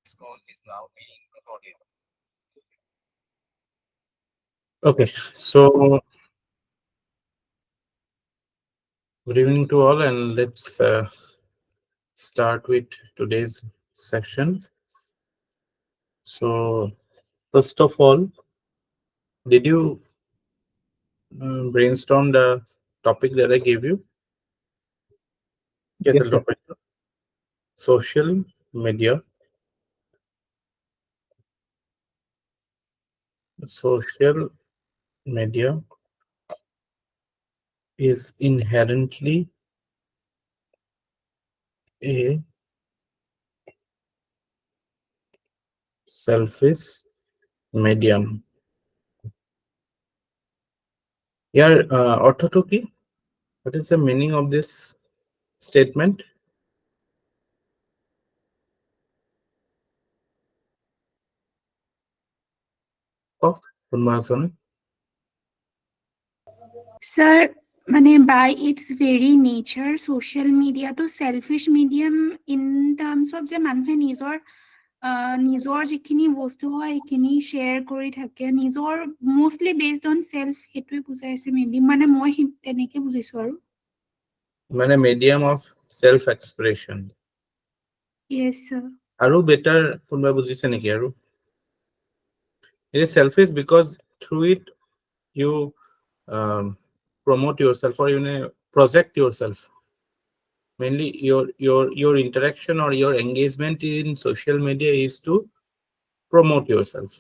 This call is now being recorded. Okay, so good evening to all, and let's start with today's session. So, first of all, did you brainstorm the topic that I gave you? Yes, Yes, the sir. topic social media. Social media is inherently a selfish medium. ইয়াৰ অৰ্থটো কি? What is the meaning of this statement? কওক কোনোবা এজনে। Sir, মানে by its very nature, social media to selfish medium in terms of যে মানুহে নিজৰ যিখিনি বস্তু হয় সেইখিনি শ্বেয়াৰ কৰি থাকে নিজৰ মোষ্টলি বেছড অন সেলফ সেইটোৱে বুজাইছে মেবি মানে মই তেনেকে বুজিছো আৰু মানে medium of self expression. yes sir আৰু বেটাৰ কোনোবা বুজিছে নেকি? আৰু it is selfish because through it you promote yourself or you project yourself. Mainly your interaction or your engagement in social media is to promote yourself,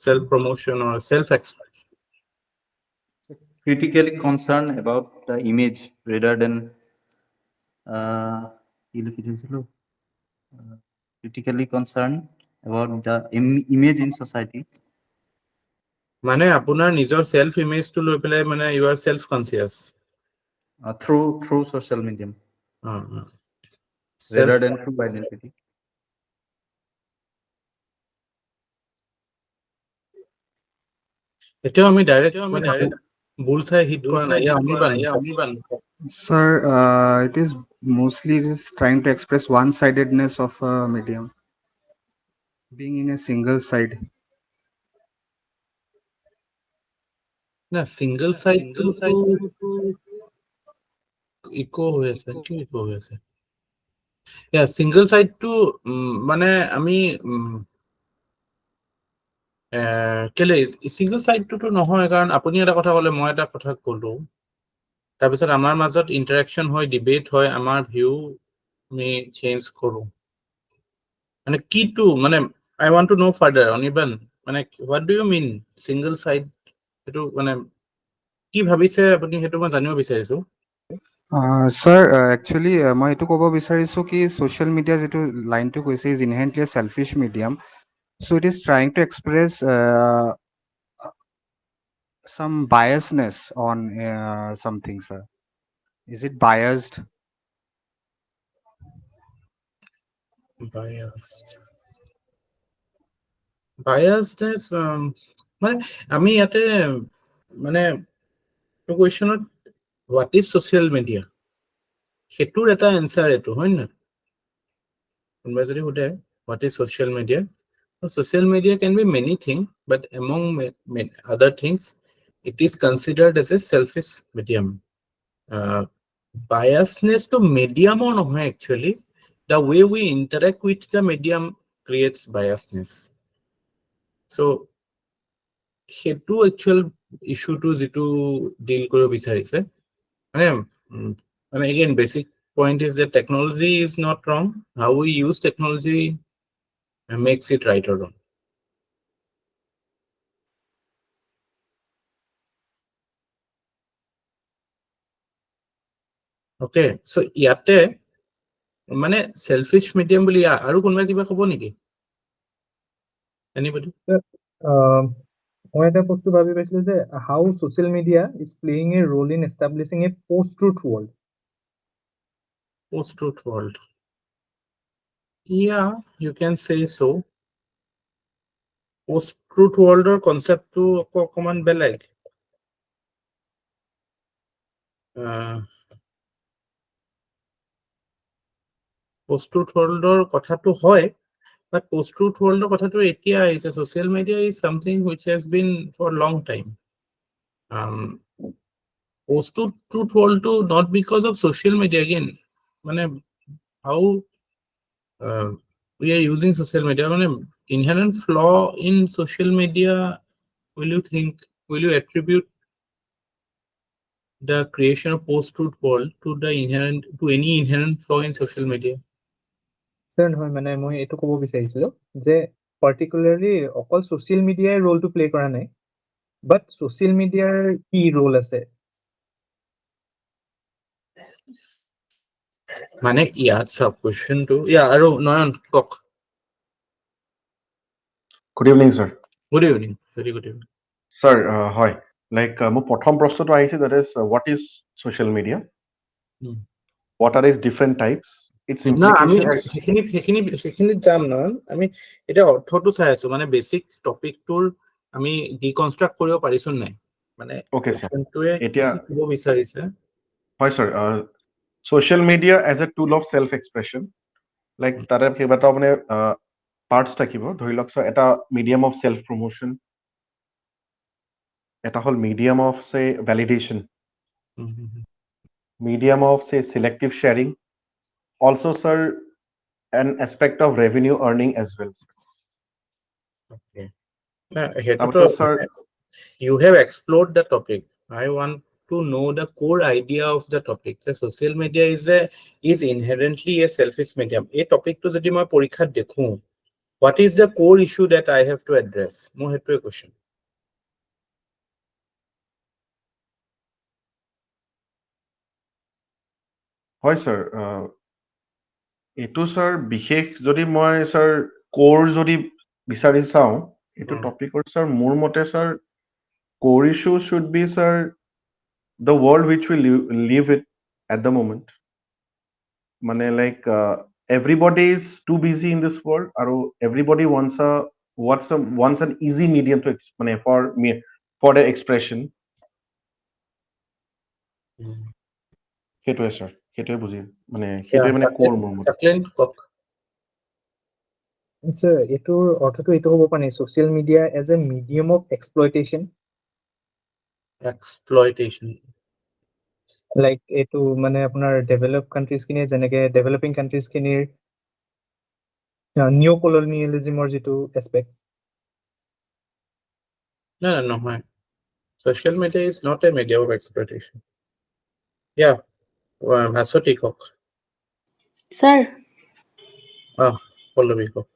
self promotion or self expression. Critically concerned about the image rather than critically concerned about the image in society. মানে আপোনাৰ নিজৰ self ইমেজটো লৈ পেলাই মানে you are self conscious through social medium rather than through identity. এতিয়াও আমি direct মানে বুলছাই hit কৰা নাই। Anirban Sir, it is mostly just trying to express one-sidedness of a medium, being in a single side. না single side eco হৈ আছে কি eco হৈ আছে ইয়া সিঙ্গল সাইডটো মানে আমি কেলে সিঙ্গল সাইডটোতো নহয় কাৰণ আপুনি এটা কথা ক'লে মই এটা কথা ক'লো তাৰপিছত আমাৰ মাজত ইন্টাৰেকশন হয় ডিবেট হয় আমাৰ ভিউ আমি চেঞ্জ কৰো মানে কিটো মানে I want to know further Anirban মানে what do you mean single side এটো মানে কি ভাবিছে আপুনি হেতু মই জানিব বিচাৰিছো Sir, actually, মই এইটো ক'ব বিচাৰিছো কি social media যেটো লাইনটো কৈছে is inherently a selfish medium, so it is trying to express some biasness on something, sir. Is it biased? biasness মানে আমি ইয়াতে মানে তো কোৱেশ্চনত what is social media হেতুৰ এটা এনসাৰ এটো হয় না কোনবা যদি হুদে what is social media so social media can be many things but among other things it is considered as a selfish medium biasness to medium or no actually the way we interact with the medium creates biasness so হেতু actual issue to যেটো deal কৰিব বিচাৰিছে মানে again basic point is that technology is not wrong how we use technology makes it right or wrong okay so ইয়াতে মানে selfish medium বুলি আৰু কোনবা কিবা ক'ব নেকি anybody মই এটা বস্তু ভাবি পাইছিলো যে how social media is playing a role in establishing a post-truth world. Post-truth world. Yeah, you can say so. Post-truth world or concept to common beleg. Post-truth world or kotha to hoy, But post-truth world কথাটো এতিয়া আহিছে, social media is something which has been for a long time. Post-truth world to not because of social media again, মানে how we are using social media, মানে inherent flaw in social media, will you attribute the creation of post-truth world to any inherent flaw in social media? Sir নহয়, মানে মই এইটো ক'ব বিচাৰিছিলো যে particularly অকল ছ'চিয়েল মিডিয়াই ৰোলটো প্লে কৰা নাই, বাট ছ'চিয়েল মিডিয়াৰ কি ৰোল আছে? মানে ইয়াত চাব কোৱেশ্চনটো আৰু নয়ন কক। Good evening, sir. Good evening, very good evening. Sir, hi. Like, মোৰ প্ৰথম প্ৰশ্নটো আহিছে, that is, what is social media? What are its different types? Its না আমি implications? সেইখিনি যাম নয়ন, আমি এতিয়া অৰ্থটো চাই আছো, মানে বেছিক টপিকটোৰ আমি ডিকনষ্ট্ৰাক্ট কৰিব পাৰিছো নাই, মানে Okay, sir. কোৱেশ্চনটোৱে এতিয়া কি ক'ব বিচাৰিছে। হয়, sir. Social media as a tool of self-expression. Like, তাৰে কেইবাটাও মানে পাৰ্টছ থাকিব। ধৰি লওক sir, এটা medium of self-promotion. এটা হ'ল medium of, say, validation. Medium of, say, selective sharing. Also, sir, an aspect of revenue earning as well, sir. Okay. সেইটোতো তাৰপিছত, sir, you have explored the topic. I want to know the core idea of the topic. So social media is inherently a selfish medium. এই টপিকটো যদি মই পৰীক্ষাত দেখো, what is the core issue that I have to address? মোৰ সেইটোৱে question. হয়, sir. এইটো স্যাৰ বিশেষ যদি মই স্যাৰ কোৰ যদি বিচাৰি চাওঁ এইটো টপিকৰ স্যাৰ মোৰ মতে sir core issue should be sir the world which will leave it at the moment, মানে like everybody is too busy in this world আৰু everybody wants an easy medium to মানে ফৰ দ্য এক্সপ্ৰেছন। সেইটোৱে sir, সেইটোৱে বুজি মানে সেইটোৱে মানে কোৰ মোৰ মতে। স্যাৰ এইটোৰ অৰ্থটো এইটো হ'ব পাৰে, social media as a medium of exploitation. Like এইটো মানে আপোনাৰ ডেভেলপ কাণ্ট্ৰিজখিনিয়ে যেনেকে ডেভেলপিং কাণ্ট্ৰিজখিনিৰ নিউ কলনিয়েলিজিমৰ যিটো এছপেক্ট। নহয়, social media is not a medium of exploitation. Yeah, Vasoti Coke. Sir, Pallavi Coke.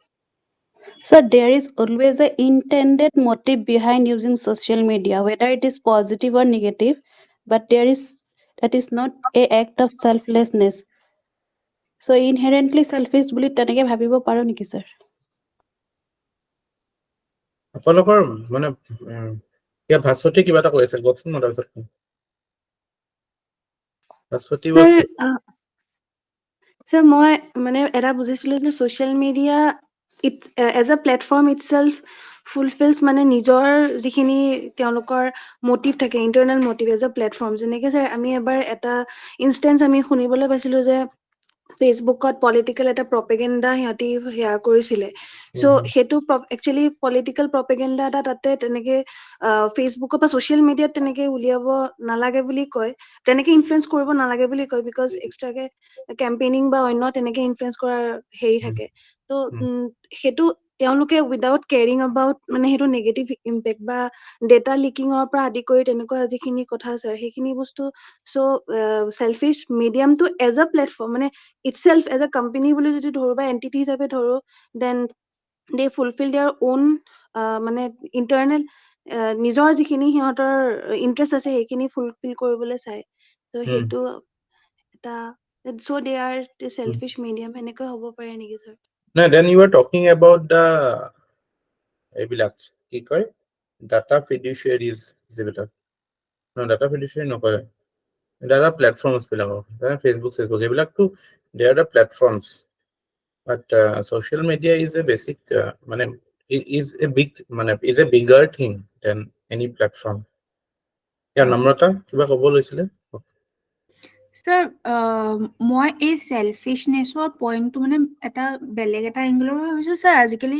so there is always an intended motive behind using social media, whether it is positive or negative, but that is not a act of selflessness. So inherently selfish বুলি তেনেকে ভাবিব পাৰো নেকি sir? আপোনালোকৰ মানে ভাস্বতী কিবা এটা কৈ আছে, কওকচোন। মই তাৰপিছত ভাস্বতী Sir, মই মানে এটা বুজিছিলো যে social media as a platform itself fulfills মানে নিজৰ যিখিনি তেওঁলোকৰ মোটিভ থাকে, internal motive as a platform. যেনেকে স্যাৰ আমি এবাৰ এটা ইনষ্টেন্স আমি শুনিবলৈ পাইছিলো যে ফেচবুকত পলিটিকেল এটা প্ৰপেগেণ্ডা সিহঁতি হেয়াৰ কৰিছিলে। চ' সেইটো একচুৱেলি পলিটিকেল প্ৰপেগেণ্ডা এটা তাতে তেনেকে ফেচবুকৰ বা ছ'চিয়েল মিডিয়াত তেনেকে উলিয়াব নালাগে বুলি কয়, তেনেকে ইনফ্লুৱেঞ্চ কৰিব নালাগে বুলি কয়, বিকজ এক্সট্ৰাকে কেম্পেইনিং বা অন্য তেনেকে ইনফ্লুৱেঞ্চ কৰাৰ হেৰি থাকে। ত' সেইটো তেওঁলোকে উইদাউট কেয়াৰিং এবাউট মানে সেইটো নেগেটিভ ইম্পেক্ট বা ডেটা লিকিঙৰ পৰা আদি কৰি তেনেকুৱা যিখিনি কথা আছে সেইখিনি বস্তু। চ' চেলফিছ মিডিয়ামটো এজ এ প্লেটফৰ্ম মানে ইটছেল্ফ এজ এ কোম্পানী বুলি যদি ধৰো বা এণ্টিটি হিচাপে ধৰো, then they fulfil their own মানে ইণ্টাৰনেল নিজৰ যিখিনি সিহঁতৰ ইণ্টাৰেষ্ট আছে সেইখিনি ফুলফিল কৰিবলৈ চায়। ত' সেইটো এটা চ' দে আৰ দ্য চেলফিছ মিডিয়াম এনেকৈ হ'ব পাৰে নেকি sir? No, then you are talking about the এইবিলাক কি কয় ডাটা ফিডুচিয়াৰিজ যিবিলাক। ডাটা ফিডুচিয়াৰি নকয়, ডাটা প্লেটফৰ্মছ বিলাকক, ফেচবুক এইবিলাকতো they are the platforms. But social media is a basic মানে is a bigger thing than any platform. নম্ৰতা কিবা ক'ব লৈছিলে? Sir, মই এই selfishness-ৰ পইণ্টটো মানে এটা বেলেগ এটা এংগলৰ পৰা ভাবিছোঁ sir, আজিকালি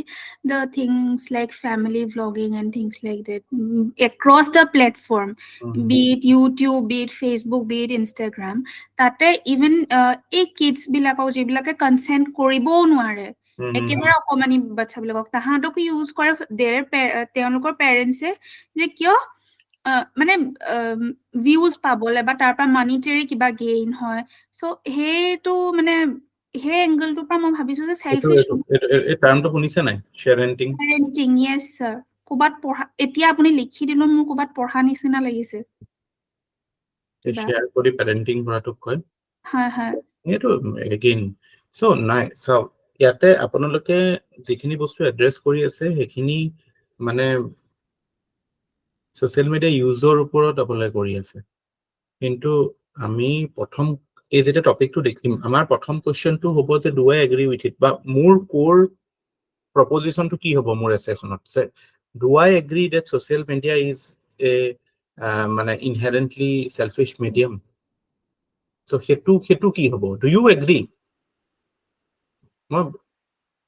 the things like family vlogging and things like that across the platform, be it YouTube, be it Facebook, be it Instagram, তাতে even এই kids বিলাকক যিবিলাকে consent কৰিবও নোৱাৰে, একেবাৰে অকমানি বাচ্চাবিলাকক তাহাঁতকো ইউজ কৰে তেওঁলোকৰ পেৰেণ্টছে যে কিয় মানে ভিউজ পাবলে বা তাৰ পৰা মনিটাৰী কিবা গেইন হয় সো সেইটো মানে সেই এংগলটোৰ পৰা মই ভাবিছো যে সেলফিশ এই টাৰ্মটো শুনিছে নাই শ্বেয়াৰেন্টিং পেৰেন্টিং ইয়েছ স্যাৰ কোবাত পঢ়া এতিয়া আপুনি লিখি দিলো মোৰ কোবাত পঢ়া নিচিনা লাগিছে শ্বেয়াৰ কৰি পেৰেন্টিং কৰাটোক কয় হয় হয় এইটো এগেইন সো নাই চাওক ইয়াতে আপোনালোকে যিখিনি বস্তু এড্ৰেছ কৰি আছে সেইখিনি মানে সোশ্যাল মিডিয়া ইউজৰ ওপৰত এপ্লাই কৰি আছে কিন্তু আমি প্ৰথম এই যেটা টপিকটো দেখিম আমাৰ প্ৰথম কোৱেশ্চনটো হ'ব যে do I agri with it বা মোৰ কোৰ প্ৰপজিশনটো কি হ'ব মোৰ এছেখনত যে do I agri that social media is এ মানে ইনহেৰেন্টলি সেলফিশ মিডিয়াম সো হেতু কি হ'ব ডু ইউ এগ্ৰি মই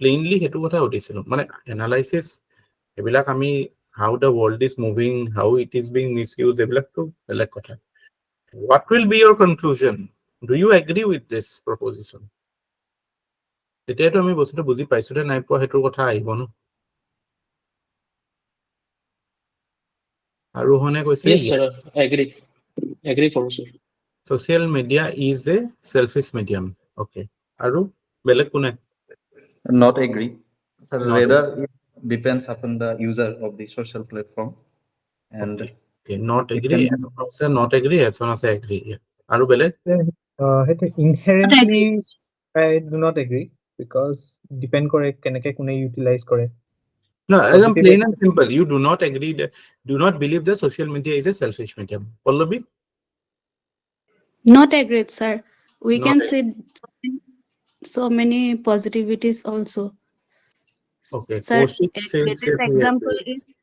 প্লেইনলি হেতু কথা উঠিছিলো মানে এনালাইসিস এবিলাক আমি how the world is moving, how it is being misused, এবিলাকটো বেলেগ কথা what will be your conclusion? Do you agree with this proposition? এতিয়াতো আমি বস্তুটো বুজি পাইছো নে নাই পোৱা হেতুৰ কথা আহিব ন আৰু হনে কৈছে Yes, sir. Agree কৰো sir. social media is a selfish medium. Okay. আৰু বেলেগ কোনে Not agree. So Not rather, it depends upon the user of the social platform. And okay. Not it agree. can- As one say not agree, as one say agree. আৰু বেলেগ সেইটো inherently I do not agree because depend কৰে কেনেকে কোনে utilize কৰে No, I'm Positive plain and simple. You do not agree that, do not believe that social media is a selfish medium. Pallavi? Not agreed, sir. We Not can agree. see so many positivities also. Okay. Sir, Kaushik a says latest that he example agrees. is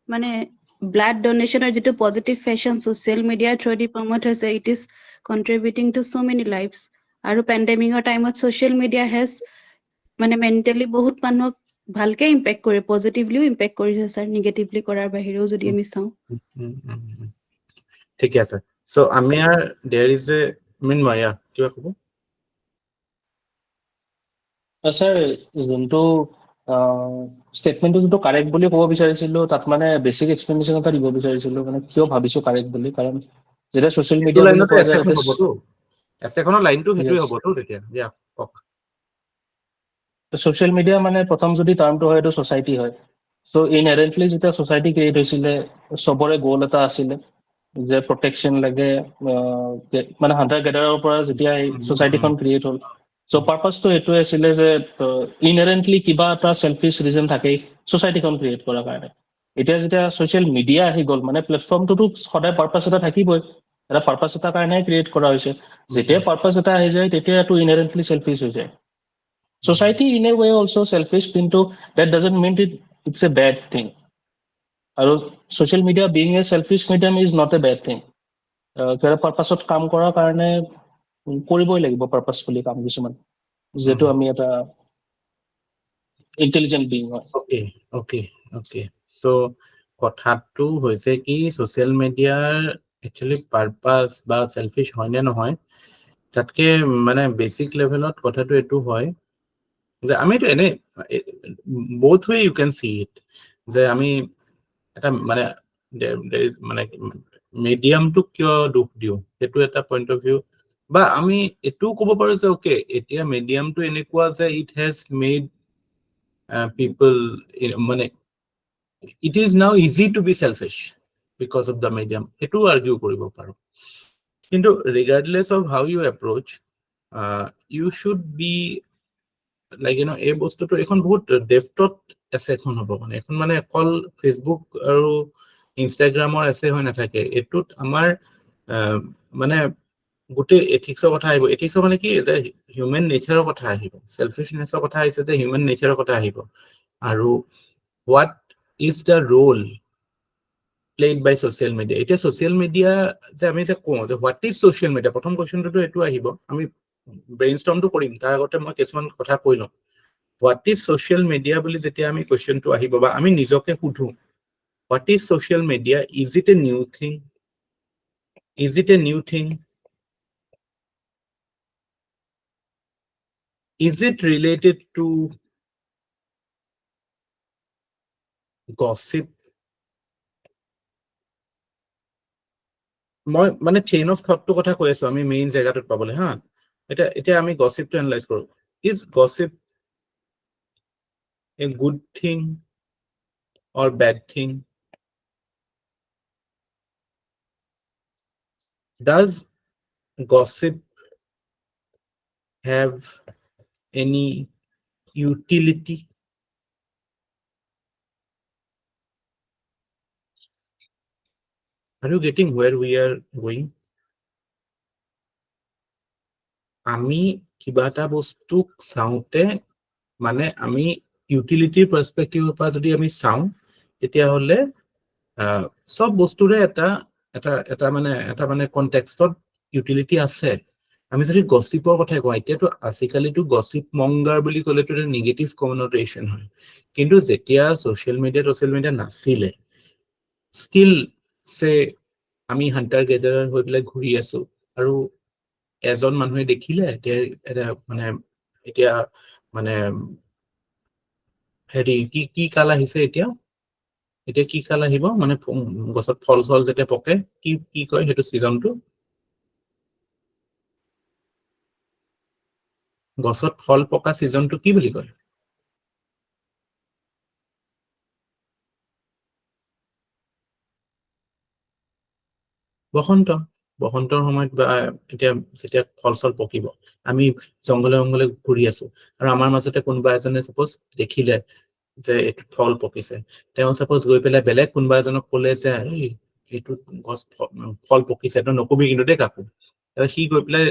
মানে blood donation or যেটো positive fashion social media through the promote হৈছে, it is contributing to so many lives. আৰু pandemic টাইমত social media has মানে mentally বহুত মানুহক ভালকে impact কৰে, positively impact কৰিছে স্যাৰ, negatively কৰাৰ বাহিৰেও যদি আমি চাওঁ। ঠিক আছে। So Amir, there is a Maya. কিবা ক'ব? Sir, যোনটো ষ্টেটমেন্টটো যোনটো কাৰেক্ট বুলি ক'ব বিচাৰিছিলো তাত মানে বেছিক এক্সপ্লেনেশ্যন এটা দিব বিচাৰিছিলো মানে কিয় ভাবিছো কাৰেক্ট বুলি কাৰণ যেতিয়া সোশ্যাল মিডিয়া বুলি কোৱা যায় এছেখনৰ লাইনটো হেতুই হ'বতো তেতিয়া ইয়া কক সোশ্যাল মিডিয়া মানে প্ৰথম যদি টাৰ্মটো হয় এইটো সোসাইটি হয় সো ইনহেৰেন্টলি যেতিয়া সোসাইটি ক্ৰিয়েট হৈছিলে সবৰে গোল এটা আছিলে যে প্ৰটেকশ্যন লাগে মানে হান্টাৰ গেডাৰৰ পৰা যেতিয়া এই সোসাইটিখন ক্ৰিয়েট হ'ল সো পাৰপাসটো এইটোৱে আছিলে যে ইনহেৰেন্টলি কিবা এটা সেলফিশ ৰিজন থাকে সোসাইটিখন ক্ৰিয়েট কৰাৰ কাৰণে এতিয়া যেতিয়া সোশ্যাল মিডিয়া আহি গ'ল মানে প্লেটফৰ্মটোতো সদায় পাৰপাস এটা থাকিবই এটা পাৰপাস এটা কাৰণে ক্ৰিয়েট কৰা হৈছে যেতিয়া পাৰপাস এটা আহি যায় তেতিয়া এইটো ইনহেৰেন্টলি সেলফিশ হৈ যায় Society in a way also selfish, কিন্তু that doesn't mean it's a bad thing. আৰু social media being a selfish medium is not a bad thing. কিবা পাৰপাছত কাম কৰাৰ কাৰণে কৰিবই লাগিব পাৰপাছফুলি কাম কিছুমান যেটো আমি এটা ইন্টেলিজেন্ট বিং হয় Okay. So কথাটো হৈছে কি সোশ্যাল মিডিয়াৰ একচুয়ালি পারপাস বা সেলফিশ হয় নে নহয় তাতকে মানে বেসিক লেভেলত কথাটো এটো হয় যে আমি তো এনে both way you can see it যে আমি এটা মানে there is মানে মিডিয়ামটো কিয় দুখ দিও এটো এটা পয়েন্ট অফ ভিউ বা আমি এটো ক'ব পাৰো যে ওকে এতিয়া মিডিয়ামটো এনেকুৱা যে it has made people মানে it is now easy to be selfish because of the medium etu argue koribo paro kintu regardless of how you approach you should be like এই বস্তুটো এখন বহুত ডেফটত এছে এখন হ'ব মানে এখন মানে অকল ফেসবুক আৰু ইনষ্টাগ্ৰামৰ এছে হৈ নাথাকে এটুত আমাৰ মানে গোটে এথিক্সৰ কথা আহিব এথিক্সৰ মানে কি যে হিউম্যান নেচাৰৰ কথা আহিব সেলফিশনেছৰ কথা আহিছে যে হিউম্যান নেচাৰৰ কথা আহিব আৰু what is the role played by social media. It is social media যে আমি যে কওঁ যে what is social media প্ৰথম কোৱেশ্চনটো এটো আহিব আমি ব্ৰেইনষ্টৰ্মটো কৰিম তাৰ আগতে মই কিছুমান কথা কৈ লওঁ what is social media বুলি যেতিয়া আমি কোৱেশ্চনটো আহিব বা আমি নিজকে সুধো what is social media, is it a new thing, is it a new thing, is it related to gossip? মই মানে চেইন অফ থটটো কথা কৈ আছো আমি মেইন জায়গাটোত পাবলে হা এটা আমি গসিপটো এনালাইজ কৰো is gossip a good thing or bad thing? Does gossip have any utility? Are you getting where we are going? আমি কিবা এটা বস্তুক চাওঁতে মানে আমি ইউটিলিটিৰ পাৰ্সপেক্টিভৰ পৰা যদি আমি চাওঁ তেতিয়া হলে সব বস্তুৰে এটা মানে কনটেক্সটত ইউটিলিটি আছে আমি যদি গসিপৰ কথা কওঁ এতিয়াতো আজিকালিতো গসিপ মংগাৰ বুলি ক'লেতো এটা নেগেটিভ কননোটেশন হয় কিন্তু যেতিয়া সোশ্যাল মিডিয়া নাছিলে স্টিল সে আমি হান্টাৰ গেদাৰাৰ হৈ পেলাই ঘূৰি আছো আৰু এজন মানুহে দেখিলে এটা মানে এতিয়া মানে হেৰি কি কাল আহিছে এতিয়া কি কাল আহিব মানে গছত ফল চল যেতিয়া পকে কি কয় সেইটো সিজনটো গছত ফল পকা সিজনটো কি বুলি কয় বসন্তৰ সময়ত বা এতিয়া যেতিয়া ফল চল পকিব আমি জংগলে ঘূৰি আছো আৰু আমাৰ মাজতে কোনোবা এজনে সাপোজ দেখিলে যে এইটো ফল পকিছে তেওঁ সাপোজ গৈ পেলাই বেলেগ কোনোবা এজনক ক'লে যে এইটো গছ ফল পকিছে তো নকবি কিন্তু দেই কাকো সি গৈ পেলাই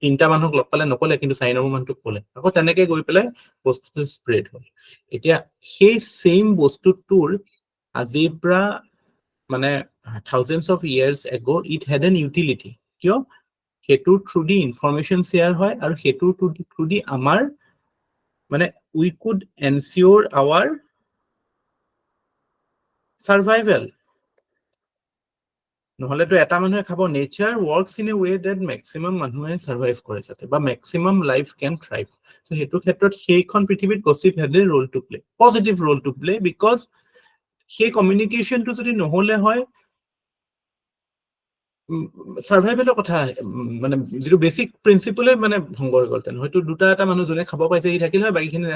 তিনটা মানুহক লগ পালে নকলে কিন্তু 4 নম্বৰ মানুহটোক ক'লে আকৌ তেনেকে গৈ পেলাই বস্তুটো স্প্ৰেড হ'ল এতিয়া সেই সেম বস্তুটোৰ আজিৰ পৰা মানে thousands of years ago it had an utility কিয় হেতু থ্ৰু দি ইনফৰমেশন শেয়াৰ হয় আৰু হেতু থ্ৰু দি আমাৰ মানে we could ensure our survival নহলে তো এটা মানুহে খাব nature works in a way that maximum মানুহে survive কৰে যাতে বা maximum life can thrive so হেতু ক্ষেত্ৰত সেইখন পৃথিৱীত gossip had a role to play positive role to play because সেই কমিউনিকেশনটো যদি নহলে হয় সাৰ্ভাইভেলৰ কথা মানে যেটো বেসিক প্ৰিন্সিপলে মানে ভংগ হৈ গ'ল তেন হয়তো দুটা এটা মানুহ জনে খাব পাইছে ই থাকিলে হয় বাকিখিনি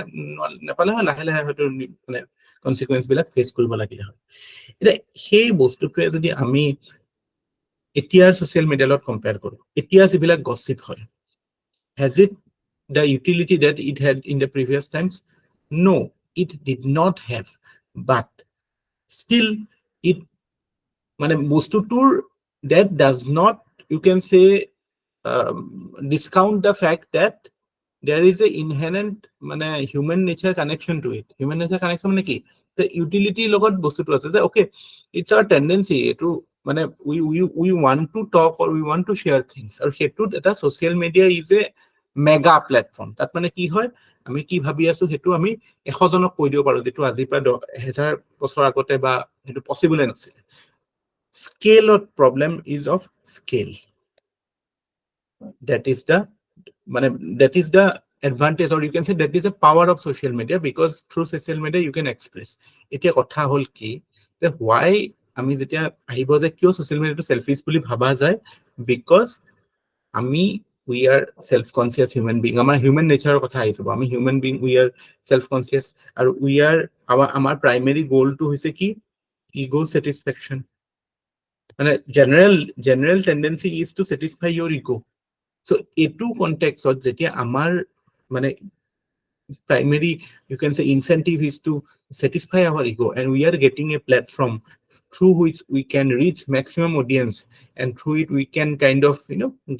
নেপালে হয় লাহে লাহে হয়তো মানে কনসিকুৱেন্স বিলাক ফেস কৰিব লাগিলে হয় এটা সেই বস্তুটোৱে যদি আমি এতিয়াৰ সোশ্যাল মিডিয়াৰ লগত কম্পেয়াৰ কৰো এতিয়া যিবিলাক গসিপ হয় has it the utility that it had in the previous times no it did not have but still it মানে বস্তুটোৰ that does not you can say discount the fact that there is a inherent মানে human nature connection to it human nature connection মানে কি the utility লগত বস্তুটো আছে যে okay it's our tendency to মানে we want to talk or we want to share things আৰু হেতুত এটা social media is a mega platform তাত মানে কি হয় আমি কি ভাবি আছো হেতু আমি 100 জনক কৈ দিব পাৰো যেটো আজি পৰা 1000 বছৰ আগতে বা হেতু পসিবল নাছিল scale of problem is of scale that is the advantage or you can say that is the power of social media because through social media you can express এতিয়া কথা হল কি যে why আমি যেতিয়া আহিব যে কিয় social media to selfish বুলি ভাবা যায় because আমি we are self conscious human being আমাৰ human nature কথা আহিছে আমি human being we are self conscious আৰু we are our primary goal to হৈছে কি ego satisfaction মানে general tendency is to satisfy your ego so etu context যেতিয়া আমাৰ মানে primary you can say incentive is to satisfy our ego and we are getting a platform through which we can reach maximum audience and through it we can kind of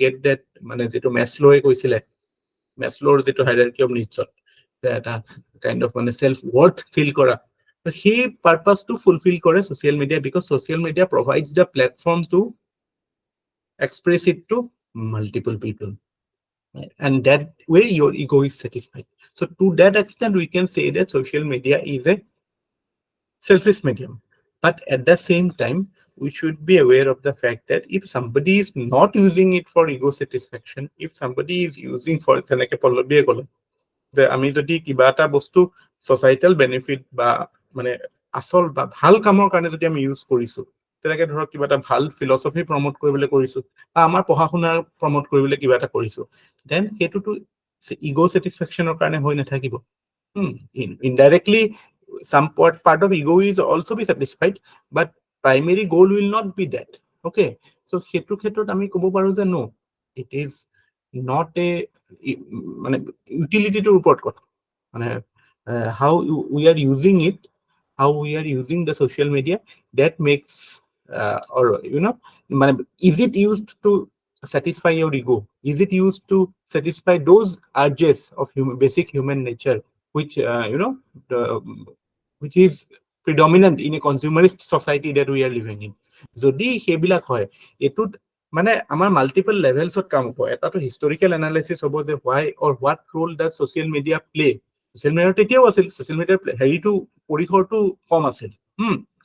get that মানে যেটো Maslow কৈছিলে Maslowৰ যেটো hierarchy of needs that kind of মানে self worth feel কৰা সেই পাৰপাসটো fulfil কৰে social media because social media provides the platform to express it to multiple people. And that way your ego is satisfied. So to that extent, we can say that social media is a selfish medium. But at the same time, we should be aware of the fact that if somebody is not using it for ego satisfaction, if somebody is using for যে আমি যদি কিবা এটা বস্তু societal benefit বা মানে আসল বা ভাল কামৰ কাৰণে যদি আমি ইউজ কৰিছো, তেনেকে ধৰক কিবা এটা ভাল ফিলসফি প্ৰমোট কৰিবলৈ কৰিছো বা আমাৰ পঢ়া শুনাৰ প্ৰমোট কৰিবলৈ কিবা এটা কৰিছো, দেন সেইটোতো ইগো স্যাটিসফ্যাকশনৰ কাৰণে হৈ নাথাকিব। Indirectly some part of ego is also be satisfied, but primary goal will not be that. Okay, so hetu khetrot ami kobo paru je no, it is not a মানে utility to report কথা, মানে how we are using it, how we are using the social media, that makes or you know, মানে is it used to satisfy your ego, is it used to satisfy those urges of basic human nature which you know, which is predominant in a consumerist society that we are living in. যদি সেইবিলাক হয়, এটুত মানে আমাৰ multiple লেভেলছত কাম হ'ব। এটাটো historical analysis হ'ব যে why or what role does social media play. social media তেতিয়াও আছিল, social media হেৰিটো পৰিসৰটো কম আছিল,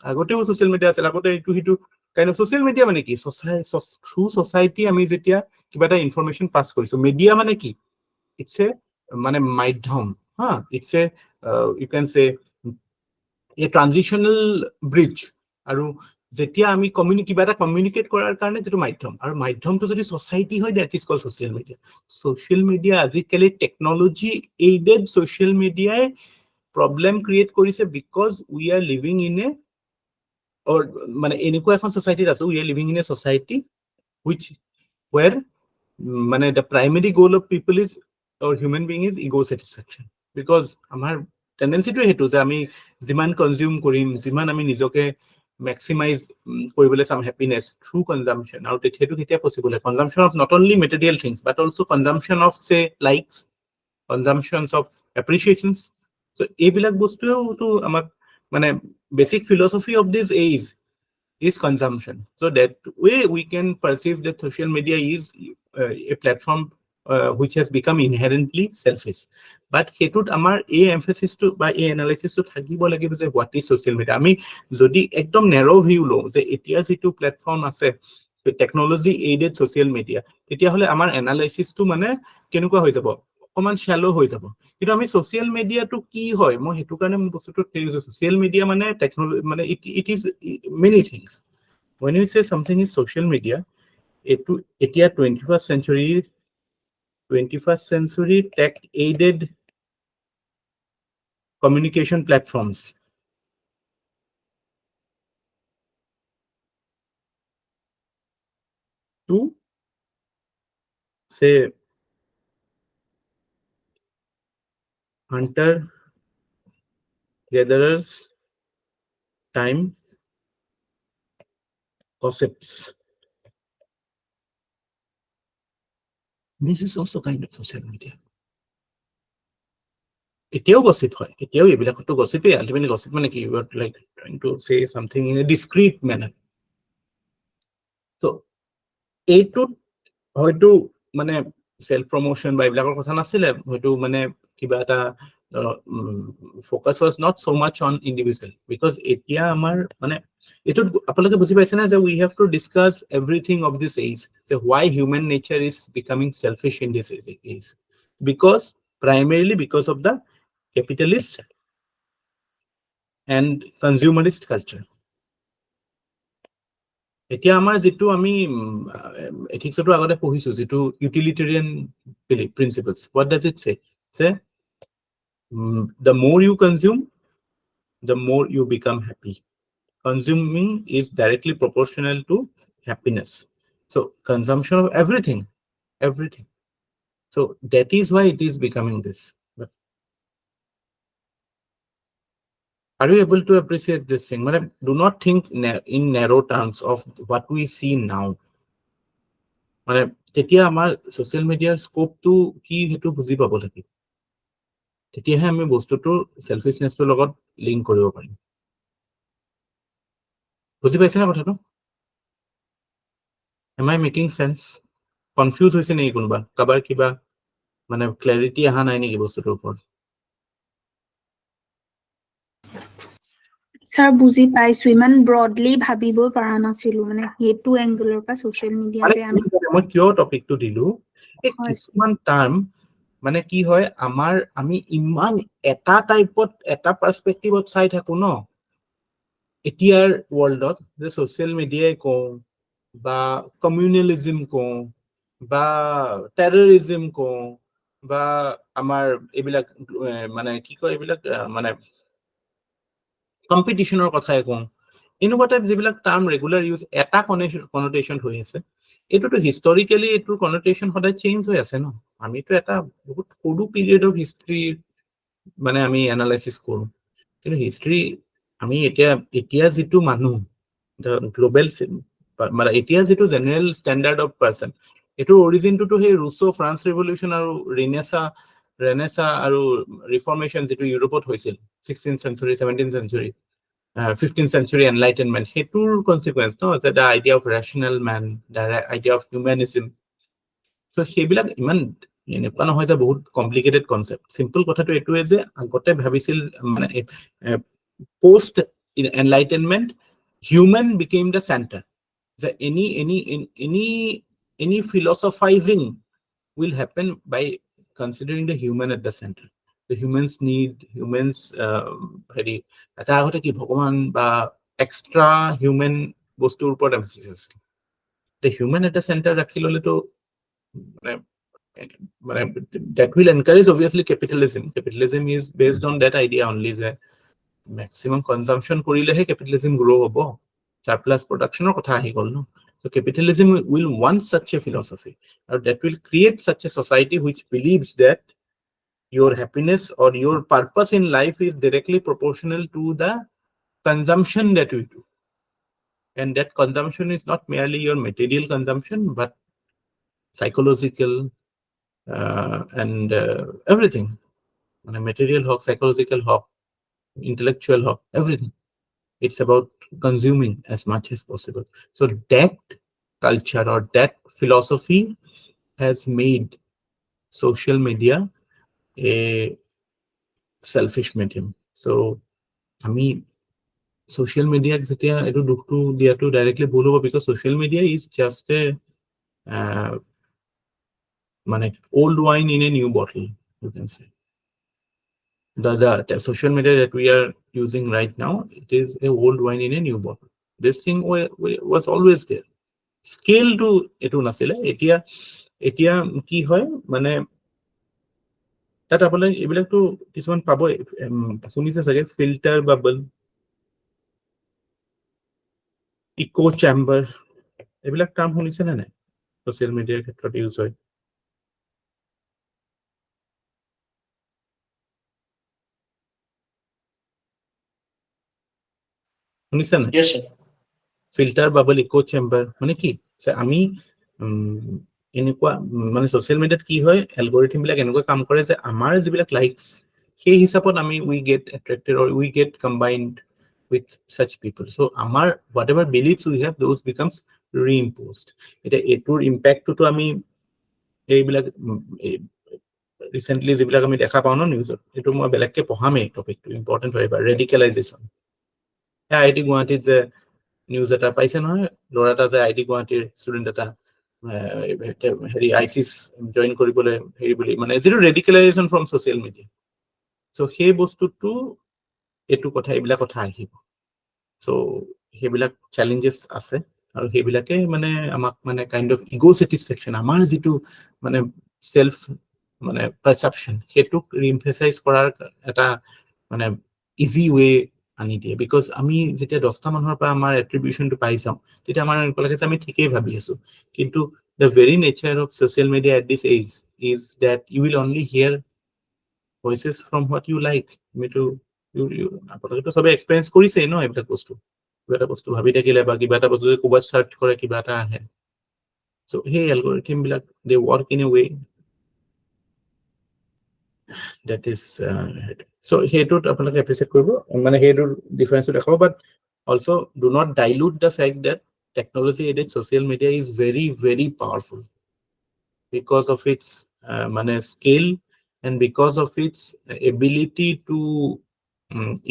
আগতেও social media আছিল, আগতে এইটো হিটো kind of social media মানে কি, থ্ৰু সোসাইটি আমি যেতিয়া কিবা এটা ইনফৰমেশন পাস কৰিছো, মিডিয়া মানে কি, it's a মানে মাধ্যম, it's a you can say a transitional bridge, আৰু যেতিয়া আমি কিবা এটা কমিউনিকেট কৰাৰ কাৰণে যেটো মাধ্যম, আৰু মাধ্যমটো যদি সোসাইটি হয়, that is called social media. social media আজিকালি technology aided social media problem create কৰিছে because we are living in a or মানে এনেকুৱা এখন সোসাইটি আছে, we are living in a society which where মানে the primary goal of people is or human being is ego satisfaction, because আমাৰ tendency টো হেতু যে আমি যিমান কনজিউম কৰিম, যিমান আমি নিজকে maximize কৰিবলৈ some happiness through consumption, আৰু সেইটো কেতিয়া possible হয়, consumption of not only material things but also consumption of say likes, consumptions of appreciations. so এইবিলাক বস্তুও তো আমাক মানে basic philosophy of this age is consumption. So that way we can perceive that social media is a platform which has become inherently selfish. But hetut amar a emphasis to by a analysis to thakibo lagibo je what is social media. Ami jodi ekdom narrow view lo je etia jitu platform ase technology aided social media, etia hole amar analysis to mane kenuka hoi jabo, অকমান shallow হৈ যাব। কিন্তু আমি social মিডিয়াটো কি হয়, মই হেতু কাৰণে মই বস্তুটো কৈছো, সোশ্যাল মিডিয়া মানে টেকনলজি মানে it is many things. when you say something is social media, এটু এতিয়া 21st century tech aided communication platforms to say hunter gatherers time gossips. This is also kind of social media. এতিয়াও gossip হয়, এতিয়াও এইবিলাকতো gossip ultimately gossip মানে কি, you are like trying to say something in a discreet manner. so এইটো হয়তো মানে self promotion বা এইবিলাকৰ কথা নাছিলে, হয়তো মানে কিবা এটা focus was not so much on individual, because এতিয়া আমাৰ মানে এটো আপোনালোকে বুজি পাইছে না যে we have to discuss everything of this age, so why human nature is becoming selfish in this age, because primarily because of the capitalist and consumerist culture. এতিয়া আমাৰ যেটো আমি এথিক্সটো আগতে পঢ়িছো, যেটো ইউটিলিটেৰিয়ান প্ৰিন্সিপলস, what does it say? Say the more you consume, the more you become happy. Consuming is directly proportional to happiness. So consumption of everything. So that is why it is becoming this. But are you able to appreciate this thing? Do not think in narrow terms of what we see now. মানে তেতিয়া আমাৰ social মিডিয়াৰ স্কোপটো কি হেতু বুজি পাব লাগিব, তেতিয়াহে আমি বস্তুটো সেলফিশনেছৰ লগত লিংক কৰিব পাৰিম। বুজি পাইছে না কথাটো? Am I making sense? Confused হৈছে নেকি কোনোবা? কাবাৰ কিবা মানে ক্লাৰিটি আহা নাই নেকি বস্তুটোৰ ওপৰত? স্যাৰ বুজি পাইছো, ইমান ব্ৰডলি ভাবিব পৰা নাছিলো, মানে সেইটো এংগলৰ পৰা ছ'চিয়েল মিডিয়া মানে যে আমি মই কিয় টপিকটো দিলো, এই হয়। কিছুমান টাৰ্ম মানে কি হয় আমি ইমান এটা টাইপত এটা পাৰ্সপেক্টিভত চাই থাকো ন এতিয়াৰ ৱৰ্ল্ডত, যে ছ'চিয়েল মিডিয়াই কওঁ বা কমিউনেলিজম কওঁ বা টেৰৰিজম কওঁ বা আমাৰ এইবিলাক মানে কি কয় এইবিলাক মানে কম্পিটিশনৰ কথাই কওঁ, এনেকুৱা টাইপ যিবিলাক টাৰ্ম ৰেগুলাৰ ইউজ এটা কনটেশন হৈ আছে, এইটোতো হিষ্টৰিকেলি এইটোৰ কনটেশন সদায় চেঞ্জ হৈ আছে ন। আমিতো এটা বহুত সৰু পিৰিয়ড অফ হিষ্ট্ৰী মানে আমি এনালাইচিস কৰো, কিন্তু হিষ্ট্ৰী আমি এতিয়া যিটো মানুহ গ্লোবেল মানে এতিয়া যিটো জেনেৰেল ষ্টেণ্ডাৰ্ড অফ পাৰ্চন, এইটোৰ অৰিজিনটোতো সেই ৰুছো ফ্ৰান্স ৰিভলিউচন আৰু ৰেনেছা আৰু ৰিফৰ্মেশ্যন যিটো ইউৰোপত হৈছিল 16th century 17th century 15th century enlightenment, সেইটোৰ কনচিকুৱেন্স ন, যে the idea of rational men, the idea of humanism. So' সেইবিলাক ইমান এনেকুৱা নহয় যে বহুত কমপ্লিকেটেড কনচেপ্ট। চিম্পল কথাটো এইটোৱে যে আগতে ভাবিছিল মানে post enlightenment human became the centre, যে any philosophizing will happen by considering the human at the center. The humans need হেৰি এটা আগতে কি ভগৱান বা এক্সট্ৰা হিউমেন বস্তুৰ ওপৰত এমফাচিছ আছে। The human at the center ৰাখি ললেতো মানে that will encourage obviously capitalism. Capitalism is based on that idea only, যে maximum consumption কৰিলেহে capitalism grow হ'ব, surplus productionৰ কথা আহি গ'ল ন। So capitalism will want such a philosophy, or that will create such a society which believes that your happiness or your purpose in life is directly proportional to the consumption that we do, and that consumption is not merely your material consumption but psychological and everything, material hawk, psychological hawk, intellectual hawk, everything. It's about consuming as much as possible. So that culture or that philosophy has made social media a selfish medium. So আমি social media যেতিয়া এইটো দুখটো দিয়াটো directly ভুল হ'ব, because social media is just a মানে old wine in a new bottle, you can say. The social media that we are using right now, it is a old wine in a new bottle. This thing was always there. Scale to etu nasile, এতিয়া কি হয় মানে তাত আপোনালোকে এইবিলাকতো কিছুমান পাব, শুনিছে চাগে, ফিল্টাৰ বাবল, ইকো চেম্বাৰ, এইবিলাক টাৰ্ম শুনিছে নে নাই ছচিয়েল মিডিয়াৰ ক্ষেত্ৰত ইউজ হয়? শুনিছে নাই? ফিল্টাৰ বাবল, ইকো চেম্বাৰ মানে কি? আমি এনেকুৱা মানে ছচিয়েল মিডিয়াত কি হয়, এলগৰিথম বিলাক এনেকুৱা কাম কৰে যে আমাৰ যিবিলাক লাইকস সেই হিচাপত আমি we get attracted or we get combined with such people. So আমাৰ whatever beliefs we have, those becomes reimposed. এটা এটোৰ ইম্প্যাক্টটো আমি এইবিলাক ৰিসেন্টলি যিবিলাক আমি দেখা পাওঁ ন নিউজত, এইটো মই বেলেগকে পঢ়ামেই, টপিকটো ইম্পৰ্টেণ্ট হয়। এবাৰ ৰেডিকেলাইজেশ্যন, আইআইটি গুৱাহাটীত যে নিউজ এটা পাইছে নহয়, ল'ৰা এটা যে আইআইটি গুৱাহাটীৰ ষ্টুডেণ্ট এটা হেৰি আইচিছ জইন কৰিবলৈ হেৰি বুলি, মানে যিটো ৰেডিকেলাইজেশ্যন ফ্ৰম ছচিয়েল মিডিয়া। চ' সেই বস্তুটো এইটো কথা, এইবিলাক কথা আহিব। চ' সেইবিলাক চেলেঞ্জেছ আছে, আৰু সেইবিলাকে মানে আমাক মানে কাইণ্ড অফ ইগো ছেটিছফেকশ্যন, আমাৰ যিটো মানে চেল্ফ মানে পাৰচেপশ্যন, সেইটোক ৰিএমফেচাইজ কৰাৰ এটা মানে ইজি ৱে আনি দিয়ে। বিকজ আমি যেতিয়া 10টা মানুহৰ পৰা আমাৰ এট্ৰিবিউশ্যনটো পাই যাওঁ, তেতিয়া আমাৰ এনেকুৱা লাগে যে আমি ঠিকেই ভাবি আছো। কিন্তু the very nature of social media at this age is that you will only hear voices from what you like. আমিতো আপোনালোকেতো চবে এক্সপেৰিয়েঞ্চ কৰিছেই ন এইবিলাক বস্তু। কিবা এটা বস্তু ভাবি থাকিলে বা কিবা এটা বস্তু যদি ক'ৰবাত চাৰ্চ কৰে, কিবা এটা আহে। চ' সেই এলগৰিথম বিলাক they work in a way that is so সেইটোত আপোনালোকে এপ্ৰিচিয়েট কৰিব, মানে সেইটোৰ ডিফাৰেন্সটো দেখাব। বাট also do not dilute the fact that technology aided social media is very, very powerful because of its scale and because of its ability to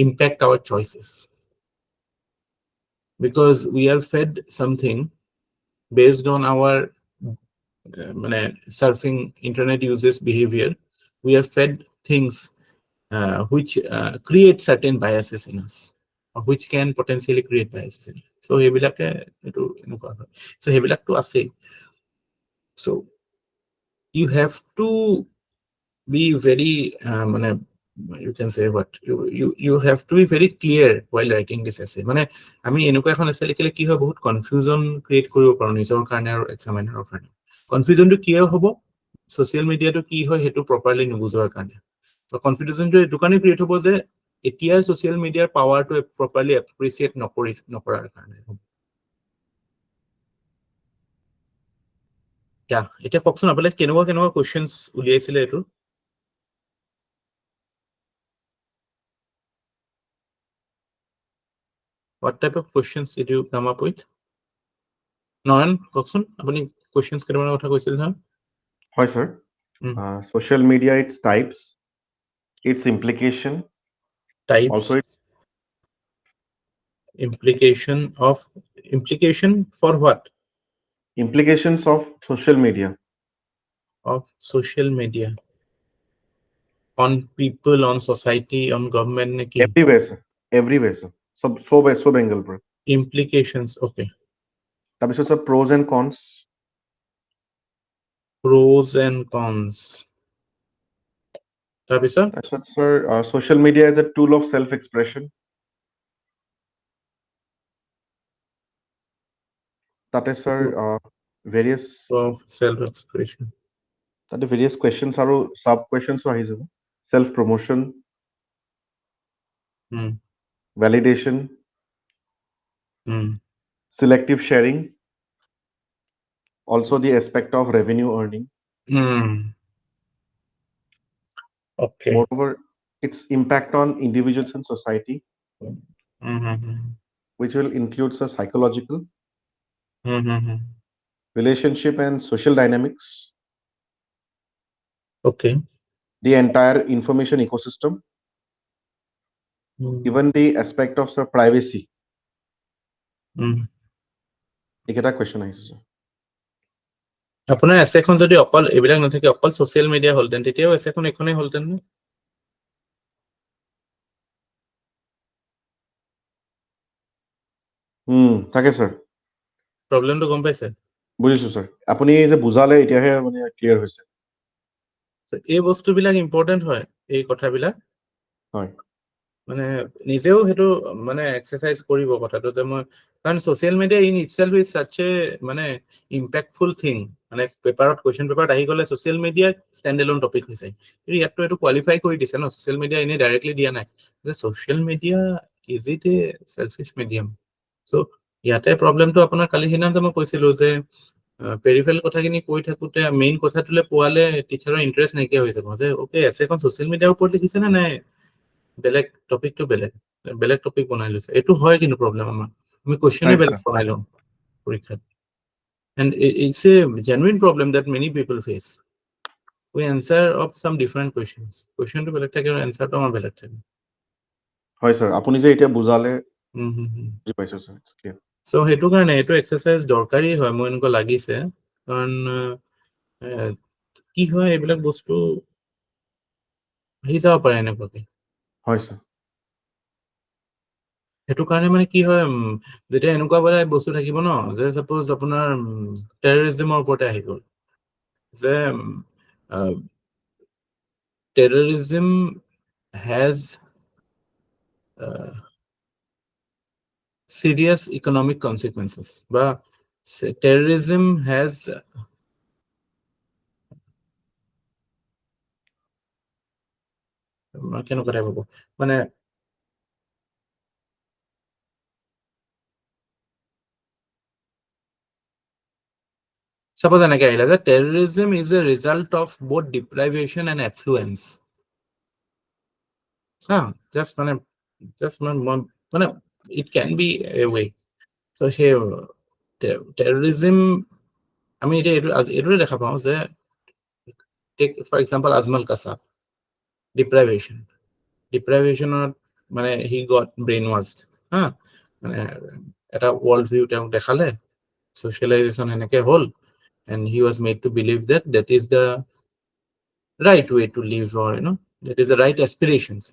impact our choices. Because we are fed something based on our surfing internet uses behavior. We are fed things which create certain biases in us, or which can potentially create biases in us. So সেইবিলাকে এটো এনেকুৱা হয়। So সেইবিলাকটো আছে। So you have to be very you can say what you have to be very clear while writing this essay. আমি এনেকুৱা এখন essay লিখিলে কি হয়, বহুত কনফিউজন ক্ৰিয়েট কৰিব পাৰো নিজৰ কাৰণে আৰু এক্সামিনাৰৰ কাৰণে। কনফিউজনটো কিয় হ'ব, সোশ্যাল মিডিয়াটো কি হয় সেইটো প্ৰপাৰলি নুবুজোৱাৰ কাৰণে। কনফিউজনটো এইটো কাৰণে ক্ৰিয়েট হ'ব যে এতিয়া সোশ্যাল মিডিয়াৰ পাৱাৰটো প্ৰপাৰলি এপ্ৰিচিয়েট নকৰাৰ কাৰণে। এতিয়া কওকচোন আপোনালোকে কেনেকুৱা কুৱেশ্যনছ উলিয়াইছিলে এইটো? What type of questions did you come up with? Noyan, কওকচোন আপুনি questions কেইটামানৰ কথা কৈছিল নহয়? হয় sir. Social media, its types, its implication. Types. Also implication for what? Implications of social media. Of social media. On people, on society, on government. Everywhere sir. So angle per. Implications, okay. তাৰপিছত sir pros and cons. Pros and cons. তাৰপিছত sir, social media is a tool of self-expression. That is sir, various of self-expression. That is various questions আৰু sub questions আহি যাব. Self promotion, validation, selective sharing, also the aspect of revenue earning. Okay. Moreover, its impact on individuals and society, which will include the psychological, relationship and social dynamics. Okay. The entire information ecosystem, even the aspect of privacy. Eketa question আহিছে sir. আপোনাৰ এছেখন যদি অকল এইবিলাক নাথাকে, অকল social media হলতেন, তেতিয়াও এছেখন এখনেই হলতেন নে? থাকে স্যার। প্ৰবলেমটো গম পাইছে? বুজিছো স্যাৰ। আপুনি যে বুজালে এতিয়াহে ক্লিয়াৰ হৈছে। এই বস্তুবিলাক ইম্পৰ্টেণ্ট হয়, এই কথাবিলাক। হয়। নিজেও সেইটো এক্সাৰসাইজ কৰিব কথাটো যে মই, কাৰণ social media in itself is such a impactful thing. পেপাৰত কুৱেশ্যন পেপাৰত আহি গ'লে social media stand alone topic হৈছে। ইয়াততো এইটো কোৱালিফাই কৰি দিছে ন, সোশ্যাল মিডিয়া এনেই ডাইৰেক্টলি দিয়া নাই যে social media is it a selfish medium. So' ইয়াতে প্ৰব্লেমটো আপোনাৰ কালি সিদিনা যে মই কৈছিলো যে পেৰিফেল কথাখিনি কৈ থাকোতে মেইন কথাটোলে পোৱালে টিচাৰৰ ইণ্টাৰেষ্ট নাইকিয়া হৈ যাব যে অ'কে এছেখন সোশ্যাল মিডিয়াৰ ওপৰত লিখিছে নে নাই বেলেগ টপিকটো বেলেগ টপিক বনাই লৈছে। এইটো হয় কিন্তু প্ৰব্লেম আমাৰ, আমি কুৱেশ্যনে বেলেগ বনাই লওঁ পৰীক্ষাত। And it's a genuine problem that many people face. We answer of some different questions. Question to বেলেগ থাকে আৰু answer to আমাৰ বেলেগ থাকে। হয় স্যাৰ, আপুনি যে এতিয়া বুজালে বুজি পাইছো স্যাৰ, ইটস ক্লিয়াৰ। সো সেইটো কাৰণে এইটো এক্সাৰসাইজ দৰকাৰী হয়, মোৰ এনেকুৱা লাগিছে। কাৰণ কি হয় এইবিলাক বস্তু আহি যাব পাৰে এনেকুৱাকে। হয় স্যাৰ। সেইটো কাৰণে কি হয়, যেতিয়া এনেকুৱা বোলে বস্তু থাকিব ন, যে সাপোজ আপোনাৰ টেৰৰিজমৰ ওপৰতে আহি গ'ল যে terrorism has serious economic consequences, but terrorism has suppose that terrorism is a result of both deprivation and affluence. Just it can be a way. So সেই terrorism আমি এইটো দেখা পাওঁ যে take for example Azmal Kasab deprivation মানে he got brainwashed মানে এটা world view তেওঁ দেখালে socialization এনেকে হল and he was made to believe that that is the right way to live, or that is the right aspirations.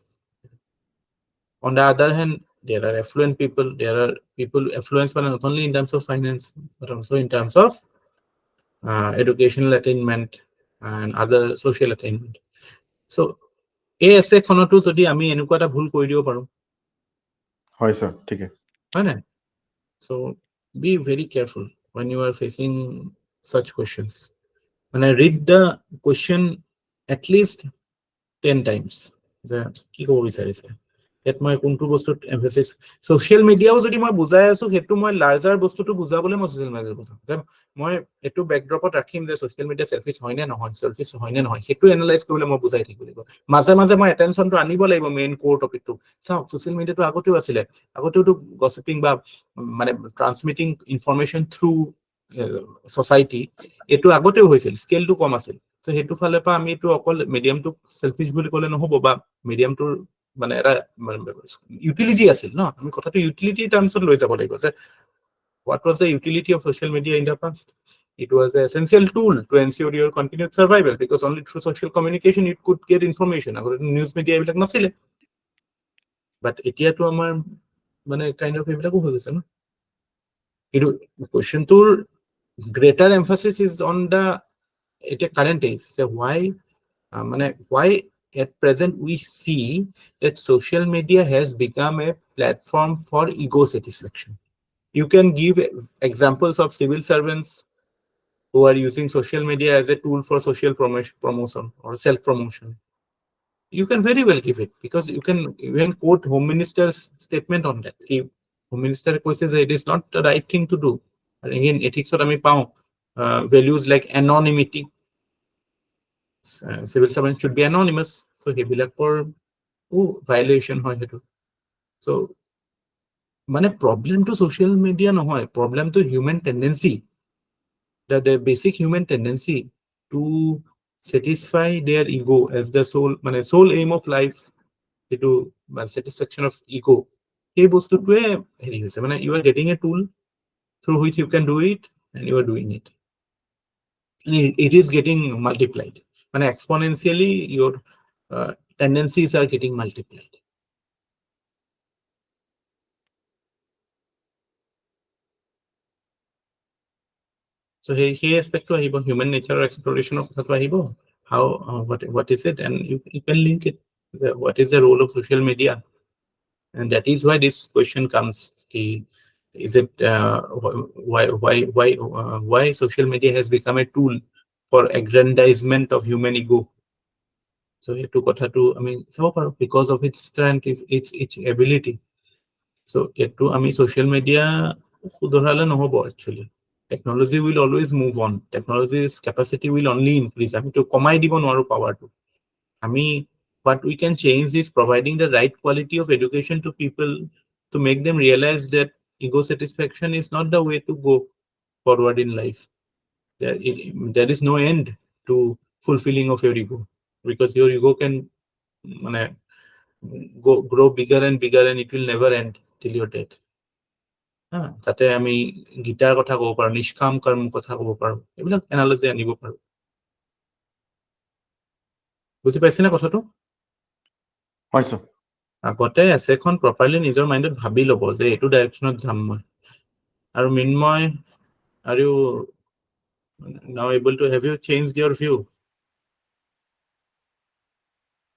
On the other hand, there are affluent people, there are people affluenced but not only in terms of finance but also in terms of educational attainment and other social attainment. So এই এছে খনটো যদি আমি এনেকুৱা এটা ভুল কৰি দিব পাৰো হয় স্যার ঠিক আছে হয় না so be very careful when you are facing such questions. When I read the question at least 10 times যে কি ক'ব বিচাৰিছে এট মই কোনটো বস্তুত এমফেসিস সোশ্যাল মিডিয়াও যদি মই বুজাই আছো হেতু মই লাৰ্জাৰ বস্তুটো বুজাবলৈ মই সোশ্যাল মিডিয়া বুজাম যে মই এটো ব্যাকড্ৰপত ৰাখিম যে সোশ্যাল মিডিয়া সেলফিশ হয় নে নহয় হেতু এনালাইজ কৰিবলৈ মই বুজাই থাকিব লাগিব মাজে মাজে মই এটেনশনটো আনিব লাগিব মেইন কোৰ টপিকটো চাও সোশ্যাল মিডিয়াটো আগতেও আছিলে আগতেওটো গসিপিং বা মানে ট্ৰান্সমিটিং ইনফৰমেশন থ্ৰু সোসাইটি এটো আগতেও হৈছিল স্কেলটো কম আছিল সো হেতু ফালে পা আমি এটো অকল মিডিয়ামটো সেলফিশ বুলি ক'লে নহব বা মিডিয়ামটোৰ মানে এটা utility আছিল ন আমি কথাটো utility টাৰ্মছত লৈ যাব লাগিব যে what was the utility of social media in the past? It was an essential tool to ensure your continued survival because only through social communication you could get information. Agora news media ebilak nasile, but etia to amar mane kind of ebilako hoy gese na. Itu question tour greater emphasis is on the current age. So why at present we see that social media has become a platform for ego satisfaction. You can give examples of civil servants who are using social media as a tool for social promotion or self-promotion. You can very well give it because you can even quote Home Minister's statement on that. Home Minister says it is not the right thing to do. And again, ethics or values like anonymity. Civil servants should be anonymous. So he will for violation. So মানে problem to social media নহয়, problem to human tendency, the basic human tendency to satisfy their ego as the sole aim of life, to satisfaction of ego. এই বস্তুটোৱে হেৰি হৈছে মানে you are getting a tool through which you can do it and you are doing it. And it is getting multiplied. মানে exponentially your tendencies are getting multiplied. So he aspect to human nature exploration of how what is it, and you can link it. What is the role of social media? And that is why this question comes. Is it why social media has become a tool for aggrandizement of human ego? So etu kotha to sabo paro because of its strength, its ability. So etu social media sudorale nohobo actually. Technology will always move on. Technology's capacity will only increase. To komai dibo noaru power to. What we can change is providing the right quality of education to people to make them realize that ego satisfaction is not the way to go forward in life. There is no end to fulfilling of your ego because your ego can grow bigger and bigger and it will never end till your death. তাতে আমি গীতাৰ কথা ক'ব পাৰো, নিষ্কাম কৰ্ম কথা ক'ব পাৰো, এইবিলাক এনালজি আনিব পাৰো। বুজি পাইছে না কথাটো? হয় স্যাৰ। আগতে এছেখন প্ৰপাৰলি নিজৰ মাইণ্ডত ভাবি ল'ব যে এইটো ডাইৰেকশ্যনত যাম মই। আৰু মিনময় are you now able to have you changed your view?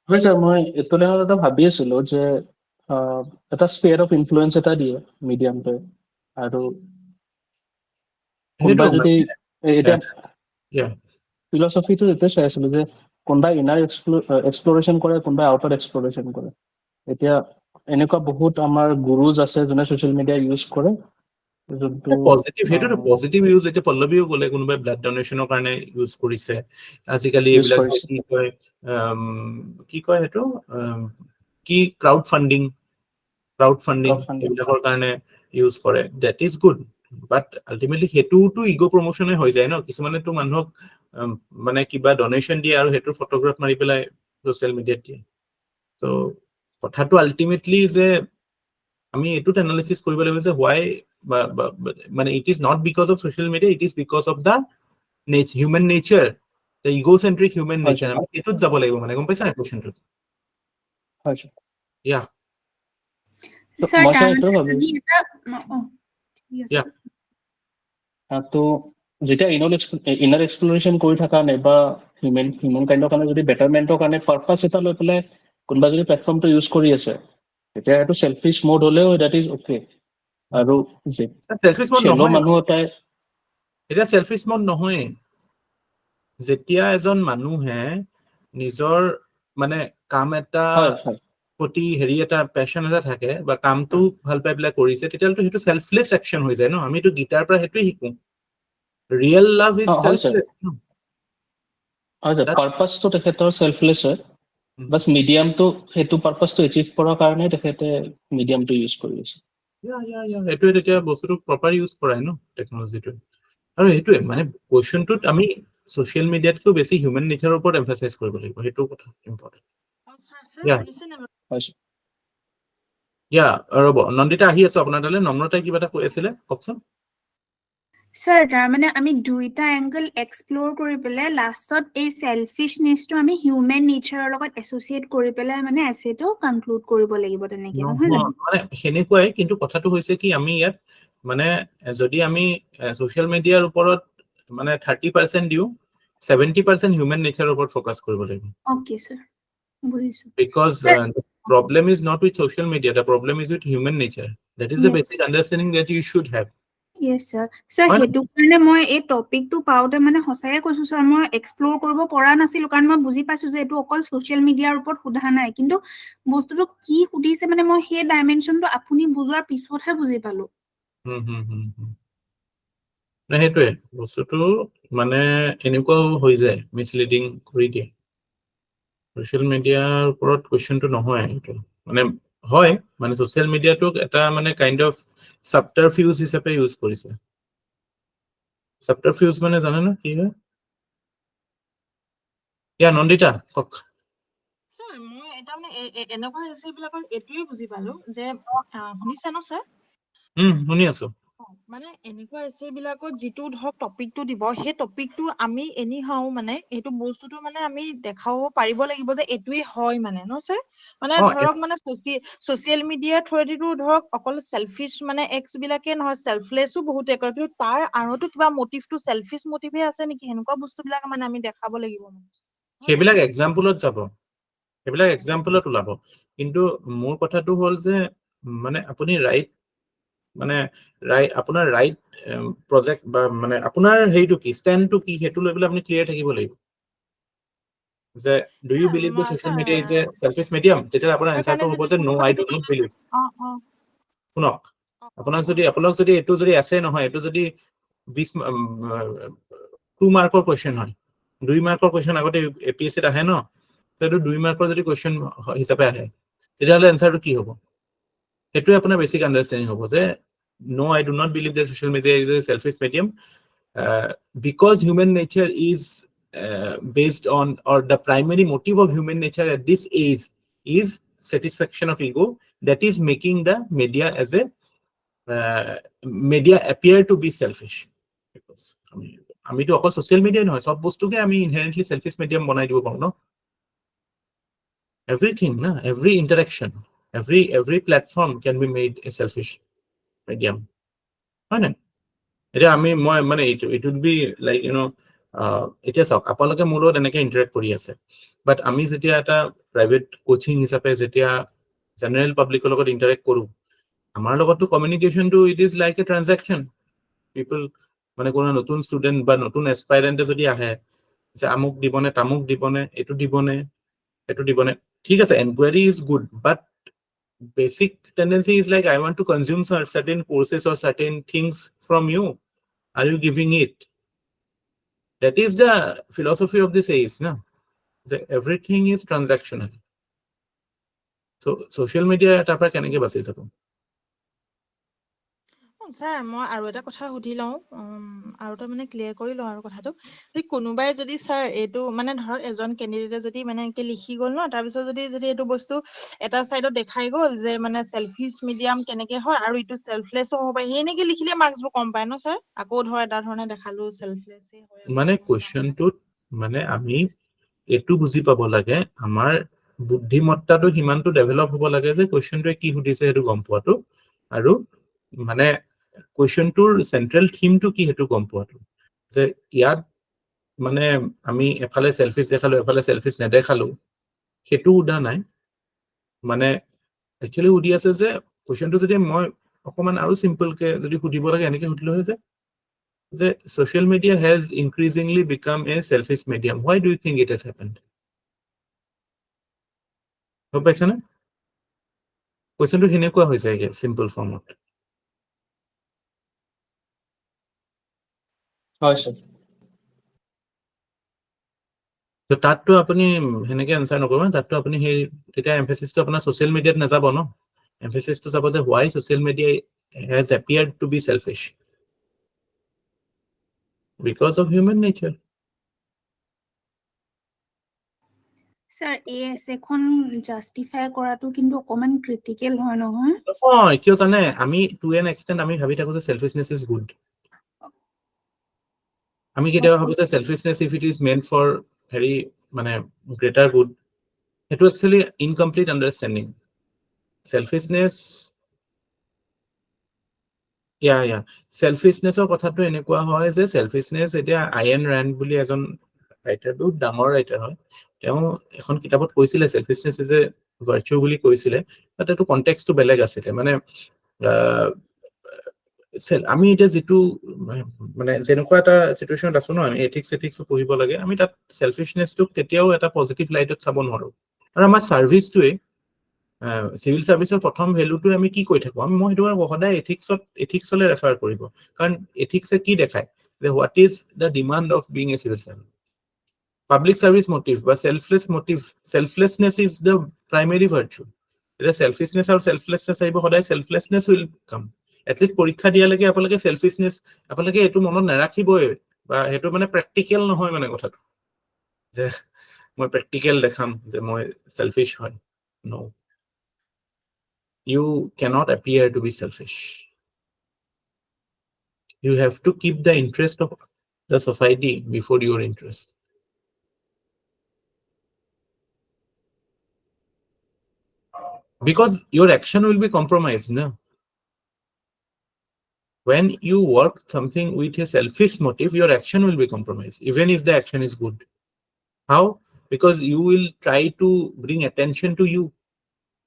হয় স্যার, মই এইটো লেভেলত এটা ভাবি আছিলো যে এটা স্পেয়াৰ অফ ইনফ্লুৱেঞ্চ এটা দিয়ে মিডিয়ামটোৱে আৰু কোনোবাই যদি এতিয়া ফিলচফিটো এইটোৱে চাই আছিলো যে কোনোবাই ইনাৰ এক্সপ্লৰেশ্যন কৰে, কোনোবাই আউটাৰ এক্সপ্লৰেশ্যন কৰে। এতিয়া এনেকুৱা বহুত আমাৰ গুৰুজ আছে যোনে ছচিয়েল মিডিয়া ইউজ কৰে যোনটো পজিটিভ ইউজ। এতিয়া পল্লৱীও গ'লে কোনোবাই ব্লাড ডনেশ্যনৰ কাৰণে ইউজ কৰিছে আজিকালি এইবিলাক কি কয় সেইটো কি crowdfunding crowdfunding Crowdfunding. এইবিলাকৰ কাৰণে ইউজ কৰে, that is good, but ultimately সেইটোতো ইগ' প্ৰমোচনে হৈ যায় ন। কিছুমানেতো মানুহক মানে কিবা ডনেশ্যন দিয়ে আৰু সেইটোৰ ফটোগ্ৰাফ মাৰি পেলাই ছ'চিয়েল মিডিয়াত দিয়ে। ত' কথাটো আল্টিমেটলি যে আমি এইটোত এনালাইচিছ কৰিব লাগিব যে হোৱাই মানে it is not because of social media, it is because of the human nature, the egocentric human হয় নেচাৰ। sir. আমি এইটোত যাব লাগিব মানে, গম পাইছা নাই কুৱেশ্যনটো? হয় sir. ইয়া স্যাৰ মই তাৰ এইটোৱে মানে ভাবি আমি এটা ঠিক আছে। ইয়া তো যেতিয়া ইনাৰ এক্সপ্লৰেশ্যন কৰি থকা নাই বা হিউমেন কাইণ্ডৰ কাৰণে যদি বেটাৰমেণ্টৰ কাৰণে পাৰ্পাছ এটা লৈ পেলাই কোনোবা যদি প্লেটফৰ্মটো ইউজ কৰি আছে, তেতিয়া সেইটো চেলফিছ মোড হ'লেও ডেট ইজ অ'কে। আৰু চেলফিছ মড চেল' নহয়, মানুহ এটাই এতিয়া চেলফিছ মড নহয়। যেতিয়া এজন মানুহে নিজৰ মানে কাম এটা হয় হয় প্ৰতি হেৰি এটা পেশ্যন এটা থাকে বা কামটো ভাল পাই পেলাই কৰিছে, তেতিয়াহ'লে সেইটো চেলফলেছ একশ্যন হৈ যায় ন। আমিতো গীতাৰ পৰা সেইটোৱে শিকো, ৰিয়েল লাভ ইজ হয় ছাৰ, চেলফলেছ। হয় ছাৰ, পাৰ্পাছটো তেখেতৰ চেলফলেছ হয়, বাছ মিডিয়ামটো সেইটো পাৰ্পাছটো এচিভ কৰাৰ কাৰণে তেখেতে মিডিয়ামটো ইউজ কৰি আছে। সেইটোৱে তেতিয়া বস্তুটো প্ৰপাৰ ইউজ কৰাই ন টেকনলজিটোৱে। আৰু সেইটোৱে মানে কুৱেশ্যনটোত আমি ছ'চিয়েল মিডিয়াতকৈ বেছি হিউমেন নেচাৰৰ ওপৰত এমফাচাইজ কৰিব লাগিব, সেইটো কথা ইম্পৰ্টেণ্ট। হয় ছাৰ। ৰ'ব, নন্দিতা আহি আছো আপোনাৰ তালৈ। নম্ৰতাই কিবা এটা কৈ আছিলে, কওকচোন। স্যাৰ তাৰমানে আমি দুইটা এংগল এক্সপ্ল'ৰ কৰি পেলাই লাষ্টত এই চেলফিছনেছটো আমি হিউমেন নেচাৰৰ লগত এছ'চিয়েট কৰি পেলাই মানে এছেটো কনক্লুড কৰিব লাগিব তেনেকে, নহয় জানো? মানে সেনেকুৱাই, কিন্তু কথাটো হৈছে কি আমি ইয়াত মানে যদি আমি ছ'চিয়েল মিডিয়াৰ ওপৰত মানে 30% দিওঁ, 70% হিউমেন নেচাৰৰ ওপৰত ফ'কাছ কৰিব লাগিব। অ'কে স্যাৰ, বুজিছো। Because the problem is not with social media, the problem is with human nature. That is the Yes. basic understanding that you should have. Yes, sir. Sir, হয়। সেইটো কাৰণে মই এই টপিকটো পাওঁতে মানে সঁচায়ে কৈছো স্যাৰ, মই এক্সপ্ল'ৰ কৰিব পৰা নাছিলো, কাৰণ মই বুজি পাইছো যে এইটো অকল ছ'চিয়েল মিডিয়াৰ ওপৰত সোধা নাই, কিন্তু বস্তুটো কি সুধিছে মানে মই সেই ডাইমেনশ্যনটো আপুনি বুজোৱাৰ পিছতহে বুজি পালো। সেইটোৱে বস্তুটো মানে এনেকুৱাও হৈ যায়, মিছলিডিং কৰি দিয়ে। ছ'চিয়েল মিডিয়াৰ ওপৰত কুৱেশ্যনটো নহয়, এইটো মানে হয় মানে ছ'চিয়েল মিডিয়াটোক এটা মানে কাইণ্ড অফ ছাবটাৰফিউজ হিচাপে ইউজ কৰিছে। ছাবটাৰফিউজ মানে জানে ন কি হয়? নন্দিতা কওক। স্যাৰ মই এটা মানে এনেকুৱা হৈছে এইবিলাকত এইটোৱে বুজি পালো যে শুনিছে ন স্যাৰ? শুনি আছো। মানে এনেকুৱা হৈছে এইবিলাকত যিটো ধৰক টপিকটো দিব, সেই টপিকটো আমি এনিহাও মানে এইটো বস্তুটো মানে আমি দেখাব পাৰিব লাগিব যে এইটোৱে হয় মানে ন স্যাৰ? মানে ধৰক মানে ছ'চিয়েল মিডিয়াৰ থ্ৰুৱেদিটো ধৰক অকল চেলফিছ মানে এক্স বিলাকে নহয়, চেলফলেছো বহুতে কৰে, কিন্তু তাৰ আঁৰতো কিবা মটিভটো চেলফিছ মটিভে আছে নেকি, সেনেকুৱা বস্তুবিলাক মানে আমি দেখাব লাগিব মানে। সেইবিলাক এক্সাম্পলত যাব, সেইবিলাক এক্সাম্পলত ওলাব, কিন্তু মোৰ কথাটো হ'ল যে মানে আপুনি আপোনাৰ ৰাইট প্ৰজেক্ট বা মানে আপোনাৰ হেৰিটো কি, ষ্টেণ্ডটো কি, সেইটো লৈ পেলাই আপুনি ক্লিয়াৰ থাকিব লাগিব। যে do you believe the social media is a selfish medium, তেতিয়া আপোনাৰ এনচাৰটো হ'ব যে no I do not believe. শুনক, আপোনাক যদি এইটো যদি আছে নহয়, এইটো যদি 2 মাৰ্কৰ কুৱেশ্যন হয়, 2 মাৰ্কৰ কুৱেশ্যন আগতে APSCত আহে ন, সেইটো 2 মাৰ্কৰ যদি কুৱেশ্যন হিচাপে আহে, তেতিয়াহ'লে এনচাৰটো কি হ'ব? সেইটোৱে আপোনাৰ বেছিক আণ্ডাৰষ্টেণ্ডিং হ'ব যে no, I do not believe that social media is a selfish medium because human nature is based on, or the primary motive of human nature at this age is satisfaction of ego, that is making the media as a media appear to be selfish. Because আমিতো অকল social মিডিয়াই নহয়, সব বস্তুকে আমি ইনহেৰেণ্টলি selfish medium বনাই দিব পাৰোঁ ন। Everything, na, every interaction, every platform can be made a selfish medium. হয় নাই? এতিয়া মই মানে ইট উইড বি লাইক এতিয়া চাওক, আপোনালোকে মোৰ লগত এনেকে ইণ্টাৰেক্ট কৰি আছে, বাট আমি যেতিয়া এটা প্ৰাইভেট কোচিং হিচাপে যেতিয়া জেনেৰেল পাব্লিকৰ লগত ইণ্টাৰেক্ট কৰোঁ, আমাৰ লগততো কমিউনিকেশ্যনটো it is like a transaction. People মানে কোনো নতুন ষ্টুডেণ্ট বা নতুন এছপাইৰেণ্টে যদি আহে যে আমুক দিবনে, তামুক দিবনে, এইটো দিবনে, এইটো দিবনে, ঠিক আছে, enquiry is good, but basic tendency is like, I want to consume certain courses or certain things from you. Are you giving it? That is the philosophy of this age, no? Everything is transactional. So social media এটাৰ পৰা কেনেকে বাচি যাব? Sir মই আৰু এটা কথা সুধি লওঁ আৰু এটা মানে ক্লিয়াৰ কৰি লওঁ আৰু কথাটো যে কোনোবাই যদি ছাৰ এইটো মানে ধৰক এজন কেণ্ডিডেটে যদি মানে এনেকে লিখি গ'ল ন তাৰপিছত যদি এইটো বস্তু এটা চাইডত দেখাই গ'ল যে মানে চেলফিছ মিডিয়াম কেনেকে হয় আৰু ইটো চেলফলেছো হ'ব পাৰে এনেকে লিখিলে মাৰ্কছবোৰ কম পায় ন ছাৰ আকৌ ধৰ এটা ধৰণে দেখালো চেলফলেছে হয় মানে কুৱেশ্যনটোত মানে আমি এইটো বুজি পাব লাগে আমাৰ বুদ্ধিমত্তাটো সিমানটো ডেভেলপ হ'ব লাগে যে কুৱেশ্যনটোৱে কি সুধিছে সেইটো গম পোৱাটো আৰু মানে কুৱেশ্যনটোৰ চেন্ট্ৰেল থিমটো কি সেইটো গম পোৱাটো যে ইয়াত মানে আমি এফালে চেলফিছ দেখালো এফালে চেলফিছ নেদেখালো সেইটো সোধা নাই মানে একচুৱেলি সুধি আছে যে কুৱেশ্যনটো যদি মই অকমান আৰু চিম্পলকে যদি সুধিব লাগে এনেকে সুধিলো হয় যে social media has increasingly become a selfish medium. Why do you think it has happened? গম পাইছে না কুৱেশ্যনটো সেনেকুৱা হৈ যায়গে চিম্পল ফৰ্মত হয় ছাৰ তো তাততো আপুনি সেনেকে আনসাৰ নকৰিব তাততো আপুনি সেই তেতিয়া এমফেচিছটো আপোনাৰ ছ'চিয়েল মিডিয়াত নাযাব ন এমফেচিছটো যাব যে why social media has appeared to be selfish because of human nature. Sir এই এছেখন জাষ্টিফাই কৰাটো কিন্তু অকমান ক্ৰিটিকেল হয় নহয় কিয় জানে আমি টু এন এক্সটেণ্ট আমি ভাবি থাকো যে selfishness is good আমি কেতিয়াবা ভাবো যে selfishness if it is meant for হেৰি মানে greater good সেইটো একচুৱেলি ইনকমপ্লিট আণ্ডাৰষ্টেণ্ডিং selfishness selfishnessৰ কথাটো এনেকুৱা হয় যে selfishness এতিয়া আইএন ৰেণ্ড বুলি এজন ৰাইটাৰ বহুত ডাঙৰ ৰাইটাৰ হয় তেওঁ এখন কিতাপত কৈছিলে selfishness is a virtue বুলি কৈছিলে বাট এইটো কনটেক্সটো বেলেগ আছিলে মানে আমি এতিয়া যিটো মানে যেনেকুৱা এটা চিটুৱেশ্যনত আছো ন আমি এথিক্স পঢ়িব লাগে আমি তাত selfishnessটোক কেতিয়াও এটা পজিটিভ লাইটত চাব নোৱাৰো আৰু আমাৰ চাৰ্ভিচটোৱে চিভিল চাৰ্ভিচৰ প্ৰথম ভেলুটো আমি কি কৈ থাকো মই সেইটো সদায় এথিক্সলৈ ৰেফাৰ কৰিব কাৰণ এথিক্সে কি দেখায় যে what is the demand of being a civil service public service motive বা selflessness is the primary virtue এতিয়া selfishness আৰু selflessness আহিব সদায় selflessness will come এটলিষ্ট পৰীক্ষা দিয়ালৈকে আপোনালোকে selfishness আপোনালোকে এইটো মনত নাৰাখিবই বা সেইটো মানে প্ৰেক্টিকেল নহয় মানে কথাটো যে মই প্ৰেক্টিকেল দেখাম যে মই selfish হয় no you cannot appear to be selfish you have to keep the interest of the society before your interest because your action will be compromised no when you work something with a selfish motive your action will be compromised even if the action is good how because you will try to bring attention to you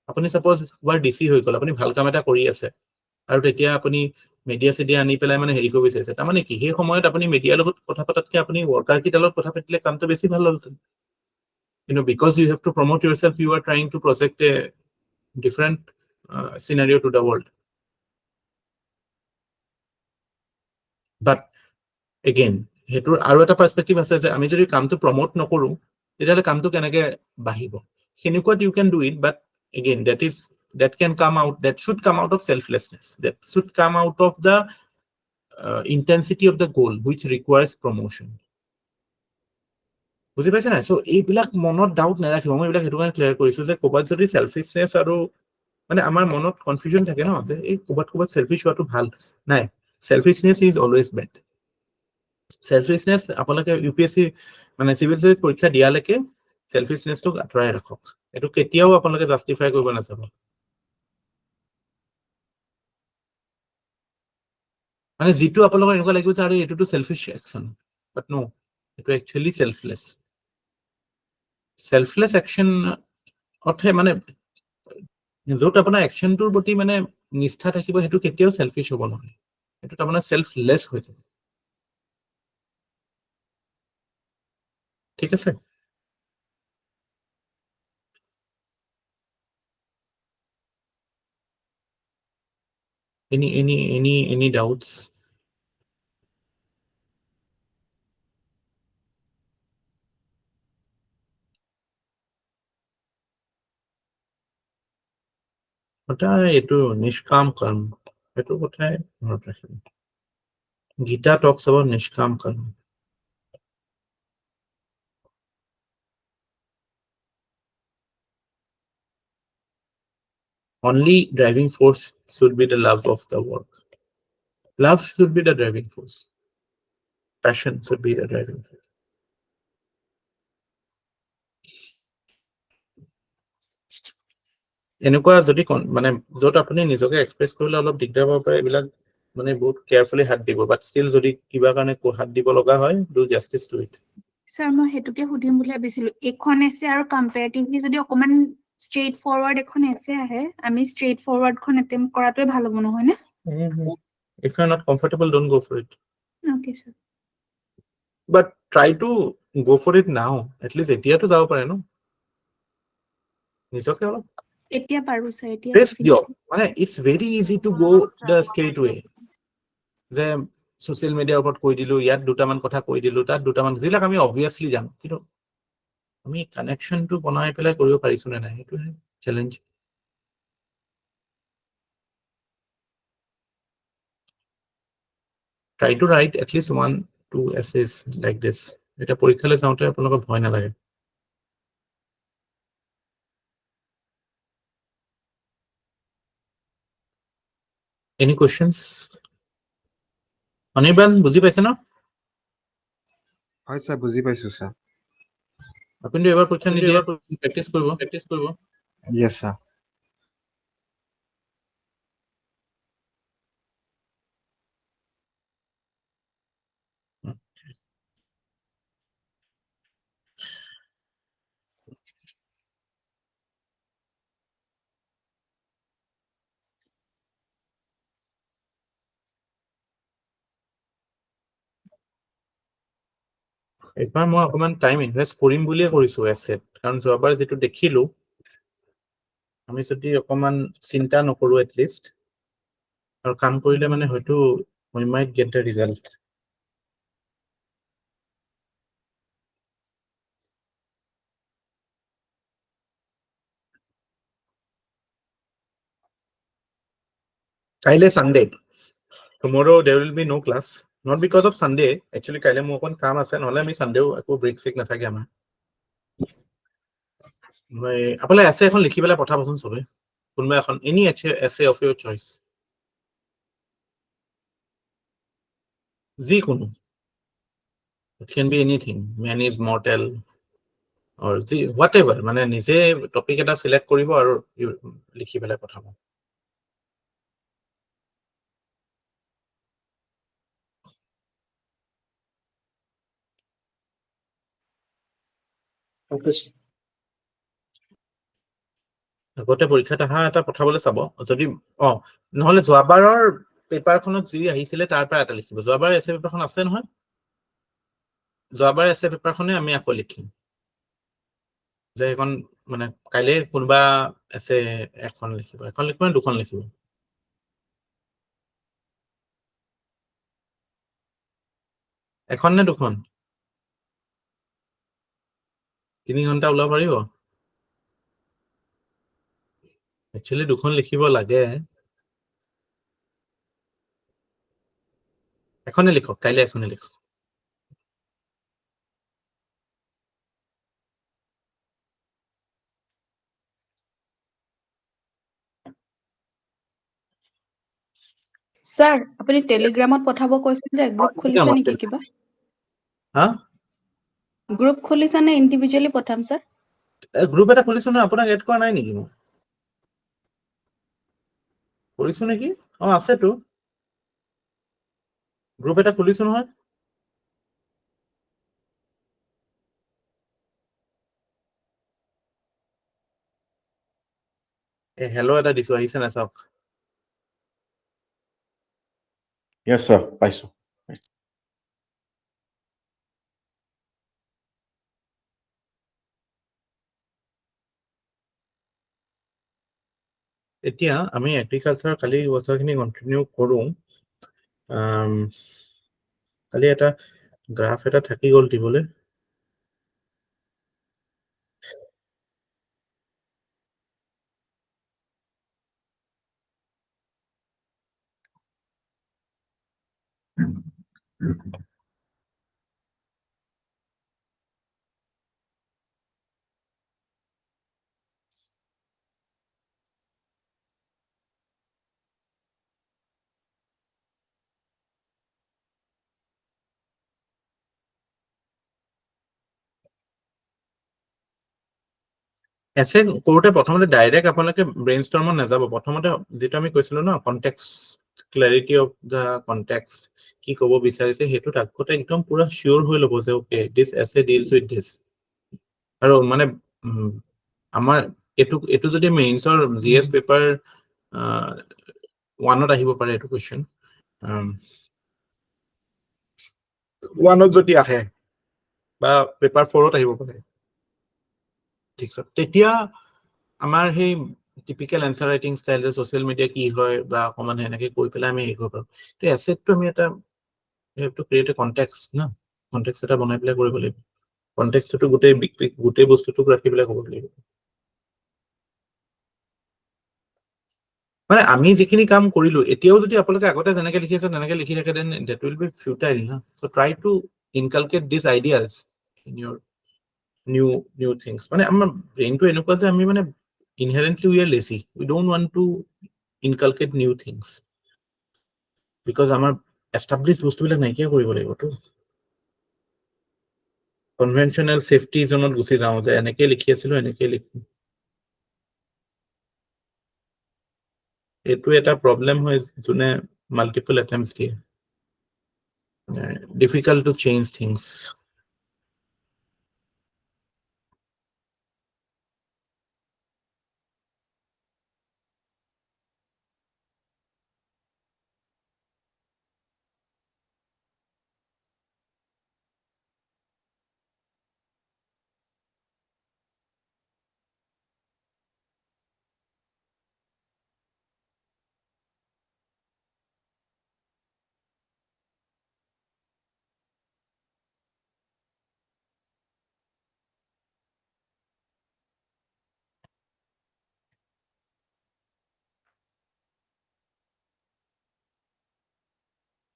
আপুনি suppose বৰ DC হৈ গল আপুনি ভাল কাম এটা কৰি আছে আৰু তেতিয়া আপুনি মিডিয়া চিডিয়া আনি পেলাই মানে হেৰি কৰিব বিচাৰিছে তাৰ মানে কি সেই সময়ত আপুনি মিডিয়াৰ লগত কথা পাতাতকে আপুনি ওয়াৰ্কাৰ কিটাৰ লগত কথা পাতিলে কামটো বেছি ভাল হ'লহেঁতেন because you have to promote yourself you are trying to project a different scenario to the world but again হেতুৰ আৰু এটা পাৰ্সপেক্টিভ আছে যে আমি যদি কামটো প্ৰমোট নকৰো তেতিয়াহলে কামটো কেনেকে বাঢ়িব সেনেকুৱা you can do it but again that can come out that should come out of selflessness that should come out of the intensity of the goal which requires promotion বুজি পাইছে না সো এইবিলাক মনত ডাউট নাৰাখিব মই এইবিলাক হেতু কাৰণে clear কৰিছো যে কোবাত যদি selfishness আৰু মানে আমাৰ মনত কনফিউজন থাকে ন যে এই কোবাত selfish হোৱাটো ভাল নাই selfishness is always bad selfishness আপোনালোকে UPSC মানে চিভিল সাৰ্ভিস পৰীক্ষা দিয়ালৈকে selfishnessটোক আঁতৰাই ৰাখক এটো কেতিয়াও আপোনালোকে জাস্টিফাই কৰিব নাচাব মানে যেটো আপোনালোকৰ এনেকুৱা লাগিব যে আৰে এটোটো selfish action but no এটো actually selfless action অৰ্থে মানে য'ত আপোনাৰ একশনটোৰ প্ৰতি মানে নিষ্ঠা থাকিব হেতু কেতিয়াও selfish হ'ব নহয় এটো আপোনাৰ selfless হৈ যাব ঠিক আছে any doubts সদায় এইটো নিষ্কাম কৰ্ম এইটো কথাই মনত ৰাখিব গীতা টক্স about নিষ্কাম কৰ্ম only driving force should be the love of the work love should be the driving force passion should be the driving force এনেকুৱা যদি মানে যত আপুনি নিজকে এক্সপ্ৰেছ কৰিলে অলপ দিগদাৰ হ'ব পাৰে এইবিলাক মানে বহুত কেয়াৰফুলি হাত দিব বাট ষ্টিল যদি কিবা কাৰণে হাত দিব লগা হয় do justice to it sir মই হেতুকে সুধিম বুলি ভাবিছিলো এখন এছে আৰু কম্পাৰেটিভলি যদি অকমান ষ্ট্ৰেইট ফৰৱাৰ্ড এখন এছে আহে আমি ষ্ট্ৰেইট ফৰৱাৰ্ডখন এটেম্প কৰাটোৱে ভাল হ'ব নহয় নে if you are not comfortable don't go for it okay sir but try to go for it now at least এতিয়াতো যাব পাৰে ন নিজকে অলপ এতিয়া পাৰো স্যাৰ এতিয়া ৰেষ্ট দিয়ক মানে it's very easy to go the straight way যে সোশ্যাল মিডিয়াৰ ওপৰত কৈ দিলো ইয়াত দুটামান কথা কৈ দিলো তাত দুটামান যিবিলাক আমি অবভিয়াছলি জানো কিন্তু আমি কানেকশ্যনটো বনাই পেলাই কৰিব পাৰিছো নে নাই সেইটো challenge try to write at least 1-2 essays like this এটা পৰীক্ষালৈ যাওঁতে আপোনালোকৰ ভয় নালাগে any questions অনিৰ্বাণ বুজি পাইছে ন হয় স্যাৰ বুজি পাইছো স্যাৰ আপুনি এবাৰ পৰীক্ষা নিদিয়ে প্ৰেক্টিছ কৰিব yes sir এবাৰ মই অকমান টাইম ইনভেষ্ট কৰিম বুলিয়ে কৰিছো এছেট কাৰণ যোৱাবাৰ যেটো দেখিলো আমি যদি অকমান চিন্তা নকৰো এট লিষ্ট আৰু কাম কৰিলে মানে হয়তো we might get the result কাইলে Sunday tomorrow there will be no class not because of Sunday actually কাইলে মোৰ অকন কাম আছে নহলে আমি Sunday একো ব্ৰেক চেক নাথাকে আমাৰ মই আপোনালোকে এছে এখন লিখি পেলাই পঠাবচোন সবে কোনবা এখন এনি এছে অফ ইউৰ চইচ যিকোনো it can be anything man is mortal or whatever মানে নিজে টপিক এটা সিলেক্ট কৰিব আৰু লিখি পেলাই পঠাব ওকে আগতে পৰীক্ষাত আহা এটা পঠাবলৈ চাব যদি নহলে যোৱাবাৰৰ পেপাৰখনত যি আহিছিলে তাৰ পৰা এটা লিখিব যোৱাবাৰ এছে পেপাৰখন আছে নহয় যোৱাবাৰ এছে পেপাৰখনে আমি আকৌ লিখিম যে এখন মানে কাইলে কোনবা এছে এখন লিখিব দুখন লিখিব এখন নে দুখন 3 ঘন্টা ওলাব পাৰিব একচুয়ালি দুখন লিখিব লাগে এখনে লিখক কাইলে এখনে লিখক স্যাৰ আপুনি টেলিগ্ৰামত পঠাব কৈছিল যে গ্ৰুপ খুলিছে নেকি কিবা হা গ্ৰুপ খুলিছে নে ইন্ডিভিজুৱেলি পঠাম স্যাৰ গ্ৰুপ এটা খুলিছো না আপোনাক এড কৰা নাই নেকি মই কৰিছো নেকি আছেতো গ্ৰুপ এটা খুলিছো নহয় হেল্ল এটা দিছো আহিছে না চাওক yes sir পাইছো এতিয়া আমি এগ্ৰিকালচাৰ কালি বছৰখিনি কন্টিনিউ কৰো কালি এটা গ্ৰাফ এটা থাকি গ'ল দিবলৈ এছে কৰোঁতে প্ৰথমতে ডাইৰেক্ট আপোনালোকে ব্ৰেইন ষ্টৰ্মত নাযাব প্ৰথমতে যেটো আমি কৈছিলো ন কনটেক্সট ক্লাৰিটি অফ দা কনটেক্সট কি ক'ব বিচাৰিছে সেইটো আগতে একদম পুৰা শিওৰ হৈ ল'ব যে ওকে দিস এছে ডিলছ উইথ দিস আৰু মানে আমাৰ এটো যদি মেইনছৰ জিএস পেপাৰ 1ত আহিব পাৰে এটো কোৱেশ্চন 1ত যদি আহে বা পেপাৰ 4ত আহিব পাৰে ঠিক আছে তেতিয়া আমাৰ সেই টিপিক্যাল এনসাৰ ৰাইটিং ষ্টাইল যে সোশ্যাল মিডিয়া কি হয় বা অকমান এনেকে কৈ পেলাই আমি হেৰি কৰিব পাৰোঁ তো এছেটটো আমি এটা you have to create a context না context এটা বনাই পেলাই কৰিব লাগিব কনটেক্সটটো গোটেই বস্তুটোক ৰাখি পেলাই ক'ব লাগিব মানে আমি যিখিনি কাম কৰিলো এতিয়াও যদি আপোনালোকে আগতে যেনেকে লিখি আছে তেনেকে লিখি থাকে then that will be futile না so try to inculcate these ideas in your new things মানে আমাৰ ব্ৰেইনটো এনেকুৱা যে আমি মানে inherently we are lazy we don't want to inculcate new things because আমাৰ established বস্তুবিলাক নাইকিয়া কৰিব লাগিবতো কনভেনশনাল সেফটি জোনত গুচি যাওঁ যে এনেকে লিখি আছিলো এনেকে লিখো এটো এটা প্ৰবলেম হয় যোনে মাল্টিপল অ্যাটেম্পটস দিয়ে difficult to change things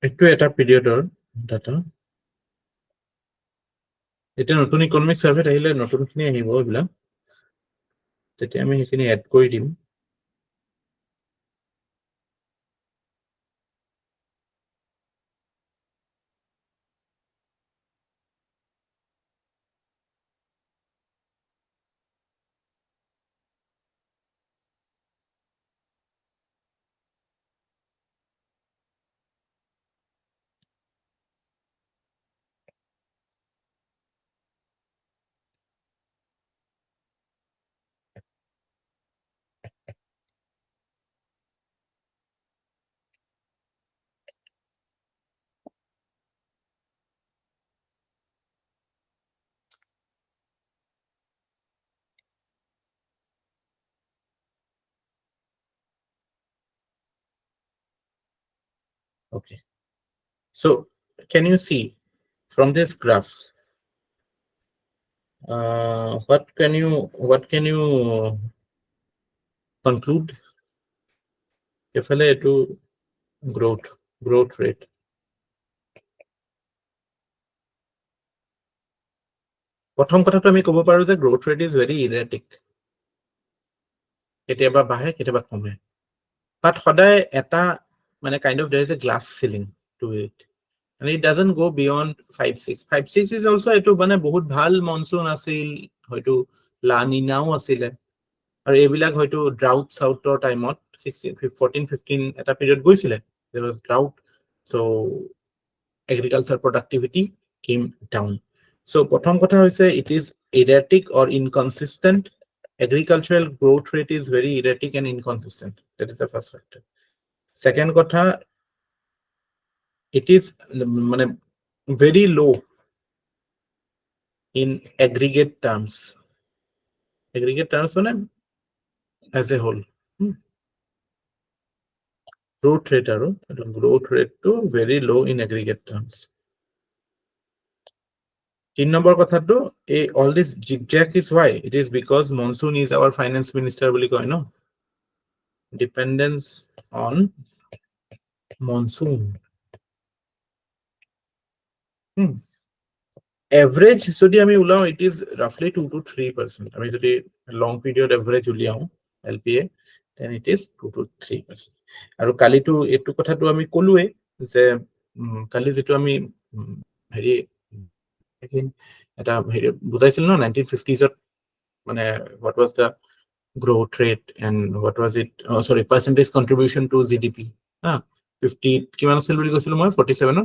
এটো এটা পিৰিয়ডৰ ডাটা এটা নতুন ইকনমিক সাৰ্ভেত আহিলে নতুনখিনি আহিব এইবিলাক তেতিয়া আমি সেইখিনি এড কৰি দিম okay so can you see from this graph what can you conclude এফালে এটো growth rate প্ৰথম কথাটো আমি ক'ব পাৰো যে growth rate is very erratic কেতিয়াবা বাঢ়ে কেতিয়াবা কমে but সদায় এটা মানে kind of there is a glass ceiling to it and it doesn't go beyond 5-6 is also এটো মানে বহুত ভাল মনসুন আছিল হয়তো লা নিনাও আছিলে আৰু এইবিলাক হয়তো drought southৰ টাইমত 14-15 এটা পিৰিয়ড গৈছিলে there was drought so agriculture productivity came down so প্ৰথম কথা হৈছে it is erratic or inconsistent agricultural growth rate is very erratic and inconsistent that is the first factor second কথা it is মানে very low in aggregate terms মানে as a whole growth rate to very low in aggregate terms 3 number কথাটো all this zigzag is why it is because monsoon is our finance minister বুলি কয় no dependence on monsoon Average যদি আমি উলাও, it is roughly 2 to 3%. আমি যদি long period average উলিয়াও LPA, then it is 2 to 3%. আৰু কালিটো এটো কথাটো আমি কলুৱে যে কালি যেটো আমি হেৰি এটা হেৰি বুজাইছিল ন 1950s ত মানে what was the growth rate and what was it, sorry, percentage contribution to GDP, 50 কিমান আছিল বুলি কৈছিল মই 47 ত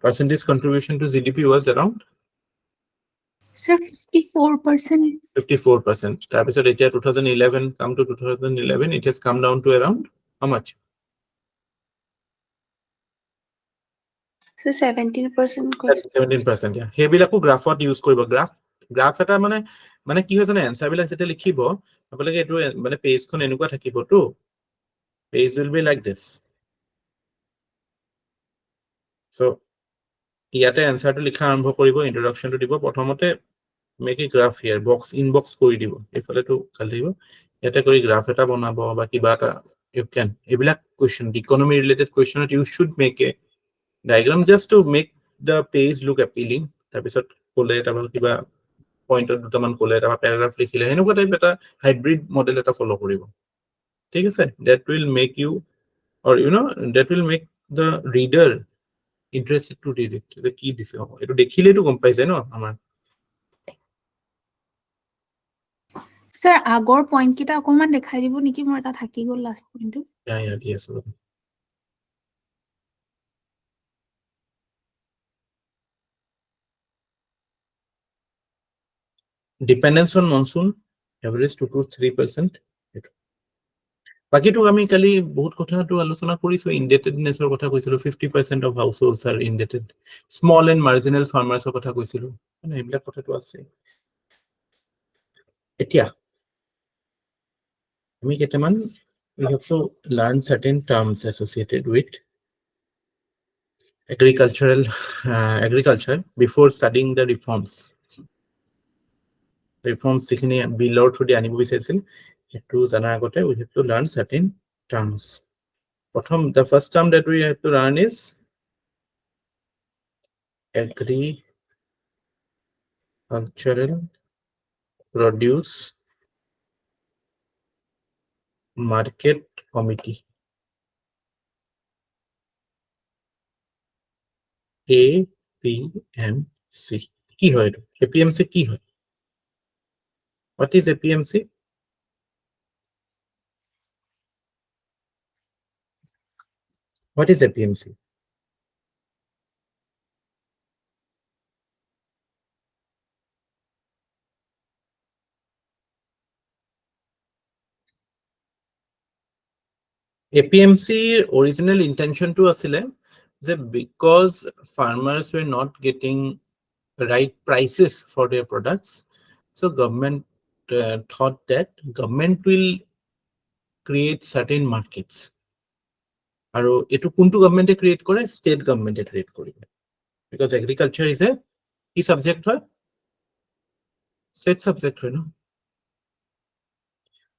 percentage contribution to GDP was around Sir, 54%. 54%. তাৰপিছত এতিয়া 2011 come to 2011 it has come down to around how much? So 17%. 17%, yeah. সেইবিলাকো গ্ৰাফত use কৰিব। Graph এটা মানে কি হয় জানে, এনসাৰ বিলাক যেতিয়া লিখিব আপোনালোকে এইটো মানে পেজখন এনেকুৱা থাকিবতো, page will be like this. So ইয়াতে এনসাৰটো লিখা আৰম্ভ কৰিব, ইন্ট্ৰডাকশনটো দিব, প্ৰথমতে make a graph here, box inbox কৰি দিব, এইফালেটো খালি দিব, ইয়াতে কৰি গ্ৰাফ এটা বনাব বা কিবা এটা ইউ ক্যান, এইবিলাক কোৱেশ্চন ইকোনমি ৰিলেটেড কোৱেশ্চনত you should make a diagram just to make the page look appealing. তাৰপিছত ক'লে তাৰপৰা কিবা পইণ্টত দুটামান ক'লে তাৰপৰা পেৰাগ্ৰাফ লিখিলে, সেনেকুৱা টাইপ এটা হাইব্ৰিড মডেল এটা ফলো কৰিব, ঠিক আছে? That will make you or you know that will make the reader interested to read it, যে কি দিছে হ'ব, এটো দেখিলেতো গম পাই যায় ন আমাৰ। স্যাৰ আগৰ পইণ্ট কিটা অকমান দেখাই দিব নেকি, মোৰ এটা থাকি গ'ল লাষ্ট পইণ্টটো। ইয়া দি আছো। Dependence on monsoon average 2 to 3%। বাকিটো আমি কালি বহুত কথাটো আলোচনা কৰিছো, ইনডেটেডনেছৰ কথা কৈছিলো, 50% of households are indebted, small and marginal ফাৰ্মাৰ্সৰ কথা কৈছিলো, মানে এইবিলাক কথাটো আছে। এতিয়া আমি কেইটামান we have to learn certain terms associated with agriculture before studying the reforms যিখিনি বিলৰ থ্ৰুদি আনিব বিচাৰিছিল, সেইটো জানাৰ আগতে we have to learn certain terms. The first term that we have to learn is agricultural produce market committee, APMC। কি হয় এটো? APMC কি হয়? What is APMC? What is APMC? APMC original intention to asile যে because farmers were not getting right prices for their products, so government thought that government will create certain markets, আৰু এটো কোনটো গভৰ্নমেন্টে create কৰে? State গভৰ্নমেন্টে create কৰিব, because agriculture is a কি subject হয়? State subject হয় ন।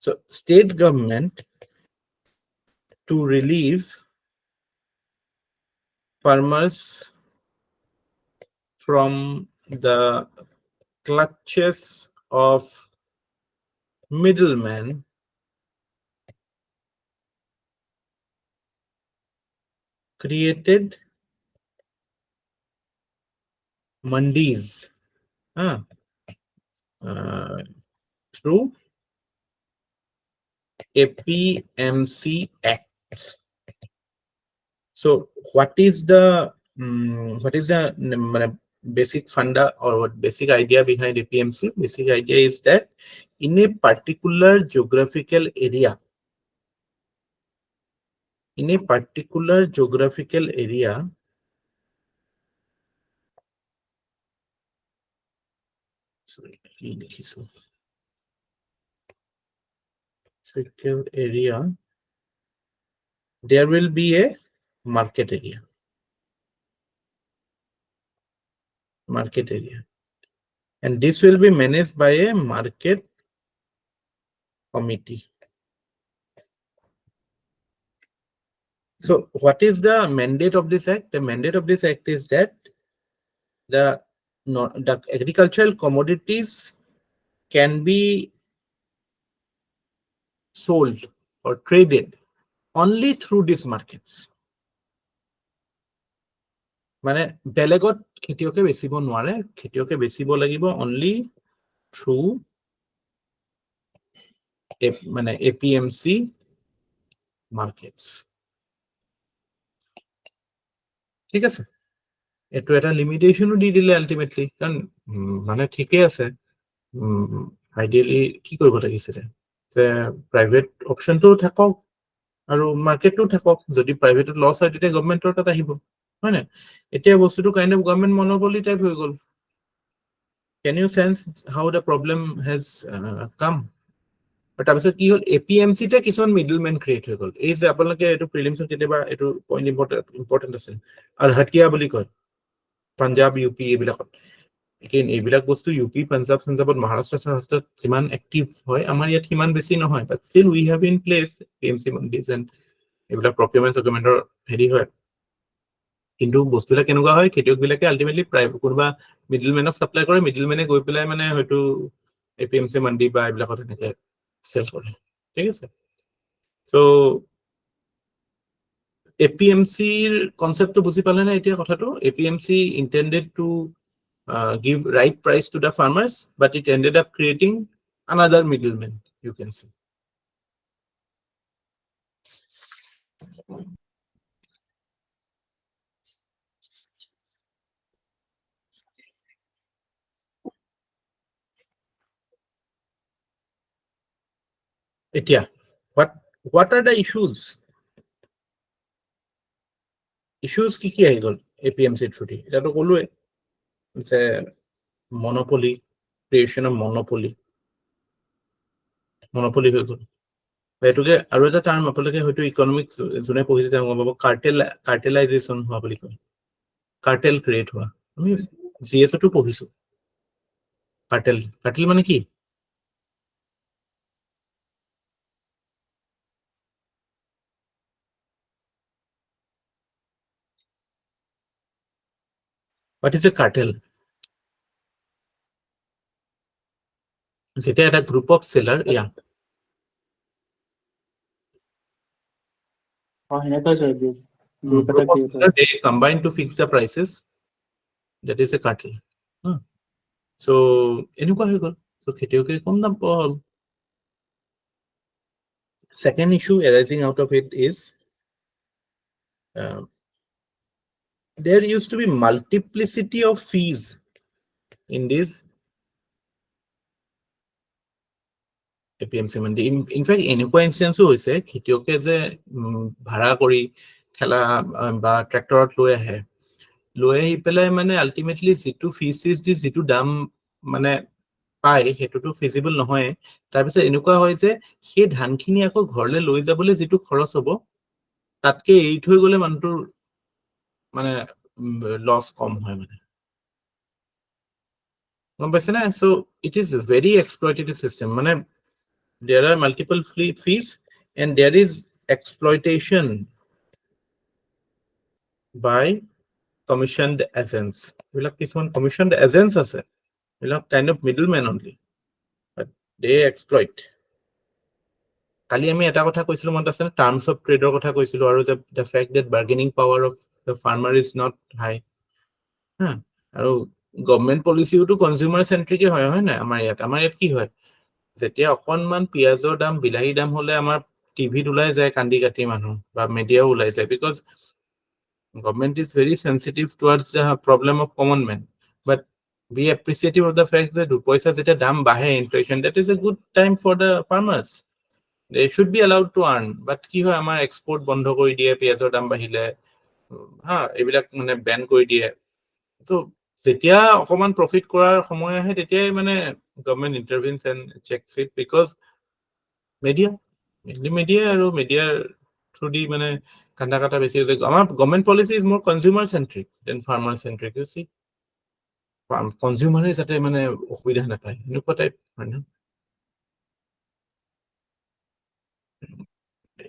So state government to relieve farmers from the clutches of middlemen created mandis through APMC Act. So what is the basic funda or what basic idea behind APMC? Basic idea is that in a particular geographical area, sorry, there will be a market area, and this will be managed by a market committee. So what is the mandate of this act? The mandate of this act is that the agricultural commodities can be sold or traded only through these markets. মানে বেলেগত খেতিয়কে বেচিব নোৱাৰে, খেতিয়কে বেচিব লাগিব only through মানে APMC markets. ঠিক আছে, এটো এটা লিমিটেশনও দি দিলে আলটিমেটলি, কাৰণ মানে ঠিকই আছে, আইডিয়ালি কি কৰিব লাগিছিলে যে প্ৰাইভেট অপশনটো থাকক আৰু মাৰ্কেটটো থাকক, যদি প্ৰাইভেটত লছ হয় তেতিয়া গভৰ্ণমেণ্টৰ তাত আহিব, হয় না? এতিয়া বস্তুটো kind of government monopoly type হৈ গ'ল। Can you sense how the problem has come? তাৰপিছত কি হ'ল, APMCতে কিছুমান মিডলমেন ক্ৰিয়েট হৈ গ'ল। এই যে আপোনালোকে এইটো প্ৰিলিমছত কেতিয়াবা এইটো পইণ্ট ইম্পৰ্টেণ্ট আছে, আৰু হাতিয়া বুলি কয় পাঞ্জাব ইউপি এইবিলাকত। এইবিলাক বস্তু ইউপি পাঞ্জাব চাঞ্জাবত মহাৰাষ্ট্ৰ চাহাৰাষ্ট্ৰত যিমান এক্টিভ হয় আমাৰ ইয়াত সিমান বেছি নহয়, but still we have in place APMC mandis and এইবিলাক প্ৰকিউৰমেণ্ট চকিউৰমেণ্টৰ হেৰি হয়। কিন্তু বস্তুবিলাক কেনেকুৱা হয়, খেতিয়কবিলাকে আলটিমেটলি কোনোবা মিডলমেনক চাপ্লাই কৰে, মিডলমেনে গৈ পেলাই মানে হয়তো APMC মান্ডি বা এইবিলাকত এনেকে চেল কৰে। ঠিক আছে, চ' APMCৰ কনচেপ্টটো বুজি পালে নে এতিয়া কথাটো? APMC intended to give right price to the farmers, but it ended up creating another middleman, you can see. Etya, what are the issues? Issues কি কি আহি গ'ল APMC through দি? এটাতো ক'লোৱে যে monopoly, creation of monopoly হৈ গ'ল। এইটোকে আৰু এটা টাৰ্ম আপোনালোকে হয়তো ইকনমিক্স যোনে পঢ়িছে তেওঁ গম পাব, কাৰ্টেলাইজেশ্যন হোৱা বুলি কয়, কাৰ্টেল ক্ৰিয়েট হোৱা। আমি GS-তো পঢ়িছো কাৰ্টেল। কাৰ্টেল মানে কি? What is a cartel? যেতিয়া এটা গ্ৰুপ অফ সেলাৰ, Group এটা create হয়। they combine to fix the prices, that is a cartel. So এনেকুৱা হৈ গ'ল, so খেতিয়কে কম দাম পোৱা হ'ল। Second issue arising out of it is there used to be multiplicity of fees in this APMC mandi. In fact এনেকুৱা ইনষ্টেন্সো হৈছে খেতিয়কে যে ভাড়া কৰি ঠেলা বা ট্ৰেক্টৰত লৈ আহি পেলাই মানে আলটিমেটলি যিটো ফিজ দি যিটো দাম মানে পায় সেইটোতো ফিজিবল নহয়। তাৰপিছত এনেকুৱা হয় যে সেই ধানখিনি আকৌ ঘৰলৈ লৈ যাবলৈ যিটো খৰচ হ'ব তাতকে এৰি থৈ গ'লে মানুহটোৰ মানে লছ কম হয় মানে, গম পাইছে না? চ' ইট ইজ ভেৰি এক্সপ্লইটেটিভ চিষ্টেম। মানে there are multiple fees and there is exploitation by commissioned agents. Like this one, commissioned agents আছে, kind of middlemen only, but they exploit. কালি আমি এটা কথা কৈছিলো মনত আছে, টার্মস অফ ট্ৰেডৰ কথা কৈছিলো, আৰু the fact that bargaining power of the farmer is not high. আৰু গভৰ্ণমেণ্ট পলিচিওটো কনজিউমাৰ চেন্ট্ৰিকে হয় না? আমাৰ ইয়াত কি হয়, যেতিয়া অকনমান পিয়াজৰ দাম বিলাহীৰ দাম হলে আমাৰ টিভিত ওলাই যায় কান্দি কাটি মানুহ, বা মিডিয়াও ওলাই যায়, because government is very sensitive towards the problem of common men. But be appreciative of the fact যে দুপইচা যেতিয়া দাম বাঢ়ে, inflation, that is a good time for the farmers, they should be allowed to earn. But কি হয়, আমাৰ export বন্ধ কৰি দিয়ে পিয়াজৰ দাম বাঢ়িলে, এইবিলাক মানে বেন কৰি দিয়ে। চ' যেতিয়া অকমান প্ৰফিট কৰাৰ সময় আহে তেতিয়াই মানে government intervenes and checks it, because media আৰু মিডিয়াৰ থ্ৰু দি মানে কান্দা কাটা বেছি হৈছে। আমাৰ government policy is more consumer centric than farmer centric. You see, কনজিউমাৰে যাতে মানে অসুবিধা নাপায়, এনেকুৱা টাইপ হয় ন।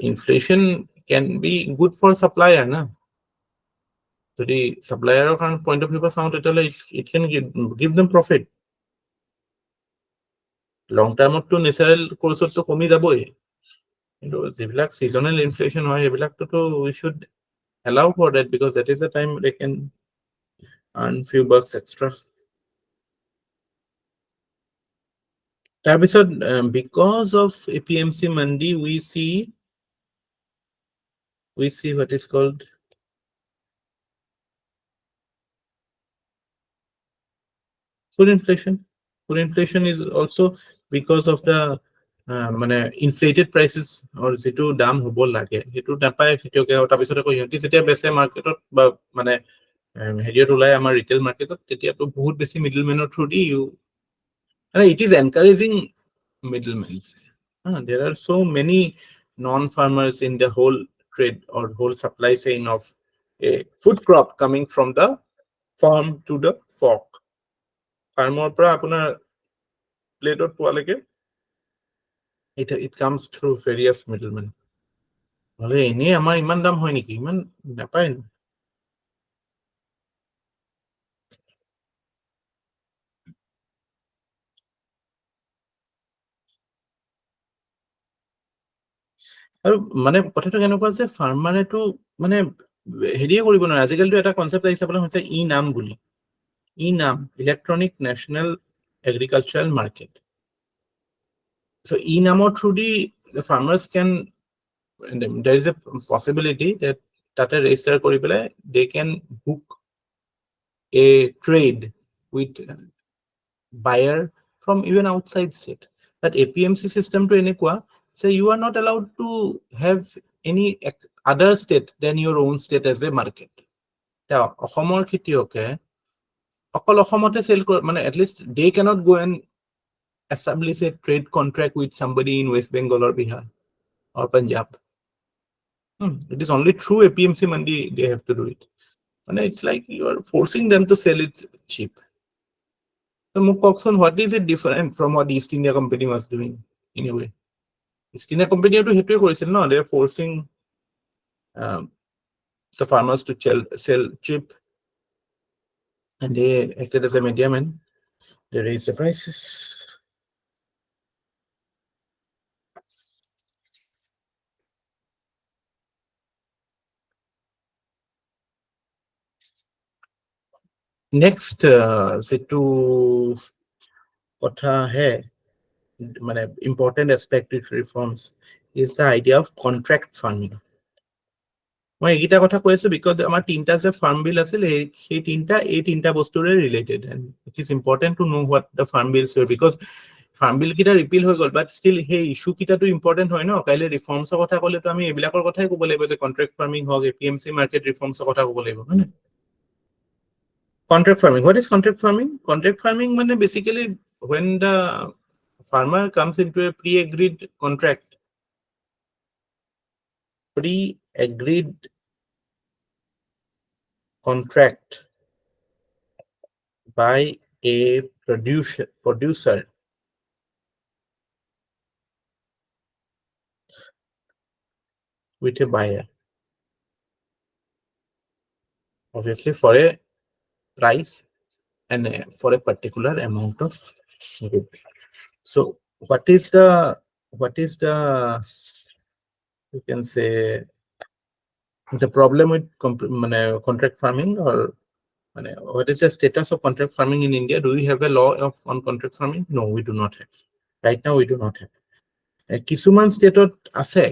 Inflation can be good for supplier na. যদি supplier point of view পৰা চাওঁ তেতিয়াহ'লে it can give them profit. Long term to natural courses to কমি যাবই, কিন্তু যিবিলাক seasonal inflation হয় সেইবিলাকতো we should allow for that, because that is the time they can earn few bucks extra. তাৰপিছত because of APMC Mandi we see what is called food inflation. Food inflation is also because of the মানে inflated prices or যেটো দাম হ'ব লাগে সেইটো নাপায় খেতিয়কে, তাৰপিছত আকৌ সিহঁতি যেতিয়া বেচে মাৰ্কেটত বা মানে হেৰিয়ত ওলাই আমাৰ ৰিটেল মাৰ্কেটত, তেতিয়াতো বহুত বেছি মিডলমেনৰ through the it is encouraging middlemen. There are so many non-farmers in the whole trade or whole supply chain of a food crop coming from the farm to the fork. Farmer pra apuna plate or poaleke, it comes through various middlemen. Hole ene amar iman dam hoy niki, iman napai. আৰু মানে কথাটো কেনেকুৱা আছে, ফাৰ্মাৰেটো মানে হেৰিয়ে কৰিব নোৱাৰে। আজিকালিতো এটা কনচেপ্ট আহিছে আপোনাৰ হৈছে ই নাম বুলি, ই নাম electronic national agricultural market. So e-namo through the farmers can, there is a possibility that tata register kori pele they can book a trade with buyer from even outside state. That APMC system to enekwa, so you are not allowed to have any other state than your own state as a market. Now Ohomor khetiyoke okol Ohomote sell mane at least they cannot go and establish a trade contract with somebody in West Bengal or Bihar or Punjab. It is only through APMC Mandi they have to do it. And it's like you are forcing them to sell it cheap. So Mukokson, what is it different from what East India Company was doing in a way? East India Company to hit no, they are forcing the farmers to sell cheap, and they acted as a middleman. They raised the prices. Next, situ kotha hai, mane important aspect of reforms is the idea of contract farming. মই এইটা কথা কৈ আছো because আমাৰ তিনটা যে farm bill আছিল সেই তিনটা বস্তুৰে related, and it is important to know what the farm bills are, because farm bill কিটা repeal হৈ গল, but still সেই issue কিটাটো important হয় ন। কাইলে reforms কথা কলে তো আমি এইবিলাকৰ কথাই ক'ব লাগিব, যে contract farming হওক, APMC market reforms কথা ক'ব লাগিব, হয় না? Contract farming. What is contract farming? Contract farming মানে basically when the farmer comes into a pre-agreed contract, by a producer with a buyer, obviously for a price and for a particular amount of good. So what is the you can say the problem with contract farming, or what is the status of contract farming in India? Do we have a law on contract farming? No, we do not have. Right now we do not have. Kisuman state ase,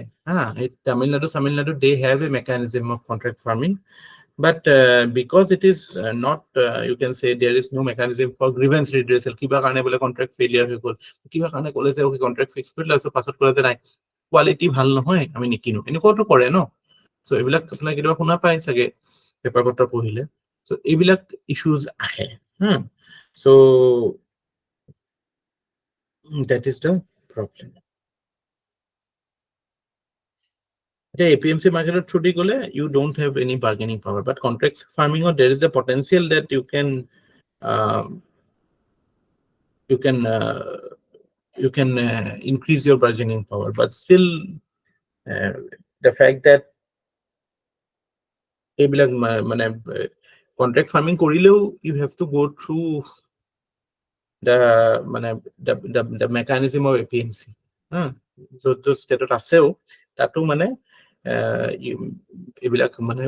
Tamil Nadu, they have a mechanism of contract farming, but because it is not, you can say there is no mechanism for grievance redressal. Kiba karone bole contract failure হৈ গল, কিবা কাৰণে কলে যে okay contract fix কৰিলে, also পাছত কলে যে নাই quality ভাল নহয় আমি নিকিনো, এনেকুৱাটো কৰে ন। So এইবিলাক আপোনাৰ কিবা শুনা পাই চাগে পেপাৰ পত্ৰ পঢ়িলে। So এইবিলাক issues আহে, so that is the problem. The APMC market through the gole, you don't have any bargaining power, but contract farming, or there is a potential that you can increase your bargaining power, but still the fact that এইবিলাক মানে contract farming কৰিলেও you have to go through the মানে the mechanism of APMC য'ত ষ্টেটত আছেও তাতো মানে এইবিলাক মানে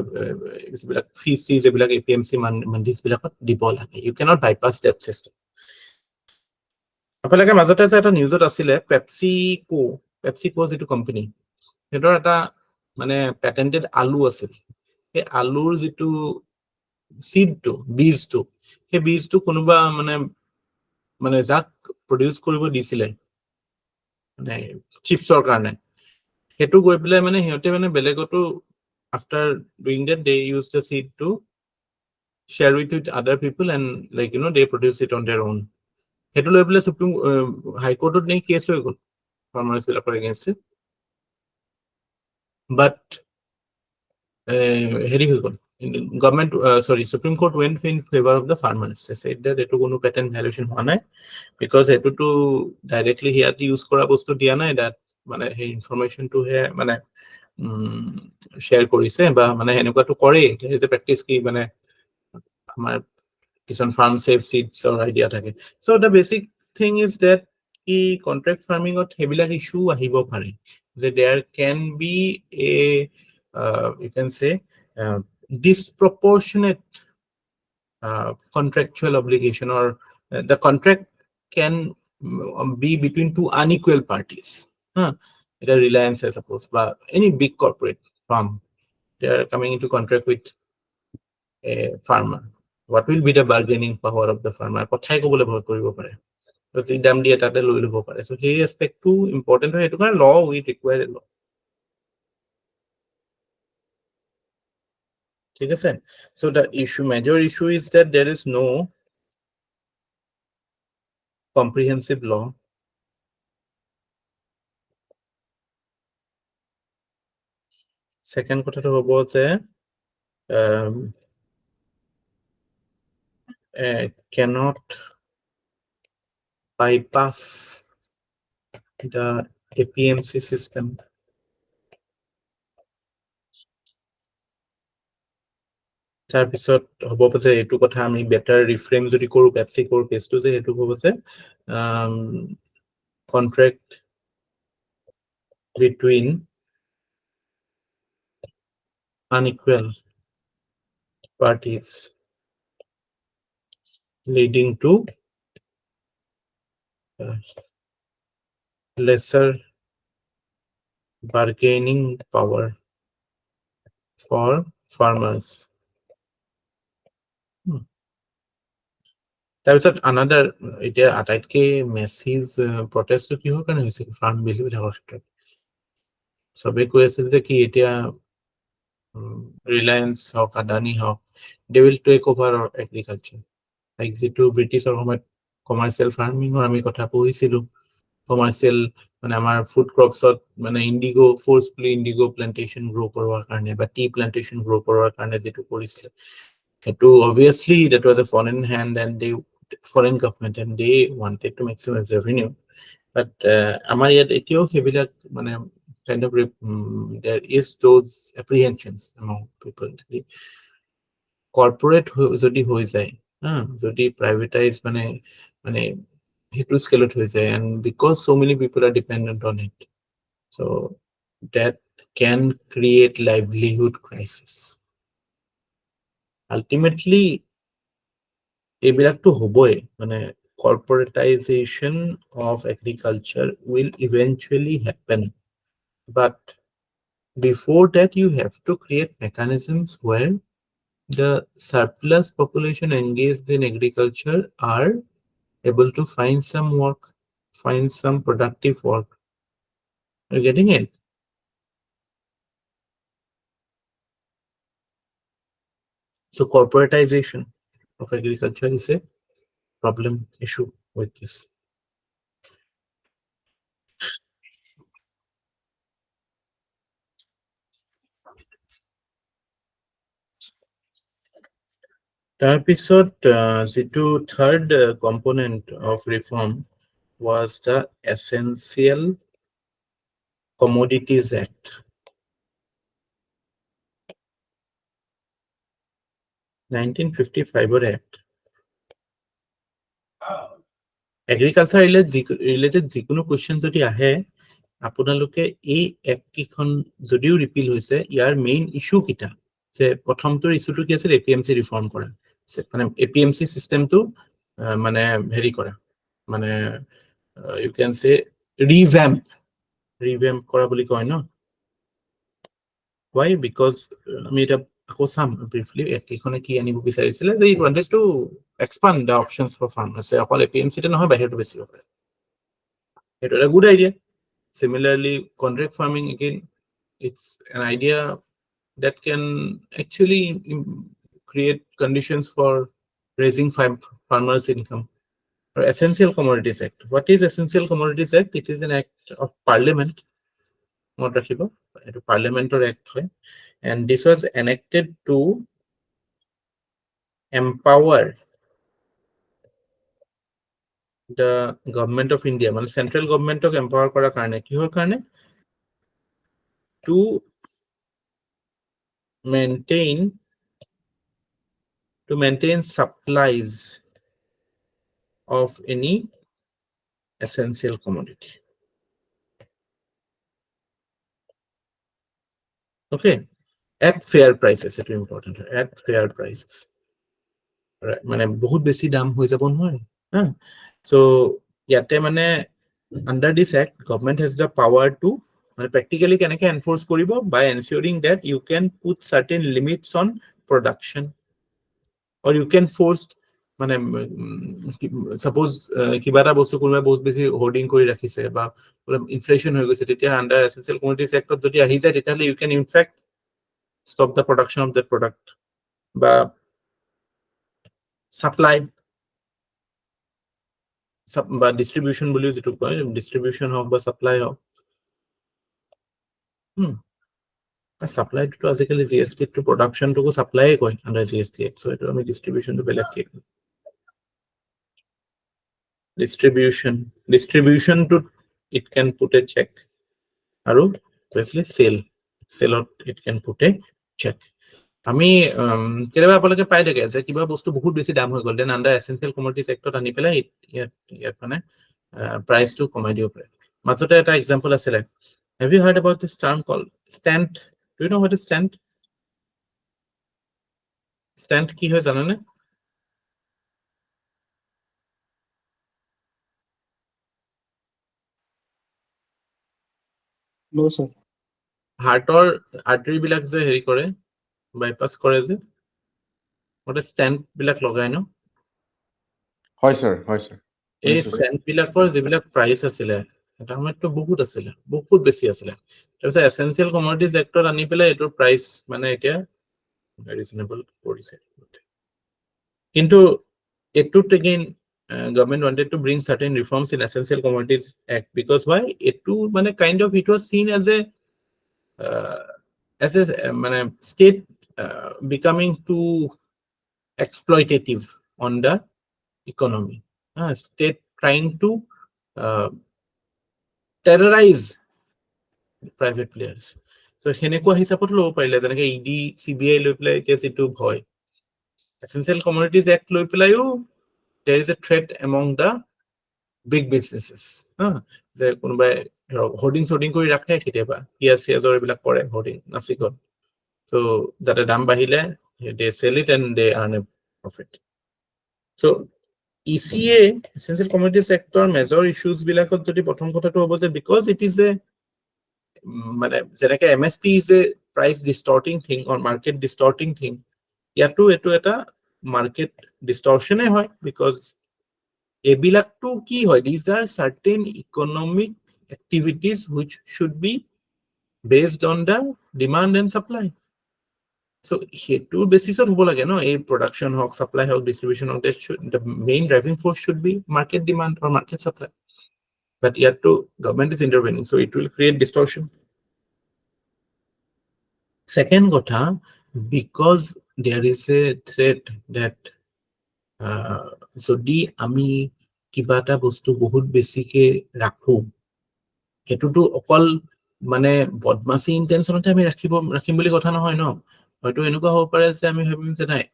যিবিলাক ফিজ এইবিলাক APMC মান্ডিজ বিলাকত দিব লাগে you cannot bypass that system আপোনালোকে মাজতে যে এটা নিউজত আছিলে পেপচিকো যিটো কোম্পানী সিহঁতৰ এটা মানে পেটেন্টেড আলু আছিল সেই আলুৰ যিটো সিডটো বীজটো সেই বীজটো কোনোবা মানে যাক প্ৰডিউচ কৰিব দিছিলে মানে চিপছৰ কাৰণে সেইটো গৈ পেলাই মানে সিহঁতে মানে বেলেগতো after doing that they use the seed to share with other people and like they produce it on their own সেইটো লৈ পেলাই সুপ্ৰিম হাইকোৰ্টত নে কেছ হৈ গ'ল ফাৰ্মাৰ্ছ বিলাকৰ এগেইনষ্ট বাট হেৰি হৈ গ'ল government supreme court went in favor of the farmers they said that এইটো কোনো পেটেন্ট ভায়োলেশন হোৱা নাই because এইটোতো ডাইৰেক্টলি হিয়াত ইউজ কৰা বস্তু দিয়া নাই that মানে সেই ইনফৰমেশনটো হে মানে শ্বেয়াৰ কৰিছে বা মানে এনেকুৱাটো কৰে যে প্ৰেক্টিছ কি মানে আমাৰ কিছুমান ফাৰ্ম সেভ সিডছৰ আইডিয়া থাকে so the basic thing is that কি কন্ট্ৰাক্ট ফাৰ্মিঙত সেইবিলাক ইস্যু আহিব পাৰে যে there can be a you can say disproportionate contractual obligation or the contract can be between two unequal parties it a Reliance I suppose but any big corporate firm they are coming into contract with a farmer what will be the bargaining power of the farmer কথাই ক'বলৈ ভয় কৰিব পাৰে তো দাম দিয়ে তাতে লৈ ল'ব পাৰে so সেই এস্পেক্টটো ইম্পৰ্টেন্ট হয় সেইটো কাৰণে law we require a law ঠিক আছে so the major issue is that there is no comprehensive law second কথাটো হ'ব যে cannot bypass the APMC system তাৰপিছত হ'ব যে এইটো কথা আমি বেটাৰ ৰিফ্ৰেম যদি কৰো পেপচিকোৰ কেছটো যে সেইটো হ'ব যে contract between unequal parties leading to lesser bargaining power for farmers তাৰপিছত another এতিয়া আটাইতকৈ মেচিভ প্ৰটেষ্টটো কিহৰ কাৰণে হৈছিল ফাৰ্ম বিল বিলাকৰ ক্ষেত্ৰত সবে কৈ আছিল যে কি এতিয়া ৰিলায়েন্স হওক আদানী হওক they will take over our agriculture like যিটো ব্ৰিটিছৰ সময়ত কমাৰ্চিয়েল ফাৰ্মিঙৰ আমি কথা পঢ়িছিলো কমাৰ্চিয়েল মানে আমাৰ ফুড ক্ৰপছত মানে ইণ্ডিগো ফোৰ্সফুলি ইণ্ডিগো প্লান্টেশন গ্ৰো কৰাৰ কাৰণে বা টি প্লান্টেশন গ্ৰো কৰাৰ কাৰণে যেটো কৰিছিল সেইটো obviously that was a foreign hand and they foreign government and they wanted to maximize revenue but আমাৰ ইয়াত এতিয়াও সেইবিলাক মানে kind of there is those apprehensions among people corporate যদি হৈ যায় যদি privatized মানে সেইটো স্কেলত হৈ যায় and because so many people are dependent on it so that can create livelihood crisis ultimately এইবিলাকটো হ'বই মানে corporatization of agriculture will eventually happen but before that you have to create mechanisms where the surplus population engaged in agriculture are able to find some work find some productive work you're getting it so corporatization of agriculture is a problem issue with this তাৰপিছত যিটো third component of reform was the Essential Commodities Act 1955 Act. Agriculture related যিকোনো question যদি আহে আপোনালোকে এই এক কিখন যদিও repeal হৈছে ইয়াৰ মেইন ইস্যু কিটা যে প্ৰথমটোৰ ইস্যুটো কি আছিল APMC ৰিফৰ্ম কৰা মানে APMC সিস্টেমটো মানে হেৰি কৰা মানে you can say revamp কৰা বুলি কয় ন why because আমি এটা আকৌ চাম briefly একেখনে কি আনিব বিচাৰিছিলে they wanted to expand the options for farmers অকল APMC তে নহয় বাহিৰটো বেছি হ'ব এটা এটা good idea similarly contract farming again it's an idea that can actually create conditions for raising farmers income or essential commodities act what is essential commodities act it is an act of parliament not rakhibo etu parliamentor act hoy and this was enacted to empower the government of India মানে central government ok empower kora karone kihor karone to maintain supplies of any essential commodity okay at fair prices it is important at fair prices right মানে বহুত বেছি দাম হৈ যাব নহয় so ইয়াতে মানে under this act government has the power to practically কেনেকে enforce কৰিব by ensuring that you can put certain limits on production or you can force মানে suppose কিবা এটা বস্তু কোনোবা বহুত বেছি হোৰ্ডিং কৰি ৰাখিছে বা ইনফ্লেশন হৈ গৈছে তেতিয়া under essential commodities act যদি আহি যায় তেতিয়ালে you can in fact stop the production of that product বা supply বা distribution বুলি যেটো কয় distribution হওক বা supply হওক supply to আজিকালি GST to production to supply কয় under GST act so এটো আমি distribution to বেলেগ কে distribution to it can put a check আৰু basically sale it can put a check আমি কেৰেবা আপোনালোকে পাই থাকে যে কিবা বস্তু বহুত বেছি দাম হৈ গল দেন আন্ডাৰ এসেনশিয়াল কমোডিটিজ এক্টত আনি পেলাই ইয়াত মানে প্ৰাইস টো কমাই দিব পাৰে মাজতে এটা এক্সাম্পল আছিল have you heard about this term called stamp do you know what is stamp কি হয় জানেনে No, sir. হাৰ্টৰ আৰ্টাৰি বিলাক যে হেৰি কৰে বাইপাস কৰে যে ওটা স্টেন্ট বিলাক লগায় ন হয় স্যাৰ এই স্টেন্ট বিলাকৰ যিবিলাক প্ৰাইস আছিল এটা সময়তো বহুত আছিল বহুত বেছি আছিল তাৰপিছত এসেনশিয়াল কমোডিটিজ এক্টত আনি পেলাই এটোৰ প্ৰাইস মানে এতিয়া ৰিজনেবল কৰিছে কিন্তু এটোত again government wanted to bring certain reforms in essential commodities act because why etu মানে kind of it was seen as a মানে state becoming too exploitative on the economy state trying to terrorize private players so হেনেকুৱা হিচাপত লব পাৰিলে যেনেকে ED CBI লৈ পেলাই এতিয়া যেটো ভয় essential commodities act লৈ পেলাইও there is a threat among the big businesses যে কোনোবাই হোৰ্ডিং কৰি ৰাখে কেতিয়াবা পিয়াজৰ এইবিলাক কৰে হোৰ্ডিং নাচিকত so যাতে দাম বাহিলে they sell it and they earn a profit so ECA essential commodities sector major issues বিলাকত যদি প্ৰথম কথাটো হ'ব যে because it is a মানে যেনেকে MSP is a price distorting thing or market distorting thing ইয়াতো এটো এটা market distortion হয় because এবিলাকটো কি হয় these are certain economic activities which should be based on the demand and supply so hetu basis of hobo lage no a production hawk supply hawk distribution of that should the main driving force should be market demand or market supply but yet to government is intervening so it will create distortion second kotha because there is a threat that যদি আমি কিবা এটা বস্তু বহুত বেছিকে ৰাখো হেতুটো অকল মানে বদমাসি ইন্টেনশনতে আমি ৰাখিম বুলি কথা নহয় ন হয়তো এনেকুৱা হ'ব পাৰে যে আমি ভাবিম যে নাই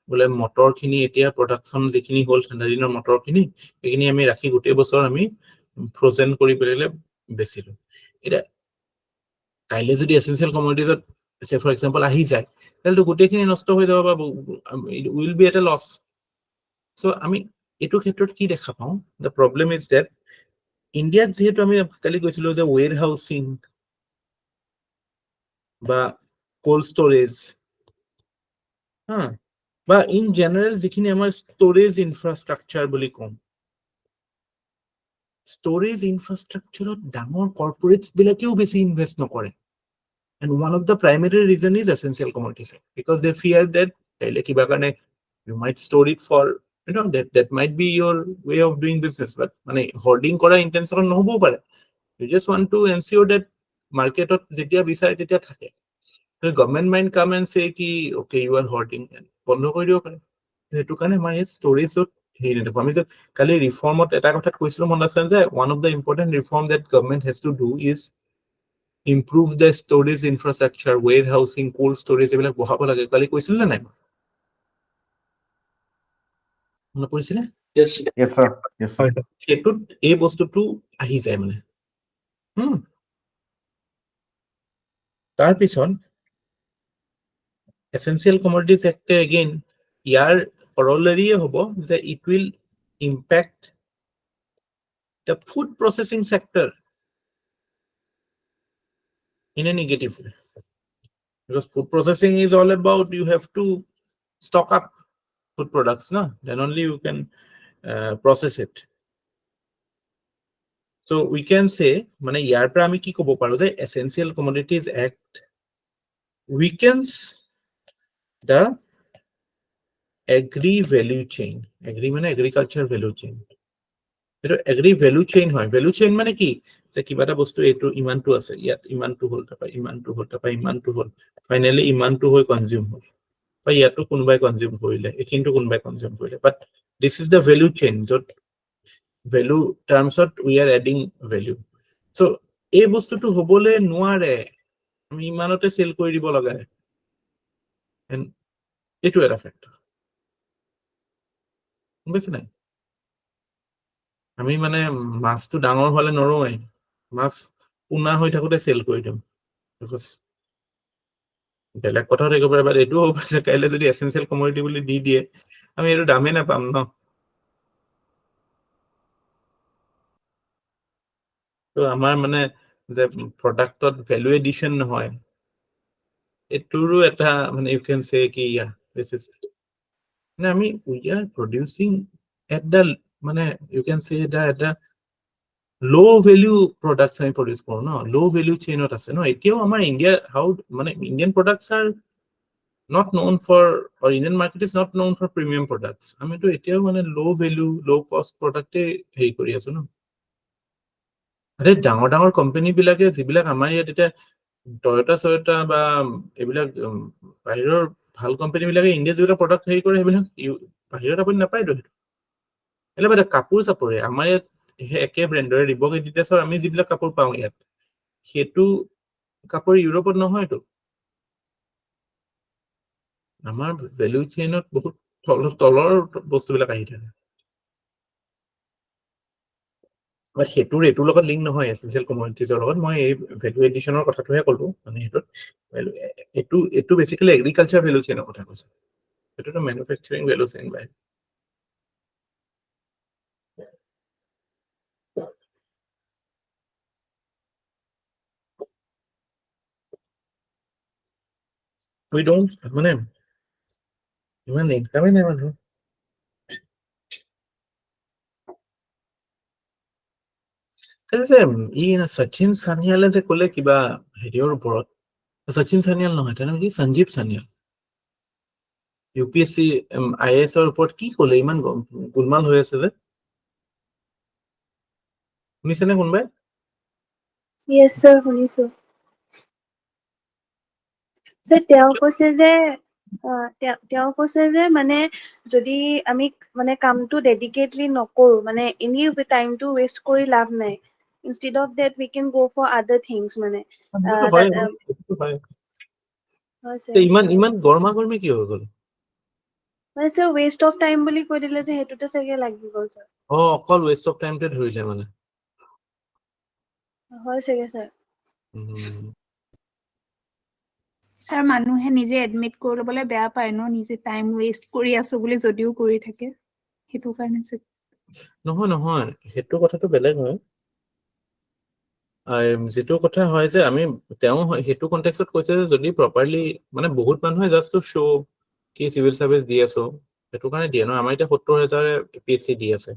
বোলে মটৰ খিনি এতিয়া প্ৰডাকশন যিখিনি হ'ল ঠাণ্ডা দিনৰ মটৰ খিনি এইখিনি আমি ৰাখি গোটেই বছৰ আমি ফ্ৰজেন কৰি পেলাইলে বেচিলো এটা কাইলে যদি এসেনশিয়াল কমোডিটিজত সে ফৰ এক্সাম্পল আহি যায় তাহলে তো গোটেইখিনি নষ্ট হৈ যাব বা will be at a loss so আমি এটো ক্ষেত্ৰত কি দেখা পাওঁ দ্য প্ৰবলেম ইজ দ্যাট ইণ্ডিয়াত যেহেতু আমি কালি কৈছিলো যে ওৱেৰ হাউচিং বা কোল্ড ষ্টৰেজ বা ইন জেনাৰেল যিখিনি আমাৰ ষ্টৰেজ ইনফ্ৰাষ্ট্ৰাকচাৰ বুলি কম ষ্টৰেজ ইনফ্ৰাষ্ট্ৰাকচাৰত ডাঙৰ কৰ্পোৰেটস বিলাকেও বেছি ইনভেষ্ট নকৰে and one of the primary reason is essential commodities because they fear that kiba karone you might store it for that might be your way of doing business but mane hoarding kora intention nohobo pare you just want to ensure that market ot jetia bisare tetia thake the government might come and say ki okay you are hoarding and bondo kori dibo pare hetu kane my storage ot hey ne আমি যে কালি ৰিফৰ্মত এটা কথাত কৈছিলো মন আছে যে one of the important reform that government has to do is improve the storage infrastructure warehousing cold storage এবিলাক বহাব লাগে কালি কৈছিল না নাই মনে পৰিছিল Yes. Yes, sir. Yes, sir. হেতুত এই বস্তুটো আহি যায় মানে তাৰ পিছত essential commodities act again ইয়াৰ corollary হ'ব যে it will impact the food processing sector in a negative way because food processing is all about you have to stock up food products no then only you can process it so we can say mane yar pra ami ki kobo paro je essential commodities act weakens the agri value chain agri mane agriculture value chain eto agri value chain hoy value chain mane ki je kiba ta bostu etu iman tu ase yat iman tu hol ta pa iman tu hol ta pa iman tu hol finally iman tu hoy consume hol বা ইয়াতো কোনবাই consume কৰিলে এখিনটো কোনবাই consume কৰিলে but this is the value chain যত value টাৰ্মসত we are adding value so এই বস্তুটো হবলে নোৱাৰে আমি ইমানতে সেল কৰি দিব লগা এন্ড এটো এটা ফ্যাক্টৰ বুঝছ নাই আমি মানে মাছটো ডাঙৰ হলে নৰওই মাছ পুনা হৈ থাকোতে সেল কৰি দিম বিকজ বেলেগ কথা থাকিব পাৰে বাট এইটো হ'ব পাৰে কাইলে যদি এসেনশিয়াল কমোডিটি বুলি দি দিয়ে আমি এটো দামে নাপাম ন তো আমাৰ মানে যে প্ৰডাক্টত ভ্যালু এডিশন নহয় এটোৰো এটা মানে ইউ ক্যান সে কি দিস ইজ না আমি উই আর প্রোডিউসিং এট দা মানে ইউ ক্যান সে এটা low value products আমি produce কৰো ন low value chain ত আছে ন এতিয়াও আমাৰ ইন্ডিয়া হাউ মানে Indian products are not known for or Indian market is not known for premium products আমি তো এতিয়াও মানে low value low cost product হেই কৰি আছো ন আৰে ডাঙৰ কোম্পানী বিলাকে যিবিলাক আমাৰ ইয়াত এটা টয়োটা বা এইবিলাক বাহিৰৰ ভাল কোম্পানী বিলাকে ইন্ডিয়া যিবিলাক প্ৰডাক্ট হেই কৰে সেইবিলাক বাহিৰত আপুনি নাপায় তো এলে বাদ কাপোৰ চাপৰে আমাৰ ইয়াত একে ব্ৰেণ্ডৰে ৰিবক এডিডাছৰ আমি যিবিলাক কাপোৰ পাওঁ ইয়াত হেতু কাপোৰ ইউৰোপত নহয়তো আমাৰ ভ্যালু চেইনত বহুত তলৰ বস্তুবিলাক আহি থাকে বাট হেতুৰ এটোৰ লগত লিংক নহয় এসেনশিয়াল কমোডিটিজৰ লগত মই এই ভ্যালু এডিশনৰ কথাটোহে কলো মানে হেতুত এটো বেসিক্যালি এগ্ৰিকালচাৰ ভ্যালু চেইনৰ কথা কৈছে এটোটো manufacturing value chain by we don't মানে ইমান ইনকামে নাই মানুহ ই সচিন সানিয়ালে যে কলে কিবা হেৰিৰ ওপৰত সচিন সানিয়াল নহয় তেনে কি সঞ্জীৱ সানিয়াল UPSC IAS ৰ ওপৰত কি কলে ইমান গুলমাল হৈ আছে যে শুনিছেনে কোনবাই Yes, sir, শুনিছো। Sir, তেওঁ কৈছে যে মানে যদি আমি মানে কামটো ডেডিকেটলি নকৰো মানে এনি টাইমটো ৱেষ্ট কৰি লাভ নাই instead of that we can go for other things মানে হয় হয় sir ইমান গৰমা গৰমি কি হৈ গল মানে স্যাৰ ৱেষ্ট অফ টাইম বুলি কৈ দিলে যে হেতুতে চাগে লাগি গ'ল স্যাৰ অকল ৱেষ্ট অফ টাইমতে ধৰিলে মানে হয় চাগে স্যাৰ স্যাৰ মানুহে নিজে এডমিট কৰি ল'বলৈ বেয়া পায় ন নিজে টাইম ৱেষ্ট কৰি আছো বুলি যদিও কৰি থাকে সেইটো কাৰণে নহয় সেইটো কথাটো বেলেগ হয় যেটো কথা হয় যে আমি তেওঁ হেতু কনটেক্সটত কৈছে যে যদি প্ৰপাৰলি মানে বহুত মানুহে জাস্ট টু শো কি সিভিল সাৰ্ভিস দি আছো হেতু কাৰণে দিয়ে ন আমাৰ এতিয়া 70,000 APSC দি আছে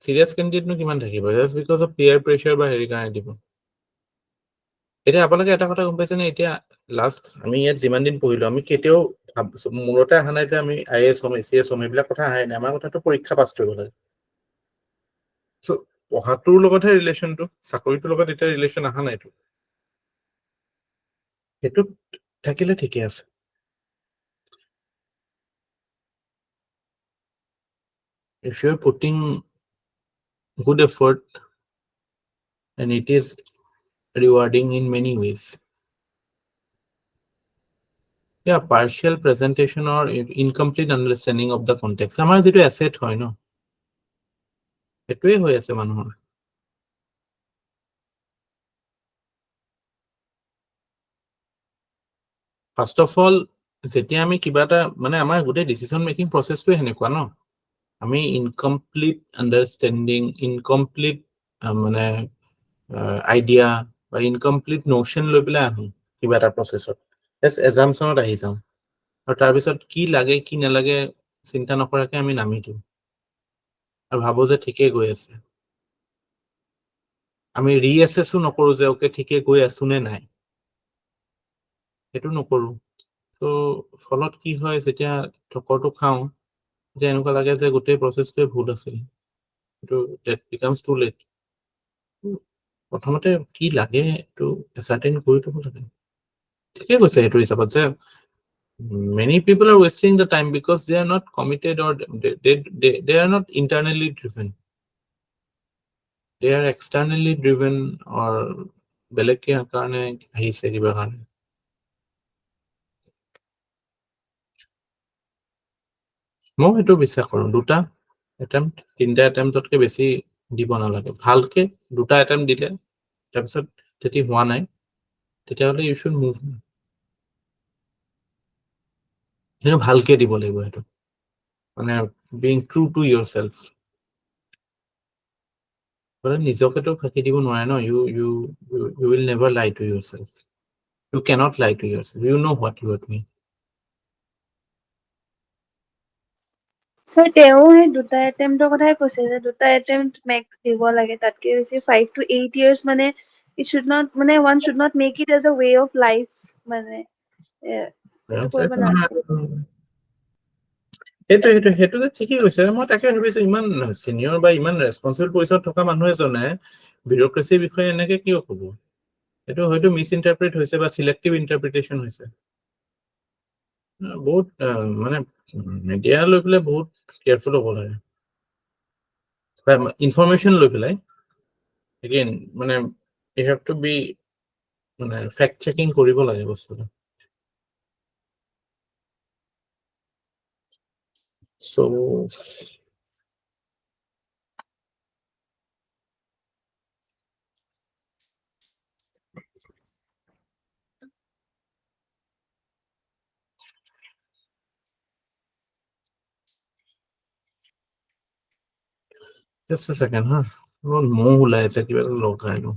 সিরিয়াস ক্যান্ডিডেট নো কিমান থাকিব just because of peer pressure বা হেৰি কাৰণে দিব এতিয়া আপোনালোকে এটা কথা গম পাইছে নে এতিয়া লাষ্ট আমি ইয়াত যিমান দিন পঢ়িলো আমি কেতিয়াও মূৰতে অহা নাই যে আমি IAS হ'ম ACS হ'ম এইবিলাক কথা আহাই নাই আমাৰ কথাটো পৰীক্ষা পাছ কৰিব লাগে চ' পঢ়াটোৰ লগতহে ৰিলেশ্যনটো চাকৰিটোৰ লগত এতিয়া ৰিলেশ্যন অহা নাইতো সেইটোত থাকিলে ঠিকে আছে if you are putting good effort and it is rewarding in many ways yeah partial presentation or incomplete understanding of the context আমাৰ যেটো asset হয় ন এটোৱে হৈ আছে মানুহৰ ফাৰ্ষ্ট অফ অল যেতিয়া আমি কিবা এটা মানে আমাৰ গোটেই ডিসিশন মেকিং প্ৰসেসটোৱে হেনেকুৱা ন আমি ইনকমপ্লিট আন্ডাৰষ্টেণ্ডিং ইনকমপ্লিট মানে আইডিয়া বা ইনকমপ্লিট নোশন লৈ পেলাই আহো কিবা এটা প্ৰসেসত এছ এজাম্পশনত আহি যাওঁ আৰু তাৰ পিছত কি লাগে কি নালাগে চিন্তা নকৰাকে আমি নামি দিওঁ আৰু ভাবো যে ঠিকে গৈ আছে আমি ৰিএসেসো নকৰো যে ওকে ঠিকে গৈ আছো নে নাই সেইটো নকৰো তো ফলত কি হয় যেতিয়া ঠকৰটো খাওঁ যে এনেকুৱা লাগে যে গোটেই প্ৰসেসটোৱে ভুল আছিল তো that becomes too late প্ৰথমতে কি লাগে তো এসাৰ্টেইন কৰি থব লাগে ঠিকে কৈছে সেইটো হিচাপত যে many people are wasting the time because they are not committed or they are not internally driven they are externally driven or বেলেগ কাৰণে আহিছে কিবা কাৰণে মই সেইটো বিশ্বাস কৰো দুটা এটেম্পট তিনটা এটেম্পটতকে বেছি দিব নালাগে ভালকে দুটা এটেম্পট দিলে তাৰপিছত যদি হোৱা নাই তেতিয়াহলে ইউ শুড মুভ ভালকে দিব লাগিব সেইটো মানে being true to yourself নিজকেতো ফাঁকি দিব নোৱাৰে ন you will never lie to yourself you cannot lie to yourself you know what you are doing sir তেওঁ সেই দুটা এটেম্পটৰ কথাই কৈছে যে দুটা এটেম্পট মেক্স দিব লাগে তাতকে বেছি 5 to 8 years মানে it should not মানে one should not make it as a way of life মানে সেইটো কৰিব নালাগে সেইটো যে ঠিকেই কৈছে মই তাকে ভাবিছো ইমান সিনিয়ৰ বা ইমান ৰেসপন্সিবল পজিশনত থকা মানুহ এজনে বিউৰোক্ৰেসিৰ বিষয়ে এনেকে কিয় ক'ব এইটো হয়তো মিস ইন্টারপ্রেট হৈছে বা সিলেক্টিভ ইন্টারপ্রিটেশন হৈছে বহুত মানে মিডিয়া লৈ পেলাই বহুত কেয়ারফুল হ'ব লাগে ইনফরমেশন লৈ পেলাই এগেইন মানে ইউ হ্যাভ টু বি মানে ফ্যাক্ট চেকিং কৰিব লাগে বস্তুটো so just a second মহ ওলাই আছে কিবা লগাই লওঁ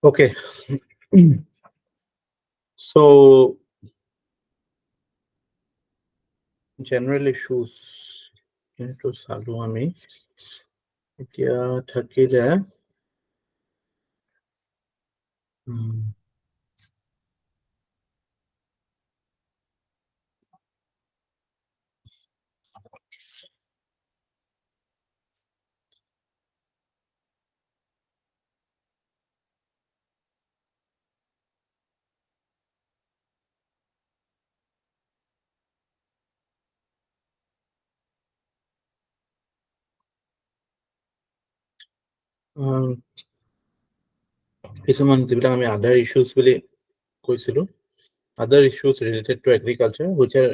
Okay. So general issues into salu ami etia thakile কিছুমান যিবিলাক আমি other issues বুলি কৈছিলো, other issues related to agriculture which are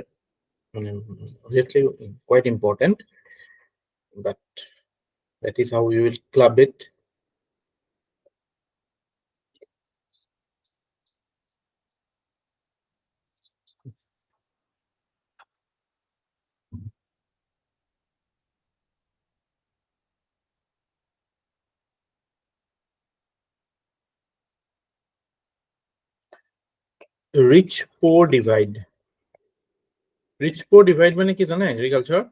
obviously quite important, but that is how we will club it. Rich poor divide. Rich poor divide মানে কি জানে agriculture?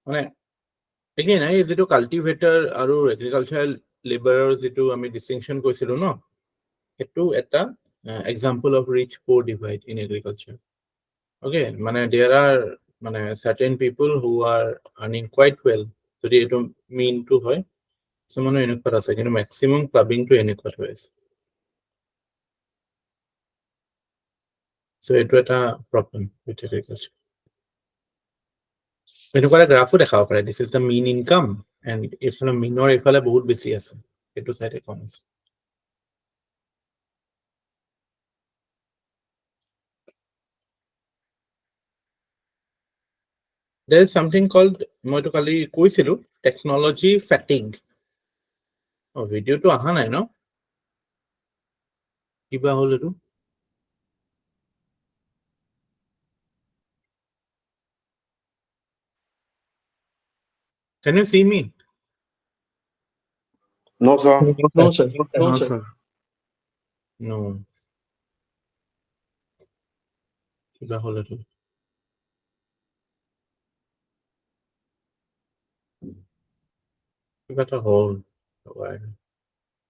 মানে again এই যেটো cultivator আৰু agricultural laborer যেটো আমি distinction কৈছিলো ন, এটো এটা example of rich poor divide in agriculture. Okay, মানে there are certain people who are earning quite well, যদি এটো mean to হয় কিছুমানৰ এনেকুৱা আছে, কিন্তু maximum clubbing to এনেকুৱা হৈ আছে. So এটো এটা problem with agriculture. এনেকুৱা গ্ৰাফো দেখাব পাৰে, this is the mean income and এইফালে মিনৰ এইফালে বহুত বেছি আছে, এটো সাইডে কম আছে. There is something called মই তো কালি কৈছিলো technology fatigue. ভিডিও তো আহা নাই ন, কিবা হল এটো? Can you see me? No, sir. No, sir. No, No, sir. sir. No. কিবা হল এটো? কিবা এটা হল।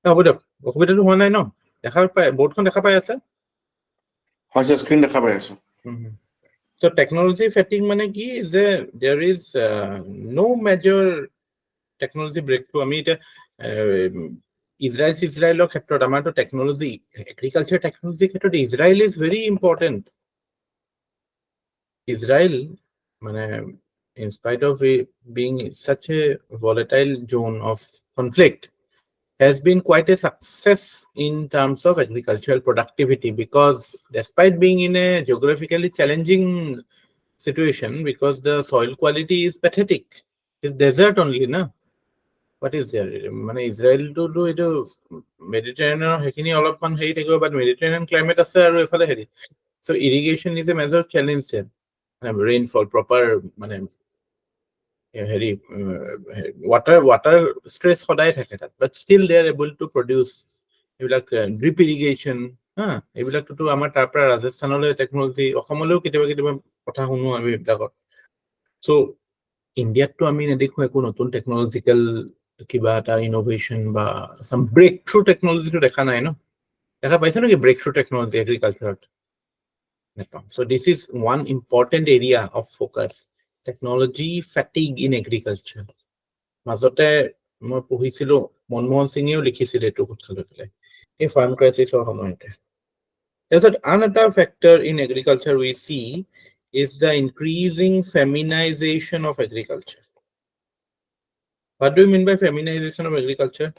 হ'ব দিয়ক, অসুবিধাটো হোৱা নাই ন? দেখা পাই বৰ্ডখন দেখা পাই আছে? হয় স্যার, স্ক্রিন দেখা পাই আছো। So technology fatigue মানে কি যে there is no major technology breakthrough. আমি এটা ইজৰাইলৰ ক্ষেত্ৰত আমাৰতো টেকনলজি, এগ্ৰিকালচাৰ টেকনলজি ক্ষেত্ৰত Israel is very important. Israel, in spite of it being such a volatile zone of conflict, has been quite a success in terms of agricultural productivity, because despite being in a geographically challenging situation, because the soil quality is pathetic, it's desert only, na? What is there? Israel to do it, Mediterranean hekini olopman hei thakib, but Mediterranean climate ase aru efale heri. So irrigation is a major challenge there. Rainfall proper water stress সদায় থাকে তাত, but still they are able to produce এইবিলাক drip irrigation. এইবিলাকতো আমাৰ তাৰ পৰা ৰাজস্থানলৈ technology, অসমলৈও কেতিয়াবা কেতিয়াবা কথা শুনো আমি এইবিলাকত. So ইণ্ডিয়াততো আমি নেদেখো একো নতুন টেকনলজিক্যাল কিবা এটা ইনোভেশন বা some breakthrough technology তো দেখা নাই ন? দেখা পাইছে নেকি breakthrough technology এগ্ৰিকালচাৰত? So this is one important area of focus, technology fatigue in agriculture. মাজতে মই পঢ়িছিলো মনমোহন সিংয়েও লিখিছিল এইটো কথা লৈ পেলাই এই ফাৰ্ম ক্ৰাইচিছৰ সময়তে. Another factor in agriculture we see is the increasing feminization of agriculture. What do you mean by feminization of agriculture?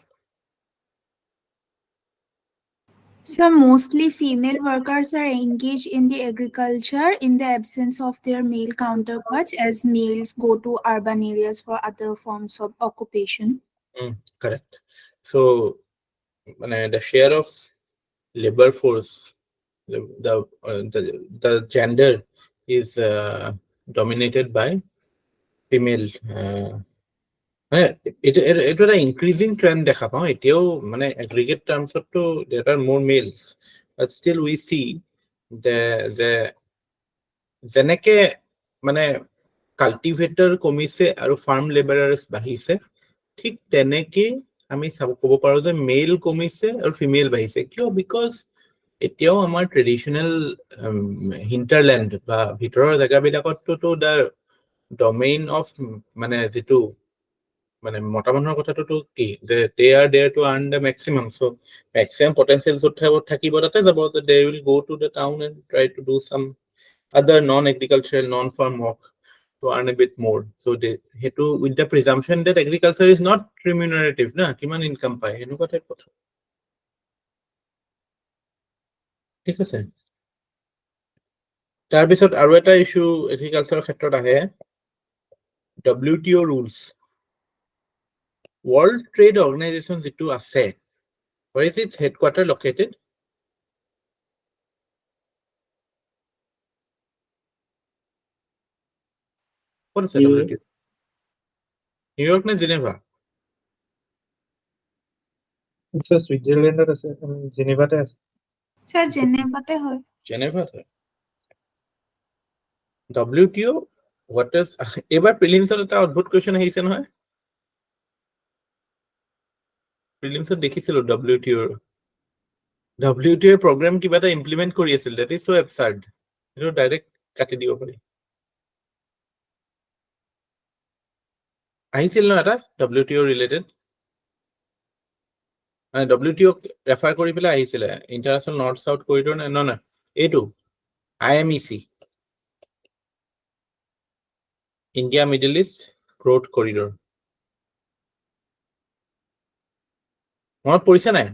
So mostly female workers are engaged in the agriculture in the absence of their male counterparts, as males go to urban areas for other forms of occupation. Correct. So the share of labor force, the gender is dominated by female মানে এইটো এটা increasing trend দেখা পাওঁ এতিয়াও মানে aggregate টাৰ্মছতো there are more males but still we see যে যেনেকে মানে কাল্টিভেটৰ কমিছে আৰু ফাৰ্ম লেবাৰাৰ্ছ বাঢ়িছে ঠিক তেনেকে আমি ক'ব পাৰো যে মেল কমিছে আৰু ফিমেল বাঢ়িছে কিয় বিকজ এতিয়াও আমাৰ ট্ৰেডিশ্যনেল হিণ্টাৰলেণ্ড বা ভিতৰৰ জেগাবিলাকততো দ্য ডমেইন অফ মানে যিটো মানে মতা মানুহৰ কথাটোতো কি যে they are there to earn the maximum so' maximum potential য'ত থাকিব তাতে যাব যে they will go to the town and try to do some other non-agricultural, non-farm work to earn a bit more. So they to with the presumption that agriculture is not remunerative, na kiman income pai enuka type kotha. ঠিক আছে তাৰ পিছত আৰু এটা issue এগ্ৰিকালচাৰৰ ক্ষেত্ৰত আহে WTO rules. World Trade Organization যিটো আছে, where is its headquarter located? What is WTO? New York নে Geneva? নিশ্চয় ছুইজাৰলেণ্ডত আছে জেনেভাতে আছে স্যাৰ জেনেভাতে হয় Geneva. WTO what is এবাৰ প্ৰিলিমছত এটা অদ্ভুত কোৱেশ্চন আহিছে নহয় প্ৰিলিমছত দেখিছিলো WTO প্ৰগ্ৰাম কিবা এটা ইমপ্লিমেন্ট কৰি আছিল that is so absurd এইটো ডাইৰেক্ট কাটি দিব পাৰি আহিছিল ন এটা WTO ৰিলেটেড WTO ৰেফাৰ কৰি পেলাই আহিছিলে ইণ্টাৰনেশ্যনেল নৰ্থ সাউথ কৰিডৰ নে ন এইটো IMEC India middle east growth corridor মনত পৰিছে নাই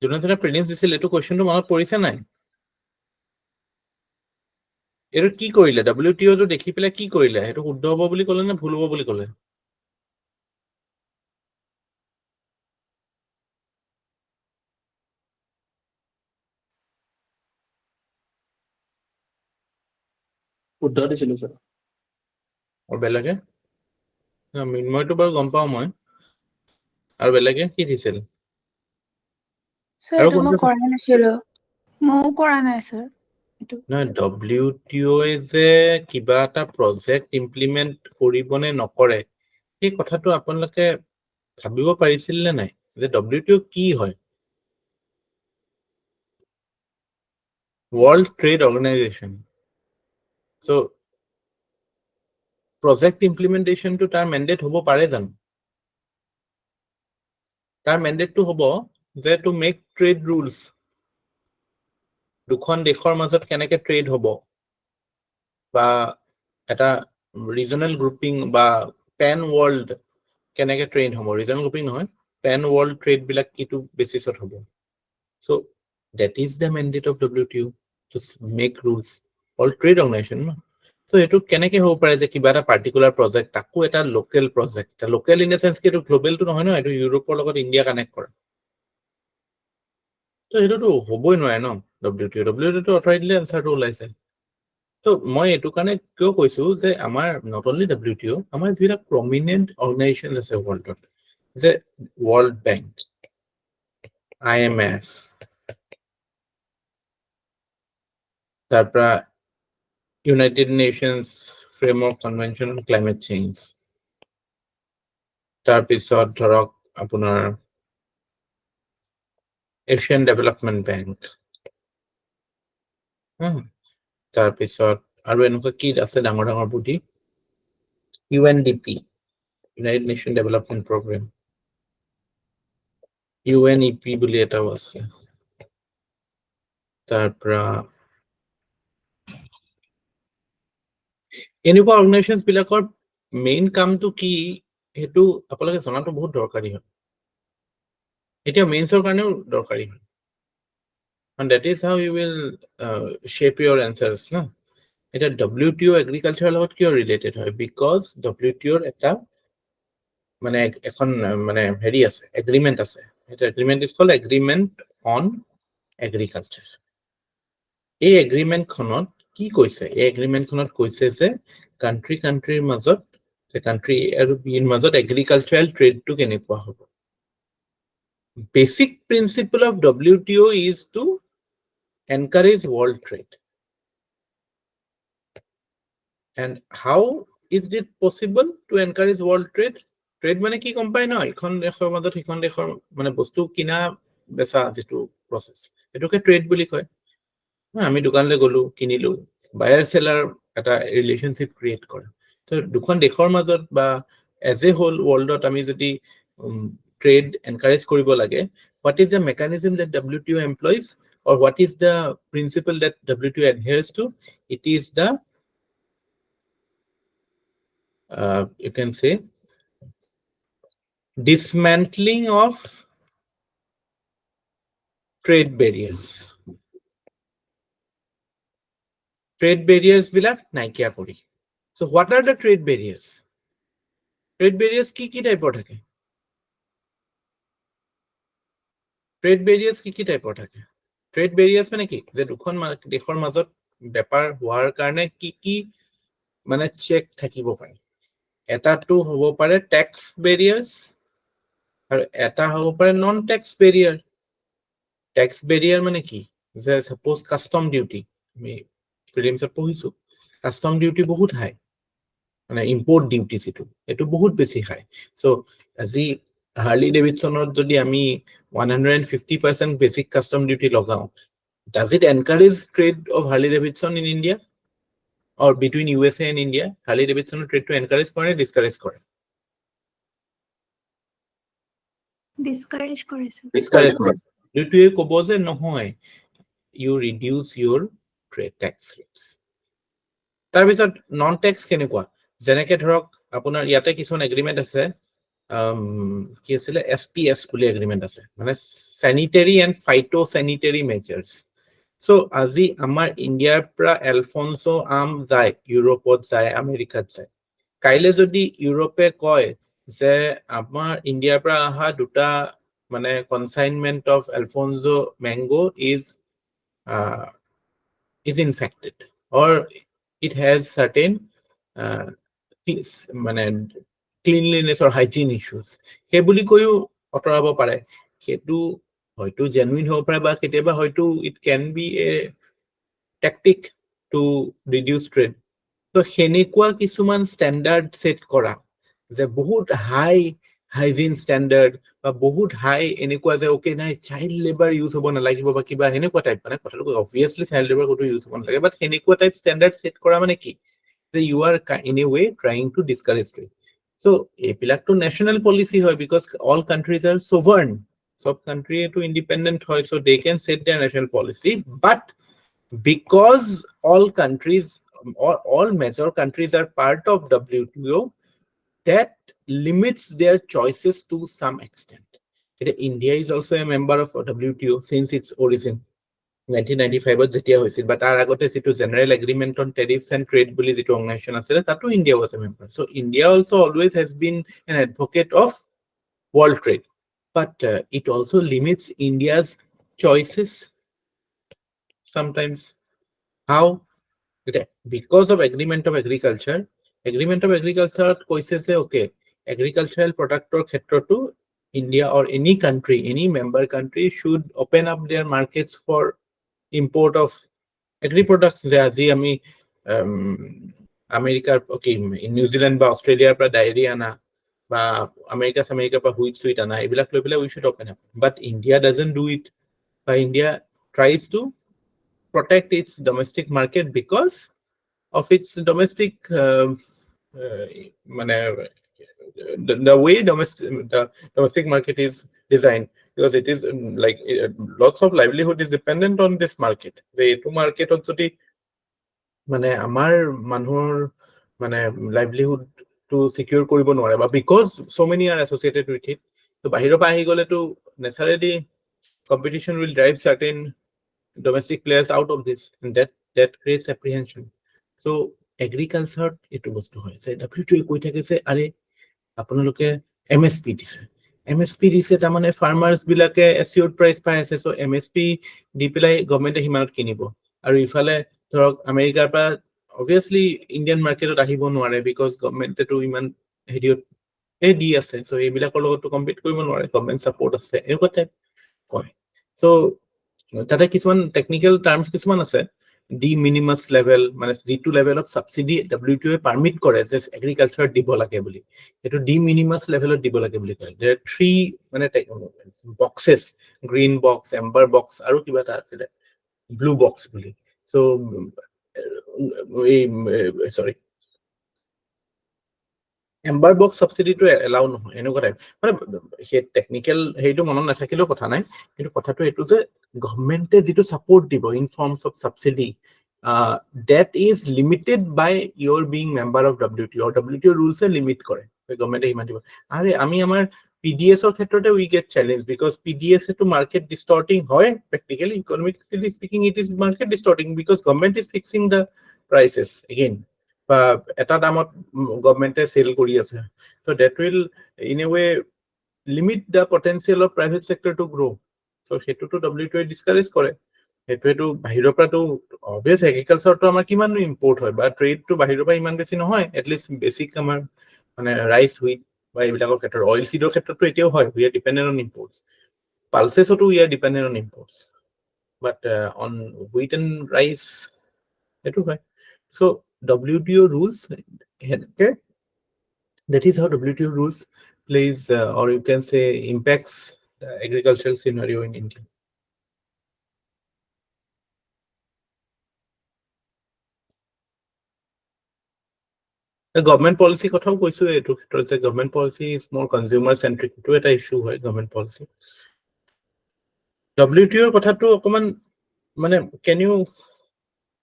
যোনে যোনে প্ৰিলিমছ দিছিল এইটো কুৱেশ্যনটো মনত পৰিছে নাই এইটো কি কৰিলে WTO টো দেখি পেলাই কি কৰিলে সেইটো শুদ্ধ হ'ব বুলি ক'লে নে ভুল হ'ব বুলি ক'লে শুদ্ধ দিছিলো স্যাৰ আৰু বেলেগে মইতো বাৰু গম পাওঁ মই আৰু বেলেগে কি দিছিল স্যাৰ আৰু এইটো মই কোনটো কৰা নাছিলো মও কৰা নাই স্যাৰ এইটো নহয় WTO যে কিবা এটা প্ৰজেক্ট ইমপ্লিমেন্ট কৰিব নে নকৰে সেই কথাটো আপোনালোকে ভাবিব পাৰিছিল নে নাই যে WTO কি হয় World Trade Organization so project implementation to তাৰ mandate হ'ব পাৰে জানো তাৰ mandate টো হ'ব যে to make trade rules দুখন দেশৰ মাজত কেনেকে ট্ৰেড হ'ব বা এটা ৰিজনাল গ্ৰুপিং বা পেন ওয়াৰ্ল্ড কেনেকে ট্ৰেড হ'ব ৰিজনাল গ্ৰুপিং নহয় পেন ওয়াৰ্ল্ড ট্ৰেড বিলাক কিটো বেসিছত হ'ব so that is the mandate of WTO to make rules all trade organization no so etu keneke hob pare je kiba eta particular project taku eta local project local in the sense ke etu global to nohoy no etu europe or logot india connect kore so etu to hoboi noare no WTO to authority answer to olaise so moi etu kane kyo koisu je amar not only WTO amar jira prominent organizations ase world je World Bank IMF তাৰপৰা United Nations Framework Convention on Climate Change তাৰপিছত ধৰক আপোনাৰ Asian Development Bank তাৰপিছত আৰু এনেকুৱা কি আছে ডাঙৰ ডাঙৰ body UNDP United Nations Development Program UNEP বুলি এটাও আছে তাৰপৰা এনেকুৱা অৰ্গানাইজেশনছ বিলাকৰ মেইন কামটো কি হেতু আপোনালোকে জনাটো বহুত দৰকাৰী হয় এতিয়া মেইনছৰ কাৰণেও দৰকাৰী হয় and that is how you will shape your answers na এটা WTO agriculture লগত কিয় ৰিলেটেড হয় because WTO এটা মানে এখন মানে হেৰি আছে এগ্ৰিমেন্ট আছে এটা agreement is called agreement on agriculture এই এগ্ৰিমেন্ট খনত কি কৈছে এই এগ্ৰিমেণ্টখনত কৈছে যে কাণ্ট্ৰিৰ মাজত যে কাণ্ট্ৰি আৰু বিৰ মাজত এগ্ৰিকালচাৰেল ট্ৰেডটো কেনেকুৱা হ'ব basic principle of WTO is to encourage world trade and how is it possible to encourage world trade trade মানে কি গম পাই ন এখন দেশৰ মাজত এখন দেশৰ মানে বস্তু কিনা বেচা যেটো প্ৰসেস এটোকে ট্ৰেড বুলি কয় আমি দোকানলৈ গলো কিনিলো বায়াৰ সেলাৰ এটা ৰিলেশনশিপ ক্ৰিয়েট কৰে তো দুখন দেশৰ মাজত বা এজ এ হোল ওয়াৰ্ল্ডত আমি যদি ট্ৰেড এনকাৰেজ কৰিব লাগে what is the mechanism that WTO employs or what is the principle that WTO adheres to it is the you can say dismantling of trade barriers বিলাক নাইকিয়া কৰি so what are the trade barriers কি টাইপৰ থাকে trade বেৰিয়াৰ্স কি টাইপৰ থাকে trade বেৰিয়াৰ্স মানে কি যে দুখন দেশৰ মাজত বেপাৰ হোৱাৰ কাৰণে কি মানে চেক থাকিব পাৰে এটাটো হ'ব পাৰে ট্যাক্স বেৰিয়াৰ্স আৰু এটা হ'ব পাৰে non tax Barrier tax Barrier মানে কি যে সাপোজ কাস্টম ডিউটি আমি প্ৰিলিমছত পঢ়িছো কাস্টম ডিউটি বহুত হাই মানে ইম্পোৰ্ট ডিউটি এটো বহুত বেছি হাই সো আজি হাৰ্লি ডেভিডসনত যদি আমি 150% basic custom duty লগাও does it encourage trade of Harley Davidson in India or between USA and India Harley Davidson trade to encourage করে discourage করে discourage কৰিছে discourage কৰে দুটোৱে ক'ব যে নহয় you reduce your trade tax rates তাৰ পিছত নন ট্যাক্স কেনেকুৱা যেনেকে ধৰক আপোনাৰ ইয়াতে কিছুমান এগ্ৰিমেন্ট আছে কি আছিল SPS বুলি এগ্ৰিমেন্ট আছে মানে স্যানিটাৰী এন্ড ফাইটোস্যানিটাৰী মেজাৰ্স সো আজি আমাৰ ইন্ডিয়াৰ পৰা এলফনসো আম যায় ইউৰোপত যায় আমেৰিকাত যায় কাইলে যদি ইউৰোপে কয় যে আমাৰ ইন্ডিয়াৰ পৰা আহা দুটা মানে consignment of Alphonso mango is infected or it has certain মানে cleanliness or hygiene issues হে বুলি কয়ও অতৰাব পাৰে হেতু হয়তো জেনুইন হ'ব পাৰে বা কেতিয়াবা হয়তো it can be a tactic to reduce trade তো হেনেকুৱা কিছুমান স্ট্যান্ডাৰ্ড সেট কৰা যে বহুত হাই হাইজিন স্ট্যান্ডাৰ্ড বা বহুত হাই এনেকুৱা যে ওকে নাই চাইল্ড লেবাৰ ইউজ হ'ব নালাগিব বা কিবা হেনেকুৱা টাইপ মানে কথাটো অবভিয়াসলি চাইল্ড লেবাৰ কোটো ইউজ হ'ব নালাগে বাট হেনেকুৱা টাইপ স্ট্যান্ডাৰ্ড সেট কৰা মানে কি যে you are in a way trying to discourage trade so এবিলাক তো national policy হয় because all countries are sovereign সব country to independent হয় so they can set their national policy but because all countries or all major countries are part of WTO that limits their choices to some extent India is also a member of WTO since its origin 1995 যেতিয়া হৈছিল but তাৰ আগতে যেটো general agreement on tariffs and trade বুলি যেটো organisation আছিল তাতো India was a member so India also always has been an advocate of world trade but it also limits India's choices sometimes how because of agreement of agriculture কৈছে যে okay agricultural productor ক্ষেত্ৰটো India or any country any member country should open up their markets for import of agri products যে আজি আমি আমেৰিকাৰ New Zealand বা অস্ট্ৰেলিয়াৰ পৰা diary আনা বা আমেৰিকাৰ পৰা হুইট সুইট আনা এইবিলাক লৈ পেলাই we should open up but India doesn't do it বা India tries to protect its domestic market because of its domestic মানে the way the domestic market is designed because it is like lots of livelihood is dependent on this market the etu market jodi মানে আমাৰ মানুহৰ মানে livelihood to secure কৰিব নোৱাৰে বা because so many are associated with it তো বাহিৰৰ পৰা আহি গলে তো necessarily competition will drive certain domestic players out of this and that creates apprehension so agriculture etu bostu hoy se WTO koi thake se are আপোনালোকে MSP দিছে তাৰ মানে ফাৰ্মাৰ্স বিলাকে assured price পাই আছে so MSP দি পেলাই গভৰ্নমেন্টে হিমানত কিনিব আৰু ইফালে ধৰক আমেৰিকাৰ পৰা অবভিয়াছলি ইণ্ডিয়ান মাৰ্কেটত আহিব নোৱাৰে বিকজ গভৰ্ণমেণ্টেতো ইমান হেৰিয়ত দি আছে চ' এইবিলাকৰ লগতো কম্পিট কৰিব নোৱাৰে গভৰ্ণমেণ্ট ছাপোৰ্ট আছে এনেকুৱা টাইপ কয় চ' তাতে কিছুমান টেকনিকেল টাৰ্মছ কিছুমান আছে ডি মিনিমাছ লেভেল মানে যিটো লেভেলত ছাবচিডি WTO পাৰ্মিট কৰে যে এগ্ৰিকালচাৰত দিব লাগে বুলি সেইটো ডি মিনিমাছ লেভেলত দিব লাগে বুলি কয় দেৰ 3 মানে boxes green box Amber box আৰু কিবা এটা আছিলে ব্লু বক্স বুলি চ' sorry এম্বাৰ বক্স সাবসিডিটো এলাউ নহয় এনেকুৱা টাইপ মানে সেই টেকনিক্যাল হেইটো মনত নাথাকিলেও কথা নাই কিন্তু কথাটো এটো যে গভৰ্ণমেণ্টে যেটো সাপোৰ্ট দিব in forms of subsidy that is limited by your being member of WTO WTO rules A limit কৰে গভৰ্ণমেণ্টে ইমান দিব আৰে আমি আমাৰ PDS ৰ ক্ষেত্ৰতে we get challenge because PDS to market distorting হয় practically economically speaking it is market distorting because government is fixing the prices again বা এটা দামত গভৰ্ণমেণ্টে সেল কৰি আছে so that will in a way limit the potential of private sector to grow so হেতুটো WTO ডিসকাৰেজ কৰে হেতুটো বাহিৰৰ পৰাটো obvious এগ্ৰিকালচাৰটো আমাৰ কিমান ইম্পৰ্ট হয় বা ট্ৰেডটো বাহিৰৰ পৰা ইমান বেছি নহয় at least বেসিক আমাৰ মানে ৰাইস হুইট বা এইবিলাকৰ ক্ষেত্ৰত অইল সিডৰ ক্ষেত্ৰতো এতিয়াও হয় we are dependent on imports pulses to we are dependent on imports but on wheat and rice etu হয় so WTO rules okay that is how WTO rules plays or you can say impacts the agricultural scenario in India the government policy কথাও কৈছো এটো ক্ষেত্ৰত যে government policy is more consumer centric to এটা issue হয় government policy WTO কথাটো অকমান মানে can you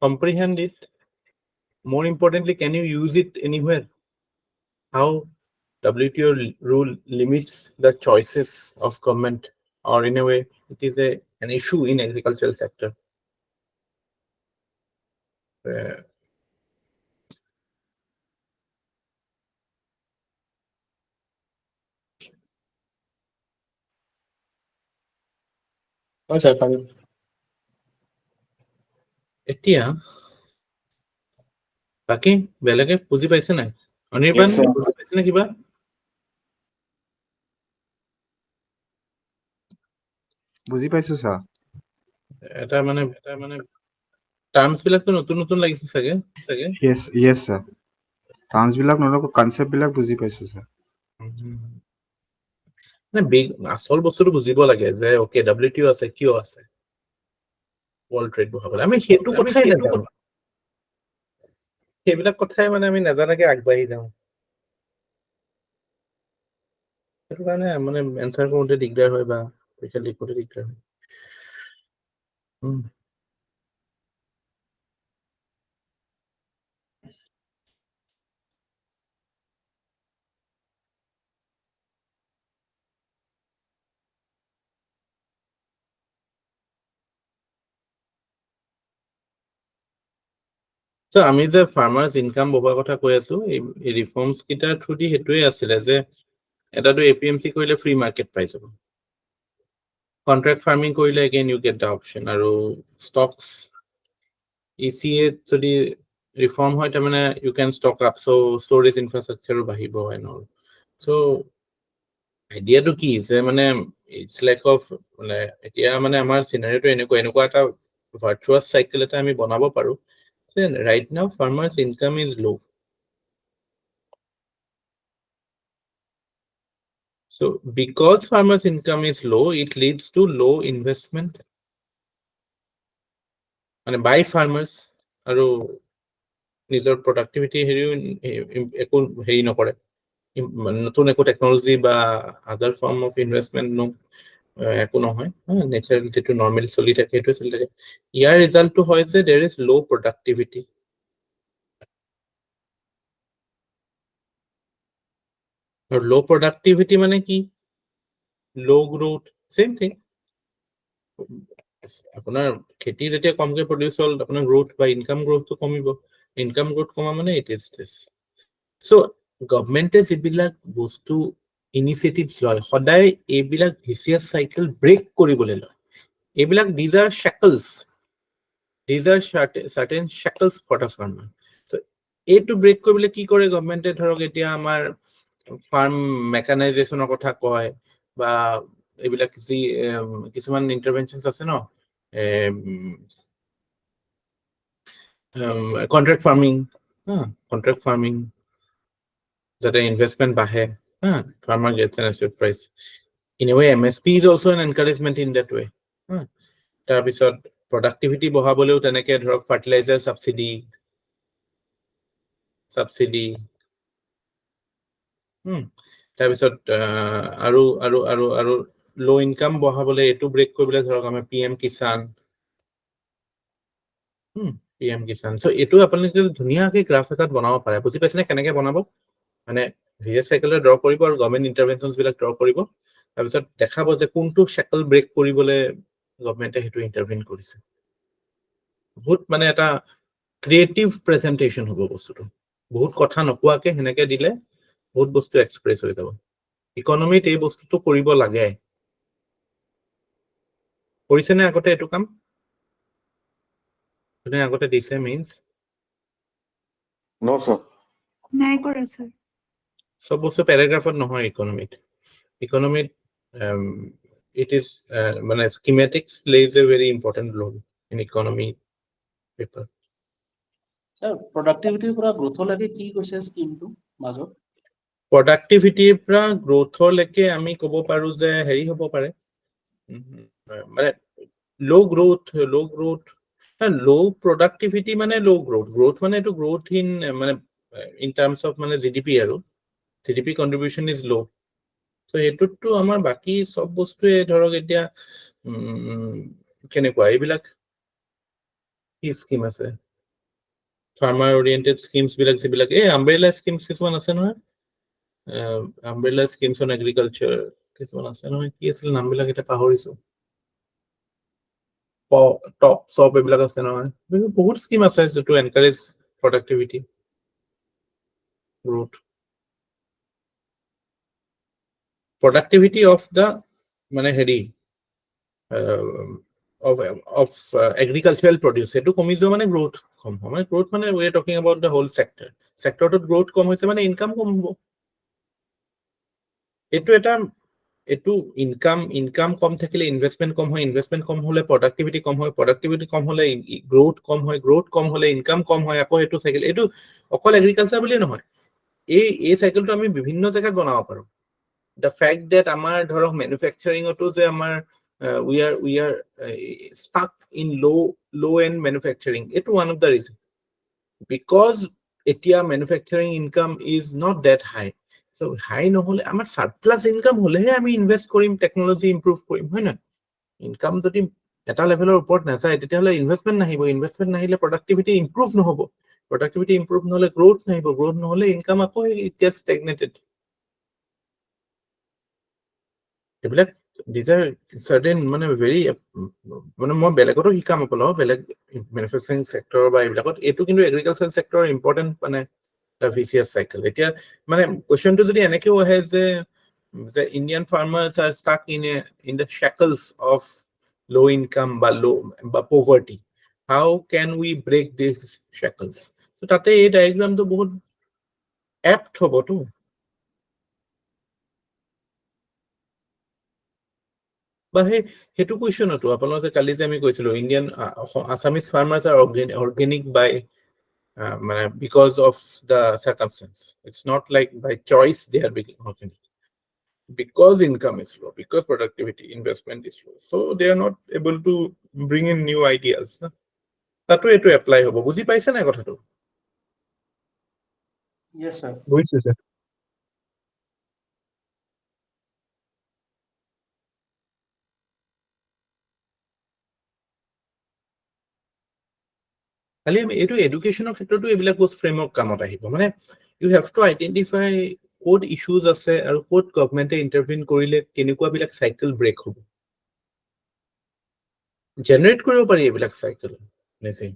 comprehend it more importantly can you use it anywhere how WTO rule limits the choices of government or in a way it is an issue in agricultural sector sir, fine. এতিয়া বাকি বেলেগে বুজি পাইছে নাই Anirban Yes, sir. বুজি পাইছে নে কিবা বুজি পাইছো স্যার এটা মানে টার্মস বিলাকতো নতুন নতুন লাগিছে চাগে yes sir টার্মস বিলাক নলক কনসেপ্ট বিলাক বুজি পাইছো স্যার মানে আসল বস্তুটো বুজিব লাগে যে ওকে WTO আছে কিয় আছে ওয়ার্ল্ড ট্রেড বহাবলে আমি হেতু কথাই নাজানো সেইবিলাক কথাই মানে আমি নাজানাকে আগবাঢ়ি যাওঁ সেইটো কাৰণে মানে এনসাৰ কৰোঁতে দিগদাৰ হয় বা পৰীক্ষা লিখোঁতে দিগদাৰ হয় So আমি যে ফাৰ্মাৰ্স ইনকাম বহোৱাৰ কথা কৈ আছো এই ৰিফৰ্মস কিটাৰ থ্ৰু দি হেতুৱে আছিলে যে এটাটো APMC কৰিলে ফ্ৰী মাৰ্কেট পাই যাব কন্ট্ৰাক্ট ফাৰ্মিং কৰিলে again you get the option আৰু stocks ECA যদি ৰিফৰ্ম হয় তাৰ মানে you can stock up so storage infrastructure বাঢ়িব and all so আইডিয়াটো কি যে মানে it's lack of মানে এতিয়া মানে আমাৰ সিনাৰিওটো এনেকুৱা এটা virtuous cycle এটা আমি বনাব পাৰো so right now farmers income is low so because farmers income is low it leads to low investment মানে by farmers আৰু নিজৰ productivity হেৰিও একো হেৰি নকৰে নতুন একো টেকনলজি বা আদাৰ ফৰ্ম অফ ইনভেষ্টমেন্ট নো একো নহয় নেচাৰেল যেটো নৰ্মেল চলি থাকে সেইটো চলি থাকে ইয়াৰ ৰিজাল্টটো হয় যে देयर इज लो productivity और लो productivity মানে কি लो growth same thing আপোনাৰ খেতি যেতিয়া কমকে প্ৰডিউস হ'ল আপোনাৰ গ্ৰোথ বা ইনকাম গ্ৰোথটো কমিব ইনকাম গ্ৰোথ কমা মানে ইট ইজ দিস সো গভৰ্ণমেণ্টে যিবিলাক বস্তু ইনিচিয়েটিভস লয় সদায় এইবিলাক ভিচিয়াস সাইকেল ব্ৰেক কৰিবলৈ লয় এইবিলাক these are shackles these are certain shackles for the farmer. So এইটো ব্ৰেক কৰিবলৈ কি কৰে গভৰ্ণমেণ্টে? ধৰক এতিয়া আমাৰ ফাৰ্ম মেকানাইজেশ্যনৰ কথা কয় বা এইবিলাক যি কিছুমান ইণ্টাৰভেনশ্যনছ আছে ন, কন্ট্ৰেক্ট ফাৰ্মিং, কন্ট্ৰেক্ট ফাৰ্মিং যাতে ইনভেষ্টমেণ্ট বাঢ়ে, farmer gets an asset price. In a way MSP is also an encouragement in that way. তাৰপিছত প্ৰডাক্টিভিটি বঢ়াবলৈও তেনেকে ধৰক ফাৰ্টিলাইজাৰ সাবসিডি তাৰপিছত আৰু আৰু আৰু আৰু ল' ইনকাম বঢ়াবলৈ এইটো ব্ৰেক কৰিবলৈ ধৰক আমাৰ PM কিষাণ, চ' এইটো আপোনালোকে ধুনীয়াকে গ্ৰাফ এটাত বনাব পাৰে। বুজি পাইছেনে কেনেকে বনাব? মানে ভিএছ চাইকেল ড্ৰ কৰিব আৰু গভৰ্ণমেণ্ট ইণ্টাৰভেনশ্যনছ বিলাক ড্ৰ কৰিব, তাৰপিছত দেখাব যে কোনটো চাইকেল ব্ৰেক কৰিবলৈ গভৰ্ণমেণ্টে সেইটো ইণ্টাৰভেন কৰিছে। বহুত মানে এটা ক্ৰিয়েটিভ প্ৰেজেন্টেশ্যন হ'ব বস্তুটো। বহুত কথা নোকোৱাকে সেনেকে দিলে বহুত বস্তু এক্সপ্ৰেছ হৈ যাব। ইকনমিত এই বস্তুটো কৰিব লাগে। কৰিছেনে আগতে এইটো কাম? যোনে আগতে দিছে মিন্স No, sir. নাই কৰা স্যাৰ। সব বস্তু প্যাৰাগ্ৰাফত নহয় ইকনমিত। ইকনমিত it is মানে schematics plays a very important role in economy paper. Sir প্ৰডাক্টিভিটিৰ পৰা গ্ৰোথলৈকে কি কৈছে স্কিমটো মাজত? প্ৰডাক্টিভিটিৰ পৰা গ্ৰোথলৈকে আমি ক'ব পাৰো যে হেৰি হ'ব পাৰে, মানে ল' গ্ৰোথ ল' প্ৰডাক্টিভিটি মানে ল' গ্ৰোথ মানে এইটো গ্ৰোথ মানে ইন টাৰ্মছ অফ মানে জিডিপি আৰু জিডিপি কন্ট্ৰিবিউশ্যন ইজ ল'। চ' সেইটোততো আমাৰ বাকী চব বস্তুৱে ধৰক এতিয়া কেনেকুৱা এইবিলাক কি স্কিম আছে, ফাৰ্মাৰ অৰিয়েণ্টেড স্কিমছ বিলাক যিবিলাক এই আমব্ৰেলা স্কিমছ কিছুমান আছে নহয়, আমব্ৰেলা স্কিমছ অন এগ্ৰিকালচাৰ কিছুমান আছে নহয়, কি আছিল নামবিলাক এতিয়া পাহৰিছো, টপ চপ এইবিলাক আছে নহয়, বহুত স্কিম আছে যিটো encourage productivity growth. Productivity of the মানে হেৰি of agricultural produce সেইটো কমি যোৱা মানে গ্ৰোথ কম হয়। মানে গ্ৰোথ মানে we are talking about the whole sectorটোত গ্ৰোথ কম হৈছে মানে ইনকাম কম হ'ব। এইটো ইনকাম কম থাকিলে ইনভেষ্টমেন্ট কম হয়, ইনভেষ্টমেন্ট কম হলে প্ৰডাক্টিভিটি কম হয়, প্ৰডাক্টিভিটি কম হলে গ্ৰোথ কম হয়, গ্ৰোথ কম হলে ইনকাম কম হয়, আকৌ এইটো চাইকেল। এইটো অকল এগ্ৰিকালচাৰ বুলিয়ে নহয়, এই চাইকেলটো আমি বিভিন্ন জেগাত বনাব পাৰো। the fact that আমাৰ ধৰক মেনুফেকচাৰিঙতো যে আমাৰ we are stuck in low end manufacturing, এইটো one of the reason, because এতিয়া manufacturing income is not that high. So high নহলে আমাৰ surplus income হলেহে আমি ইনভেষ্ট কৰিম, টেকনলজি ইম্প্ৰুভ কৰিম, হয় না? ইনকাম যদি এটা লেভেলৰ ওপৰত নাযায় তেতিয়াহলে ইনভেষ্টমেন্ট নাহিব, ইনভেষ্টমেন্ট নাহিলে প্ৰডাক্টিভিটি ইম্প্ৰুভ নহব, প্ৰডাক্টিভিটি ইম্প্ৰুভ নহলে গ্ৰোথ নাহিব, গ্ৰোথ নহলে ইনকাম আকৌ এতিয়া ষ্টেগনেটেড। এইবিলাক these are certain মানে very মানে মই বেলেগতো শিকাম আপোনালোকক, বেলেগ মেনুফেকচাৰিং চেক্টৰ বা এইবিলাকত, এইটো কিন্তু এগ্ৰিকালচাৰ চেক্টৰ ইম্পৰ্টেণ্ট মানে ভিচিয়াছ চাইকেল। এতিয়া মানে কুৱেশ্যনটো যদি এনেকেও আহে যে Indian farmers are stuck in the shackles of low' income বা poverty, how can we break this shackles? তাতে এই ডায়েগ্ৰামটো বহুত এপ্ট হ'বতো। বা সেইটো কুৱেশ্যনতো আপোনালোকে কালি যে আমি কৈছিলো Indian Assamese farmers are organic by মানে because of the circumstances, it's not like by choice they are picking organic, because income is low, because productivity investment is low, so they are not able to bring in new ideas na? তাতো এইটো apply হ'ব। বুজি পাইছে নাই কথাটো? Yes sir. বুজিছো sir. খালি এইটো এডুকেশ্যনৰ ক্ষেত্ৰতো এইবিলাক বস্তু ফ্ৰেমৱৰ্ক কামত আহিব। মানে ইউ হেভ টু আইডেণ্টিফাই ক'ত ইছ্যুজ আছে আৰু ক'ত গভৰ্ণমেণ্টে ইণ্টাৰভিন কৰিলে কেনেকুৱাবিলাক চাইকেল ব্ৰেক হ'ব, জেনেৰেট কৰিব পাৰি এইবিলাক চাইকেল নিজে।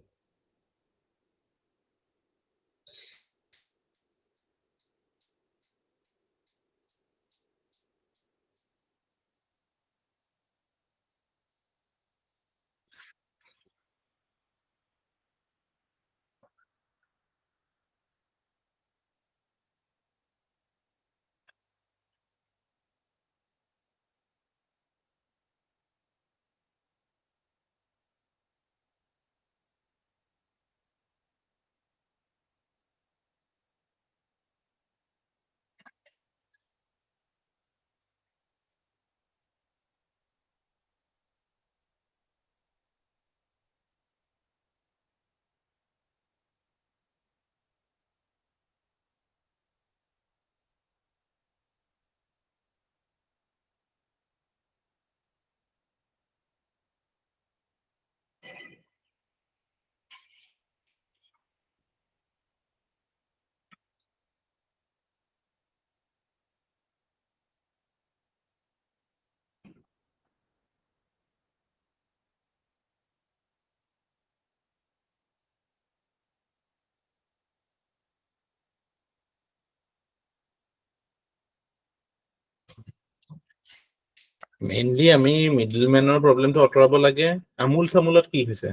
মেইনলি আমি মিডলমেনৰ প্ৰবলেমটো আঁতৰাব লাগে আমুল চামুলত কি হৈছে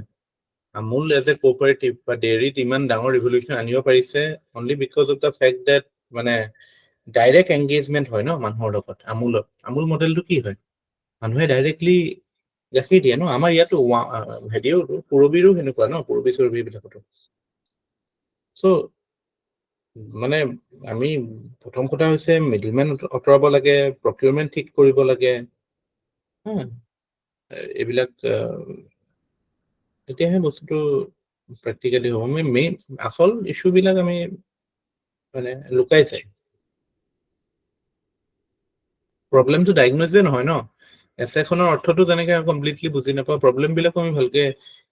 আমুল এজ এ কোঅপাৰেটিভ বা ডেইৰীত ইমান ডাঙৰ ৰিভলিউচন আনিব পাৰিছে only because of the fact that মানে ডাইৰেক্ট এংগেজমেণ্ট হয় ন মানুহৰ লগত আমুল মডেলটো কি হয় মানুহে ডাইৰেক্টলি গাখীৰ দিয়ে ন আমাৰ ইয়াতো হেৰিও পুৰবীৰো সেনেকুৱা ন পুৰবী চুৰবীবিলাকতো চ' মানে আমি প্ৰথম কথা হৈছে মিডলমেন আঁতৰাব লাগে প্ৰকিউৰমেণ্ট ঠিক কৰিব লাগে এইবিলাক তেতিয়াহে বস্তুটো প্ৰেক্টিকেলি হ'ব আমি মেইন আচল ইছ্যুবিলাক আমি মানে লুকাই যায় প্ৰব্লেমটো ডায়াগন'জে নহয় ন এছেখনৰ অৰ্থটো যেনেকে কমপ্লিটলি বুজি নাপাওঁ প্ৰব্লেমবিলাকো আমি ভালকে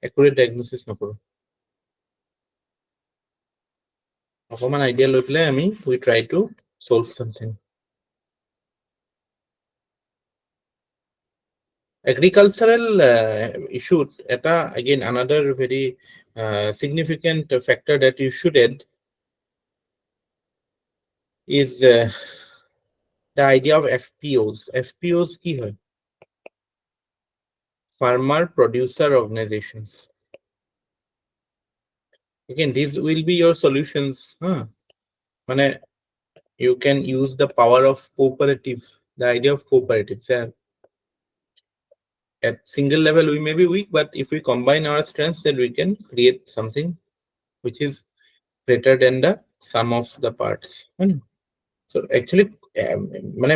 একুৰেট ডায়াগন'চিছ নকৰোঁ অকমান আইডিয়া লৈ পেলাই আমি we try to solve something agricultural issue eta again another very significant factor that you should add is the idea of FPOs ki hoy farmer producer organizations again these will be your solutions mane you can use the power of cooperative the idea of cooperatives at single level we may be weak but if we combine our strengths then we can create something which is greater than the sum of the parts so actually মানে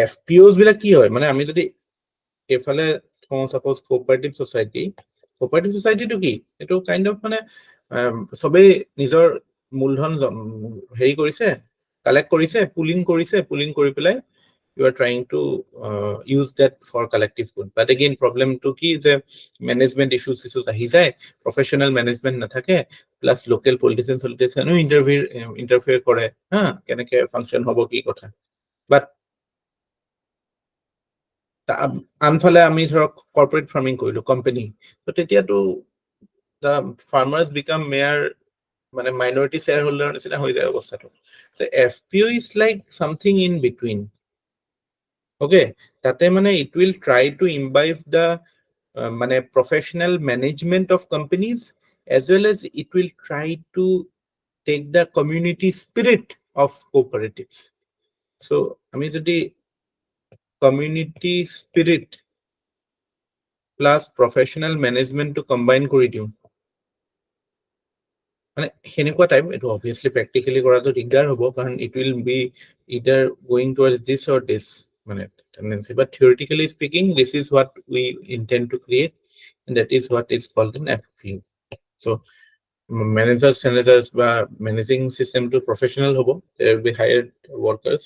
FPOs বিলাক কি হয় মানে আমি যদি এফালে suppose cooperative society to কি এটো kind of মানে সবে নিজৰ মূলধন হেৰি কৰিছে কালেক্ট কৰিছে পুলিং কৰি পেলাই you are trying to use that for collective good but again problem to ki je management issues ahi jay professional management na thake plus local politicians no interfere kore keneke function hobo ki kotha but anfale ami dhorok corporate farming koilu company so tetia to the farmers become mayor মানে minority shareholder nisina hoi jay obostha to so FPO is like something in between okay tate mane it will try to imbibe the mane professional management of companies as well as it will try to take the community spirit of cooperatives so ami jodi community spirit plus professional management to combine kori diu মানে হেনেকুৱা type এটো obviously practically কৰাটো দিগদাৰ হ'ব কাৰণ it will be either going towards this or this মানে tendency but theoretically speaking this is what we intend to create and that is what is called an FPU so managers বা managing system to professional hobo there will be hired workers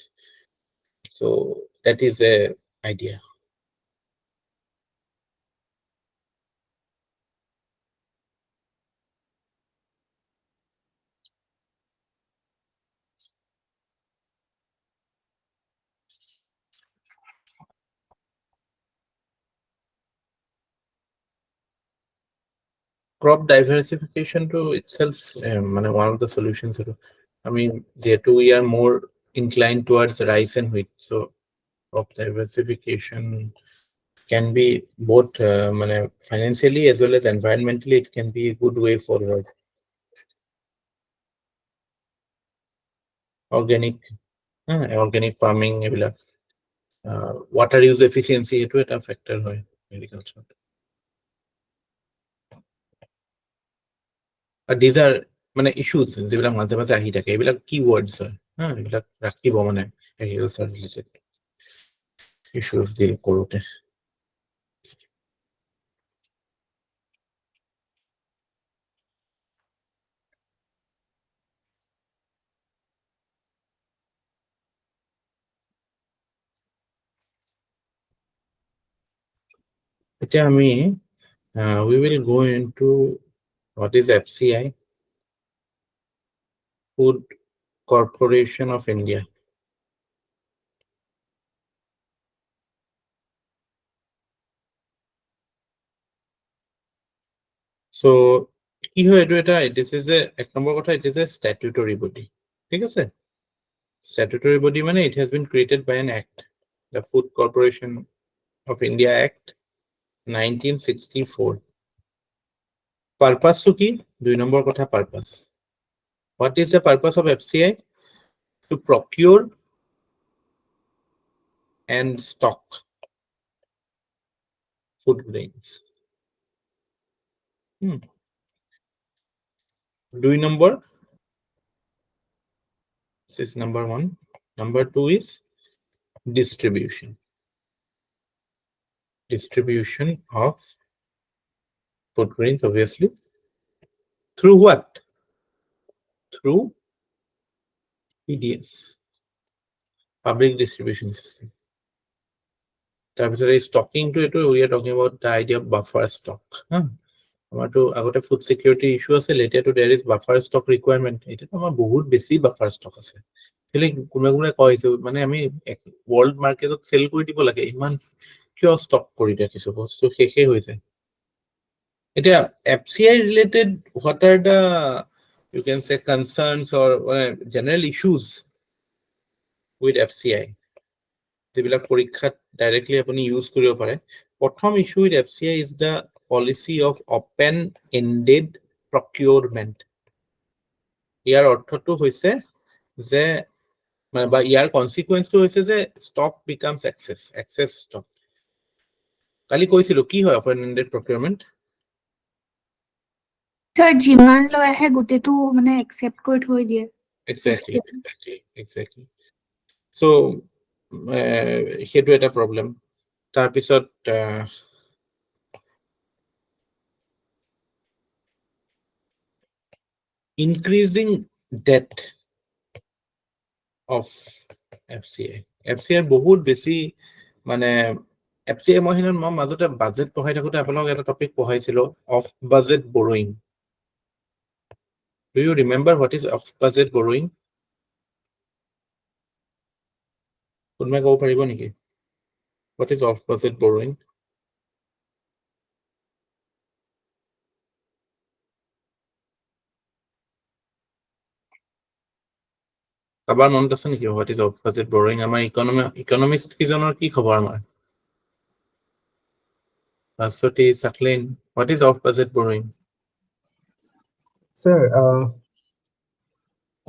so that is a idea crop diversification to itself one of the solutions I mean we are more inclined towards rice and wheat so crop diversification can be both financially as well as environmentally it can be a good way forward organic farming water use efficiency etu eta factor hoy agriculture these are issues যেবিলাক মাজে মাজে আহি থাকে এইবিলাক keywords হয় এইবিলাক ৰাখিব agriculture related issues deal কৰোতে এতিয়া আমি we will go into what is FCI Food Corporation of India so কি হয় এটো এটা this is a এক নম্বৰ কথা it is a statutory body ঠিক আছে statutory body it has been created by an act the Food Corporation of India Act 1964. Purpose to ki? 2 number kotha purpose. What is the purpose of FCI? To procure and stock food grains. 2 number. This is number 1. Number 2 is distribution. Distribution of food grains, obviously. Through what? Through PDS, public distribution system. তাৰপিছত এই ষ্টকিংটো এইটো we are talking about the idea of buffer stock. আমাৰতো আগতে food security issue আছিল, এতিয়াতো there is buffer stock requirement. এতিয়াতো আমাৰ বহুত বেছি buffer stock আছে। কেলে কোনে কৈছে মানে আমি world marketত সেল কৰি দিব লাগে, ইমান কিয় ষ্টক কৰি ৰাখিছো, বস্তু শেষে হৈ যায়। এতিয়া FCI related, what are the, you can say, concerns or general issues with FCI? যিবিলাক পৰীক্ষাত directly আপুনি use কৰিব পাৰে। প্ৰথম issue with FCI is the policy of open-ended procurement. ইয়াৰ অৰ্থটো হৈছে যে বা ইয়াৰ consequence-টো হৈছে যে stock becomes excess stock. কালি কৈছিলো কি হয় open-ended procurement? Sir, যিমান লৈ আহে গোটেইটো মানে accept কৰি থৈ দিয়ে। Exactly. So, সেইটো এটা problem. তাৰপিছত increasing debt of FCI. FCI বহুত বেছি মানে FCI মই মাজতে বাজেট পঢ়াই থাকোতে আপোনাক এটা টপিক পঢ়াইছিলো of budget borrowing. Do you remember what is off budget borrowing? কোনোবাই ক'ব পাৰিব নেকি? What is off budget borrowing? কাবাৰ মনত আছে নেকি what is off budget borrowing? আমাৰ ইকনমিষ্ট কিজনৰ কি খবৰ আমাৰ? Asoti Saklin, what is off budget borrowing? Sir,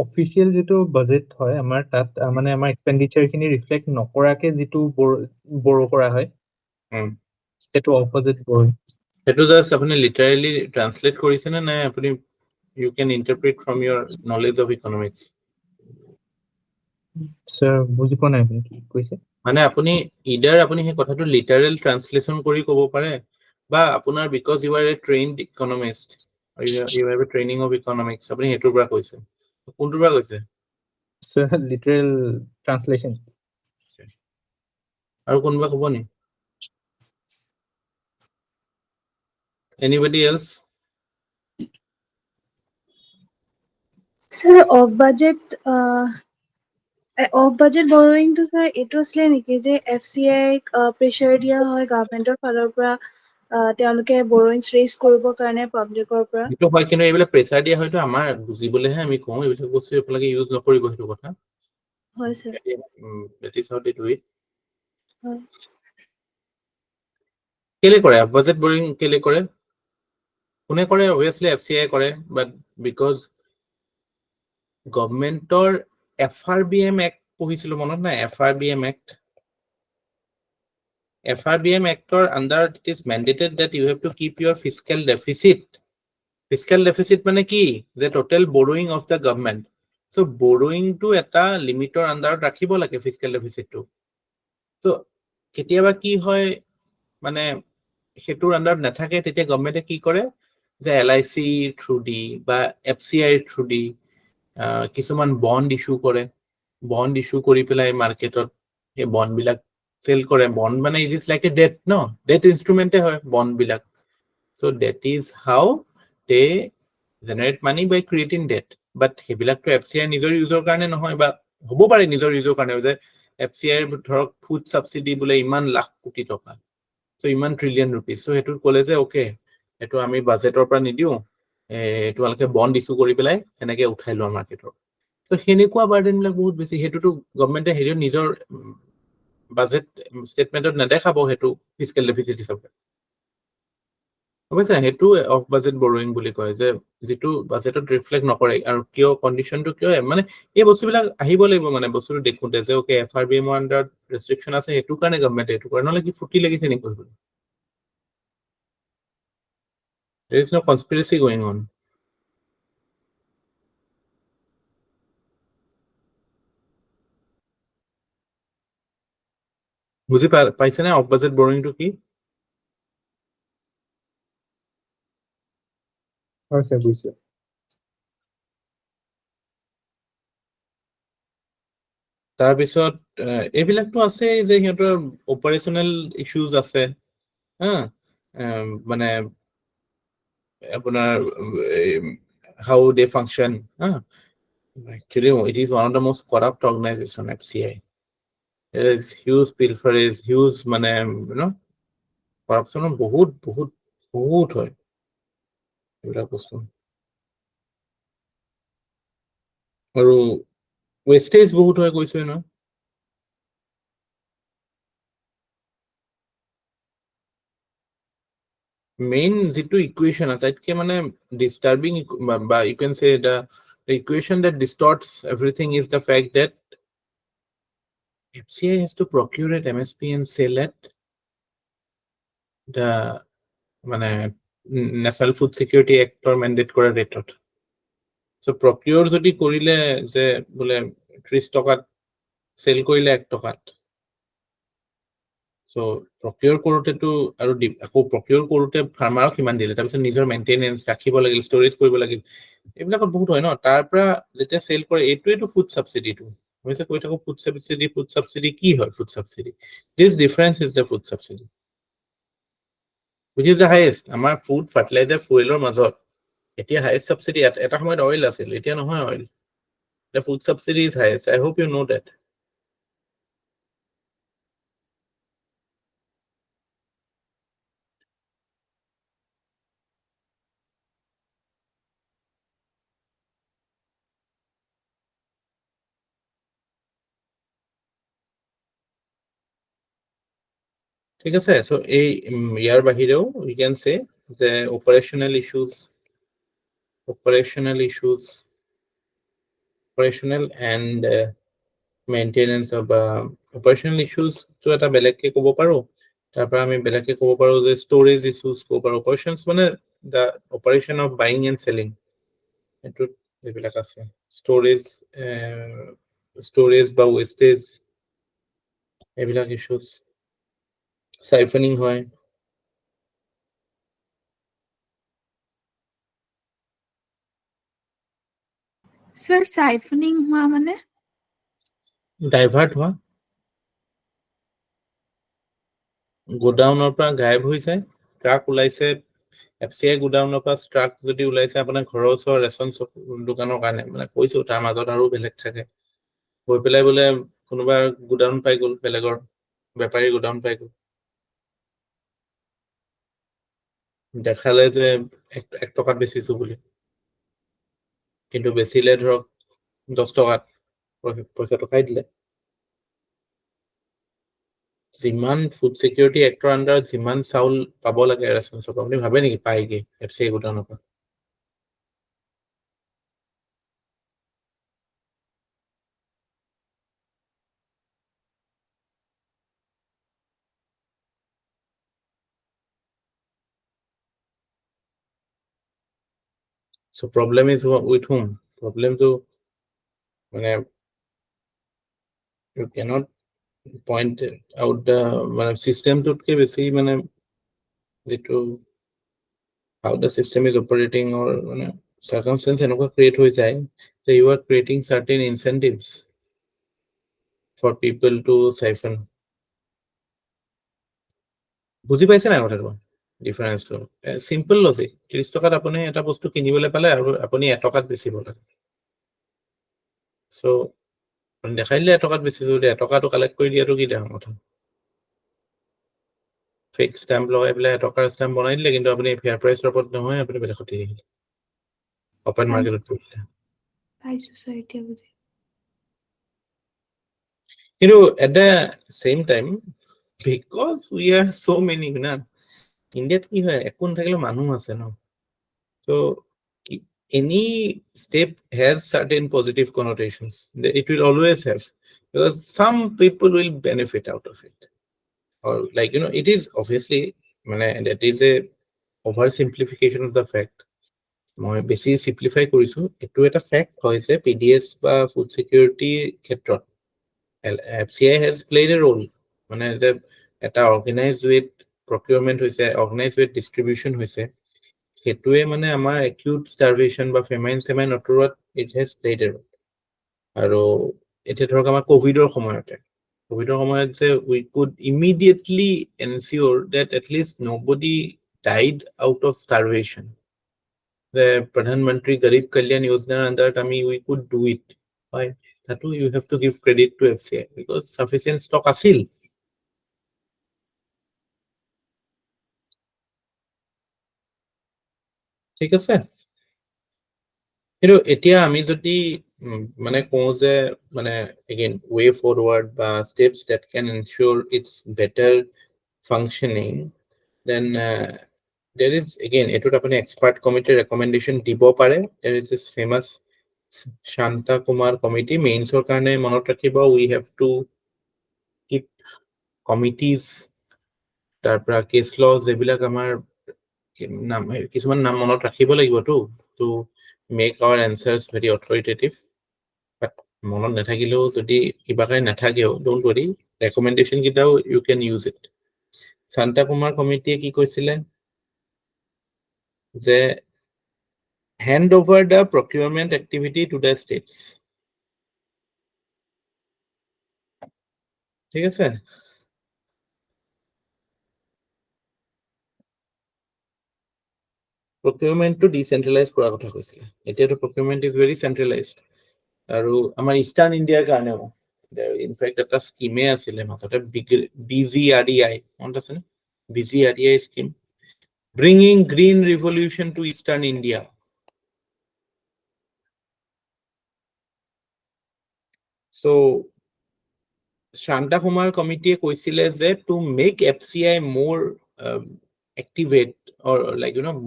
official যেটো বাজেট হয় আমাৰ তাত মানে আমাৰ এক্সপেন্ডিচাৰ খিনি ৰিফ্লেক্ট নকৰাকে যেটো বৰো কৰা হয় এটো অপোজিট বৰো এটো জাস্ট আপুনি লিটাৰেলি ট্ৰান্সলেট কৰিছে না না আপুনি you can interpret from your knowledge of economics? Sir, বুজি পোৱা নাই আপুনি কি কৈছে? মানে আপুনি either আপুনি সেই কথাটো লিটাৰেল ট্ৰান্সলেচন কৰি ক'ব পাৰে বা আপোনাৰ because you are a trained economist or you have a training of economics আপুনি হেতুৰ পৰা কৈছে কোনটোৰ পৰা কৈছে? Sir, literal translation. আৰু কোনবা ক'ব নি? Anybody else? Sir, off budget borrowing to sir eto asle niki je FCI pressure dia hoy government or falor pura তেওঁলোকে borrowings raise কৰিবৰ কাৰণে পাব্লিকৰ পৰা এটো হয় কিন্তু এইবিলাক প্ৰেসাৰ দিয়া হয়তো আমাৰ বুজিবলেহে আমি কওঁ এইবিলাক বস্তু আপোনালোকে ইউজ নকৰিব হেতু কথা হয় sir that is how they do it. হয় কেলে কৰে বাজেট বোৰিং কেলে কৰে কোনে কৰে obviously FCI কৰে but because গভৰ্নমেন্টৰ FRBM Act পঢ়িছিল মনত নাই FRBM Act Actor under it is mandated that you have to keep your fiscal deficit মানে কি the total borrowing of the government so borrowing to এটা limitor under ৰাখিব লাগে fiscal deficit to so কেতিয়াবা কি হয় মানে হেতুৰ আন্ডাৰ নাথাকে তেতিয়া গভৰ্নমেন্টে কি কৰে যে LIC থ্ৰু দি বা FCI থ্ৰু দি কিছুমান বন্ড ইস্যু কৰে বন্ড ইস্যু কৰি পেলাই মাৰ্কেটত এই বন্ড বিলাক সেল কৰে বন্ড মানে it is like a debt ন ডেট ইনস্ট্ৰুমেন্টে হয় বন্ড বিলাক so that is how they generate money by creating debt but হেবিলাকটো FCI নিজৰ ইউজৰ কাৰণে নহয় বা হ'ব পাৰে নিজৰ ইউজৰ কাৰণে যে FCI ধৰক ফুড সাবসিডি বলে ইমান লাখ কোটি টকা so ইমান ট্ৰিলিয়ন ৰুপিস so হেতু ক'লে যে ওকে এটো আমি বাজেটৰ পৰা নিদিও তোমালোকে বন্ড ইস্যু কৰি পেলাই এনেকে উঠাই লোৱা মাৰ্কেটৰ so হেনেকুৱা বাৰ্ডেন বিলাক বহুত বেছি হেতুটো গভৰ্নমেন্টে হেৰিও নিজৰ বাজেট ষ্টেটমেন্টত নেদেখাব হেতু ফিজিক্যাল ডেফিসিট হিচাপে অৱশ্যে হেতু অফ বাজেট বৰোইং বুলি কয় যে যেটো বাজেটত ৰিফ্লেক্ট নকৰে আৰু কিয় কন্ডিশনটো কিয় মানে এই বস্তুবিলাক আহিব লাগিব মানে বস্তুটো দেখুতে যে ওকে এফআৰবিএম আন্ডাৰ ৰেস্ট্ৰিকশন আছে হেতু কাৰণে গভৰ্নমেন্ট হেতু কৰে নহলে কি ফুটি লাগিছে নি কৰিব there is no conspiracy going on বুজি পাইছে না অফ বাজেট বৰোইংটো কি হয় স্যাৰ বুঝছো তাৰপিছত এইবিলাকতো আছে যে সিহঁতৰ অপাৰেশনাল ইস্যুজ আছে হা মানে আপোনাৰ how they function actually it is one of the most corrupt organization FCI there is huge pilferage huge মানে you know corruption বহুত হয় এইবিলাক বস্তু আৰু ৱেষ্টেজ বহুত হয় কৈছো ন মেইন যেটো ইকুৱেশন আটাইতকে মানে ডিস্টার্বিং বা you can say the equation that distorts everything is the fact that FCI has to procure at MSP and sell at the মানে National Food Security Act or mandate কৰা ৰেটত so procure যদি কৰিলে যে বোলে 30 টকাত cell কৰিলে 1 টকাত so procure কৰোতেটো আৰু আকৌ procure কৰোতে ফাৰ্মাৰক কিমান দিলে তাৰপিছত নিজৰ মেইনটেনেন্স ৰাখিব লাগিল ষ্টৰেজ কৰিব লাগিল এইবিলাকত বহুত হয় ন তাৰ পৰা যেতিয়া সেল কৰে এইটোৱেটো ফুড সাবসিডিটো হৈছে কৈ থাকো ফুড সাবসিডি কি হয় food subsidy this difference is the food subsidy which is the highest আমাৰ ফুড ফাৰ্টিলাইজাৰ ফুয়েলৰ মাজত এতিয়া হাইয়েস্ট সাবসিডি এটা সময়ত অইল আছিল এতিয়া নহয় oil the food subsidy is highest I hope you know that ঠিক আছে সো এই ইয়াৰ বাহিৰেও we can say the operational and maintenance of operational issues তো এটা বেলেগকে ক'ব পাৰো তাৰ পৰা আমি বেলেগকে ক'ব পাৰো যে storage issues ক'ব পাৰো operations মানে the operation of buying and selling এটো এইবিলাক আছে storage বা wastage এইবিলাক issues siphoning হয় Sir, siphoning হোৱা মানে ডাইভাৰ্ট হোৱা গোডাউনৰ পৰা গায়ব হৈ যায় ট্ৰাক ওলাইছে FCI গোডাউনৰ পৰা ট্ৰাক যদি ওলাইছে আপোনাৰ ঘৰৰ ওচৰৰ ৰেচন দোকানৰ কাৰণে মানে কৈছো তাৰ মাজত আৰু বেলেগ থাকে গৈ পেলাই বোলে কোনোবা গোডাউন পাই গ'ল বেলেগৰ বেপাৰী গোডাউন পাই গ'ল দেখালে যে 1 টকাত বেচিছো বুলি কিন্তু বেচিলে ধৰক 10 টকাত পইচাটো খাই দিলে যিমান ফুড সিকিউৰিটি এক্টৰ আন্ডাৰত যিমান চাউল পাব লাগে ৰেচন চব আপুনি ভাবে নেকি পাইগে FCI গোডাউনৰ পৰা so problem is with whom problem to মানে you cannot point out the মানে system তোতকে বেছি মানে যেটো how the system is operating or মানে circumstance এনেকুৱা create হৈ যায় so you are creating certain incentives for people to siphon বুজি পাইছে না কথাটো ডিফাৰেন্সটো সিম্পল লজিক 30 টকাত আপুনি এটা বস্তু কিনিবলৈ পালে আৰু আপুনি 1 টকাত বেচিব লাগে সো দেখাইলে 1 টকাত বেচিছো 1 টকাটো কালেক্ট কৰি দিয়াটো কি ডাঙৰ কথা ফেক স্ট্যাম্প লগাই পেলাই 1 টকাৰ স্ট্যাম্প বনাই দিলে কিন্তু আপুনি ফেয়াৰ প্ৰাইচ ৰিপৰ্ট নহয় আপুনি বেলেগত দি দিলে ওপেন মাৰ্কেটত পাইছো স্যার এতিয়া বুজি কিন্তু at the same time, because we are so many, না ইন্ডিয়াত কি হয় একো নাথাকিলে মানুহ আছে ন so any step has certain positive connotations. It will always have, because some people will benefit out of it, or like it is obviously that is a oversimplification of the fact. মই বেছি simplify কৰিছো, এইটো এটা fact হয় যে PDS বা food security ক্ষেত্ৰত FCI has played a role. যে এটা organized with procurement হৈছে, organized with distribution হৈছে, সেইটোৱে আমাৰ acute starvation বা famine অতৰুৱাত it has played a role. আৰু এতিয়া ধৰক আমাৰ কোভিডৰ সময়তে যে we could immediately ensure that at least nobody died out of starvation. The Pradhan Mantri Garib Kalyan Yojana under we could do it. Why? That too, you have to give credit to FCI because sufficient stock আছিল. ঠিক আছে, কিন্তু এতিয়া আমি যদি কওঁ যে again way forward বা steps that can ensure its better functioning, then there is again এটোত আপুনি expert committee recommendation দিব পাৰে. There is this famous Shanta Kumar committee mainsৰ কাৰণে মনত ৰাখিব, we have to keep committees, তাৰ পৰা case laws এইবিলাক আমাৰ কিছুমান নাম মনত ৰাখিব লাগিব to make our answers very authoritative. But মনত নাথাকিলেও যদি কিবা কাৰণে নাথাকেও, don't worry, recommendation কেইটাও you can use it. Shanta Kumar committee কি কৈছিলে যে hand over the procurement activity to the states. ঠিক আছে, procurement to decentralize কৰা কথা কৈছিলে. এতিয়াতো procurement is very centralized. আৰু আমাৰ ইষ্টাৰ্ণ ইণ্ডিয়াৰ কাৰণেও ইনফেক্ট এটা স্কিমে আছিলে মাজতে BGRDI, মনত আছেনে? BGRDI scheme, bringing green revolution to eastern India. So Shanta Kumar committee কৈছিলে যে to make FCI more activate or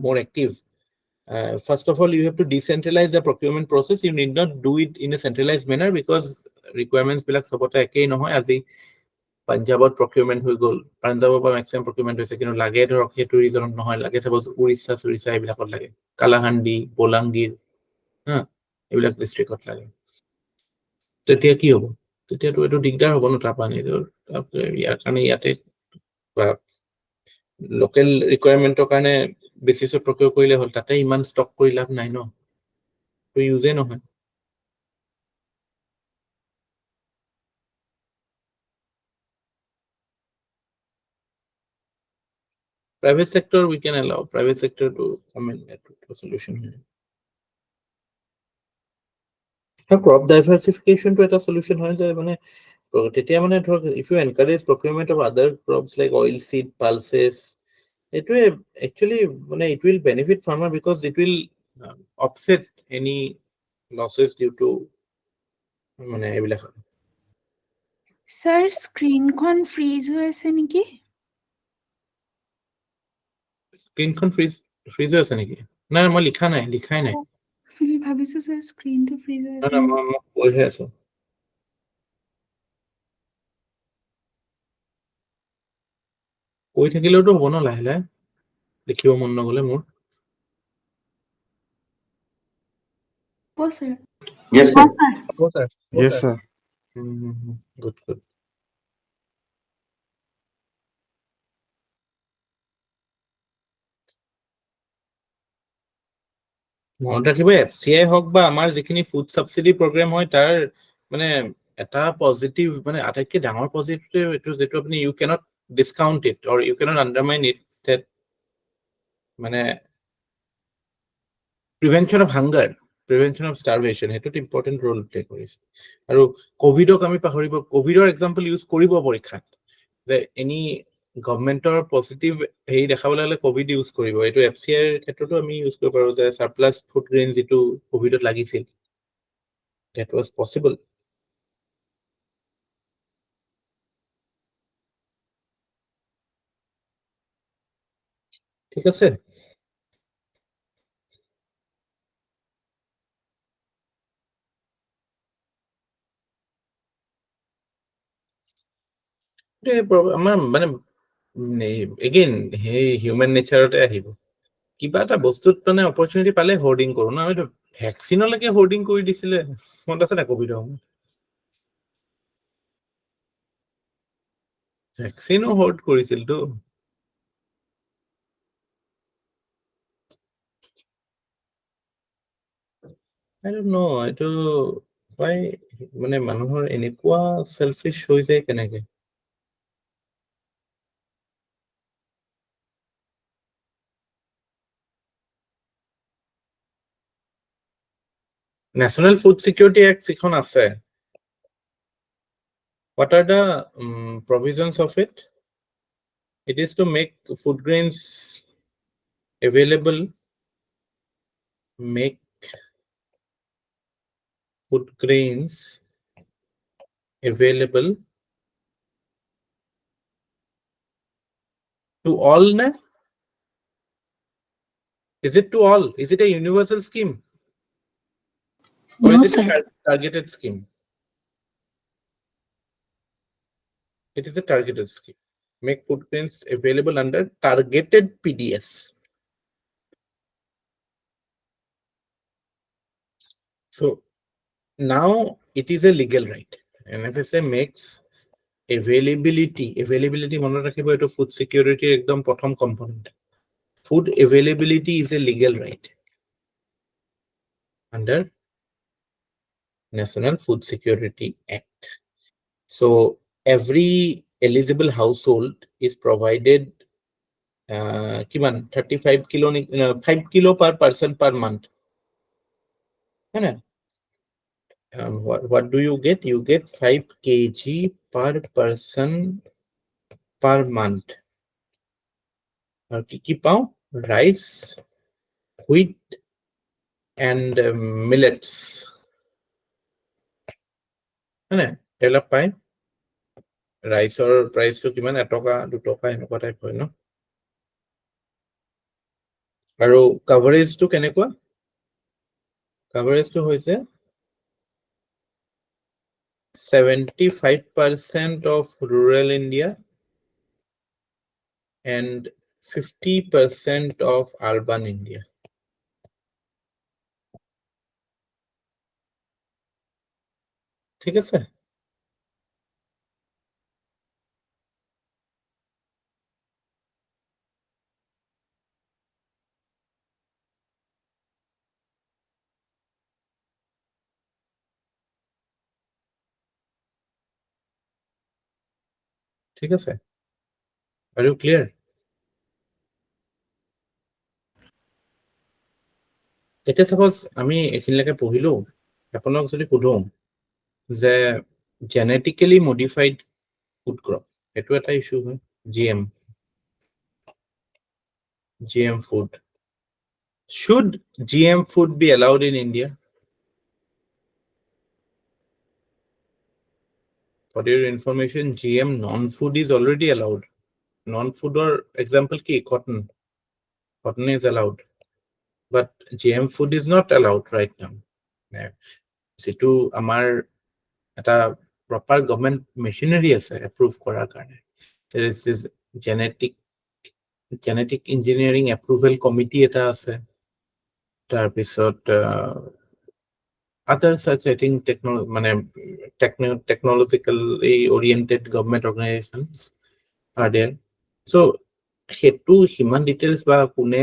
more active, first of all you have to decentralize the procurement process. You need not do it in a centralized manner because requirements বিলাক সবতে একেই নহয়. আজি পাঞ্জাবত procurement হৈ গ'ল, পাঞ্জাবৰ পৰা maximum procurement হৈছে, কিন্তু লাগে ধৰক সেইটো ৰিজনত নহয়, লাগে suppose উৰিষ্যা চুৰিষ্যা এইবিলাকত লাগে, কালাহান্দি বলাংগীৰ এইবিলাক ডিষ্ট্ৰিক্টত লাগে, তেতিয়া কি হ'ব? তেতিয়াতো এইটো দিগদাৰ হ'ব ন তাৰ পানী ইয়াৰ কাৰণে ইয়াতে লোকেল ৰিকুৱাৰমেণ্টৰ কাৰণে বেচিছত প্ৰকিউৰ কৰিলে হ'ল, তাতে ইমান ষ্টক কৰি লাভ নাই ন, তো ইউজে নহয়. Private sector we can allow private sector to come in to a solution here. Crop diversification to a solution হয় যে তেতিয়া ধৰক if you encourage procurement of other crops like oil seed, pulses, actually it will benefit farmer because it will offset any losses due to এইবিলাক. Sir, স্ক্ৰিনখন fridge হৈ আছে নেকি? স্ক্ৰিনখন fridge হৈ আছে নেকি? নাই মই লিখাই নাই. আমি ভাবিছো স্যাৰ স্ক্ৰিনটো ফ্ৰিজ হৈ আছে। মই কৈহে আছো। কৈ থাকিলেওতো হ'ব ন, লাহে লাহে লিখিব মন নগলে মোৰ। Oh, sir. Yes, sir. Oh, sir. Yes, sir. Good. মনত ৰাখিব, FCI হওক বা আমাৰ যিখিনি ফুড সাবসিডি প্ৰগ্ৰেম হয় তাৰ এটা পজিটিভ আটাইতকৈ ডাঙৰ পজিটিভ এইটো যেটো আপুনি you can't discount it or you can't undermine it, that prevention of hunger, prevention of starvation, সেইটোত ইম্পৰ্টেণ্ট ৰোল প্লে কৰিছে। আৰু কোভিডক আমি পাহৰিব, কোভিডৰ এক্সাম্পল ইউজ কৰিব পৰীক্ষাত যে এনি গভৰ্ণমেণ্টৰ পজিটিভ হেৰি দেখাবলৈ হ'লে কোভিড ইউজ কৰিব। এইটো FCIৰ ক্ষেত্ৰতো আমি ইউজ কৰিব পাৰোঁ যে সাৰপ্লাস ফুড গ্ৰেইন যিটো কোভিডত লাগিছিল, that was possible. ঠিক আছে আমাৰ মানে এগেইন সেই হিউমেন নেচাৰতে আহিব কিবা এটা বস্তুত মানে অপৰচুনিটি পালে হোৰ্ডিং কৰো না আমিতো ভেকচিনলৈকে হোৰ্ডিং কৰি দিছিলে মনত আছে না কোভিডৰ সময়ত ভেকচিনো হোৰ্ড কৰিছিলতো I don't know এইটো why মানে মানুহৰ এনেকুৱা সেলফিশ হৈ যায় কেনেকে National Food Security Act এখন আছে What are the provisions of it? It is to make food grains available, make food grains available to all na? Is it to all? Is it a universal scheme? Or No, is it sir. a targeted scheme? It is a targeted scheme. Make food grains available under targeted PDS. So now it is a legal right. And NFSA makes availability মনত ৰাখিব এইটো food security একদম প্ৰথম component. Food availability is a legal right under National Food Security Act. So every eligible household is provided 35 kilo 5 kilo per person per month. What do you get? You get 5 kg per person per month. Or কি পাও? Rice, wheat, and millets. এইবিলাক পায় ৰাইচৰ প্ৰাইচটো কিমান 1 টকা 2 টকা এনেকুৱা type হয় ন আৰু কভাৰেজটো কেনেকুৱা কভাৰেজটো হৈছে 75% of rural India and 50% of urban India. ঠিক আছে ঠিক আছে Are you clear? এতিয়া suppose আমি এখিনিলৈকে পঢ়িলো আপোনাক যদি সুধো যে genetically modified food crop এটো এটা ইস্যু হয় GM food should GM food be allowed in India? For your information GM non-food is already allowed non-food or example ki cotton is allowed but GM food is not allowed right now situ amar eta proper government machinery ase approve korar karone there is this genetic engineering approval committee eta ase tar pisot other such I think technologically oriented government organizations are there so hetu himan details ba kune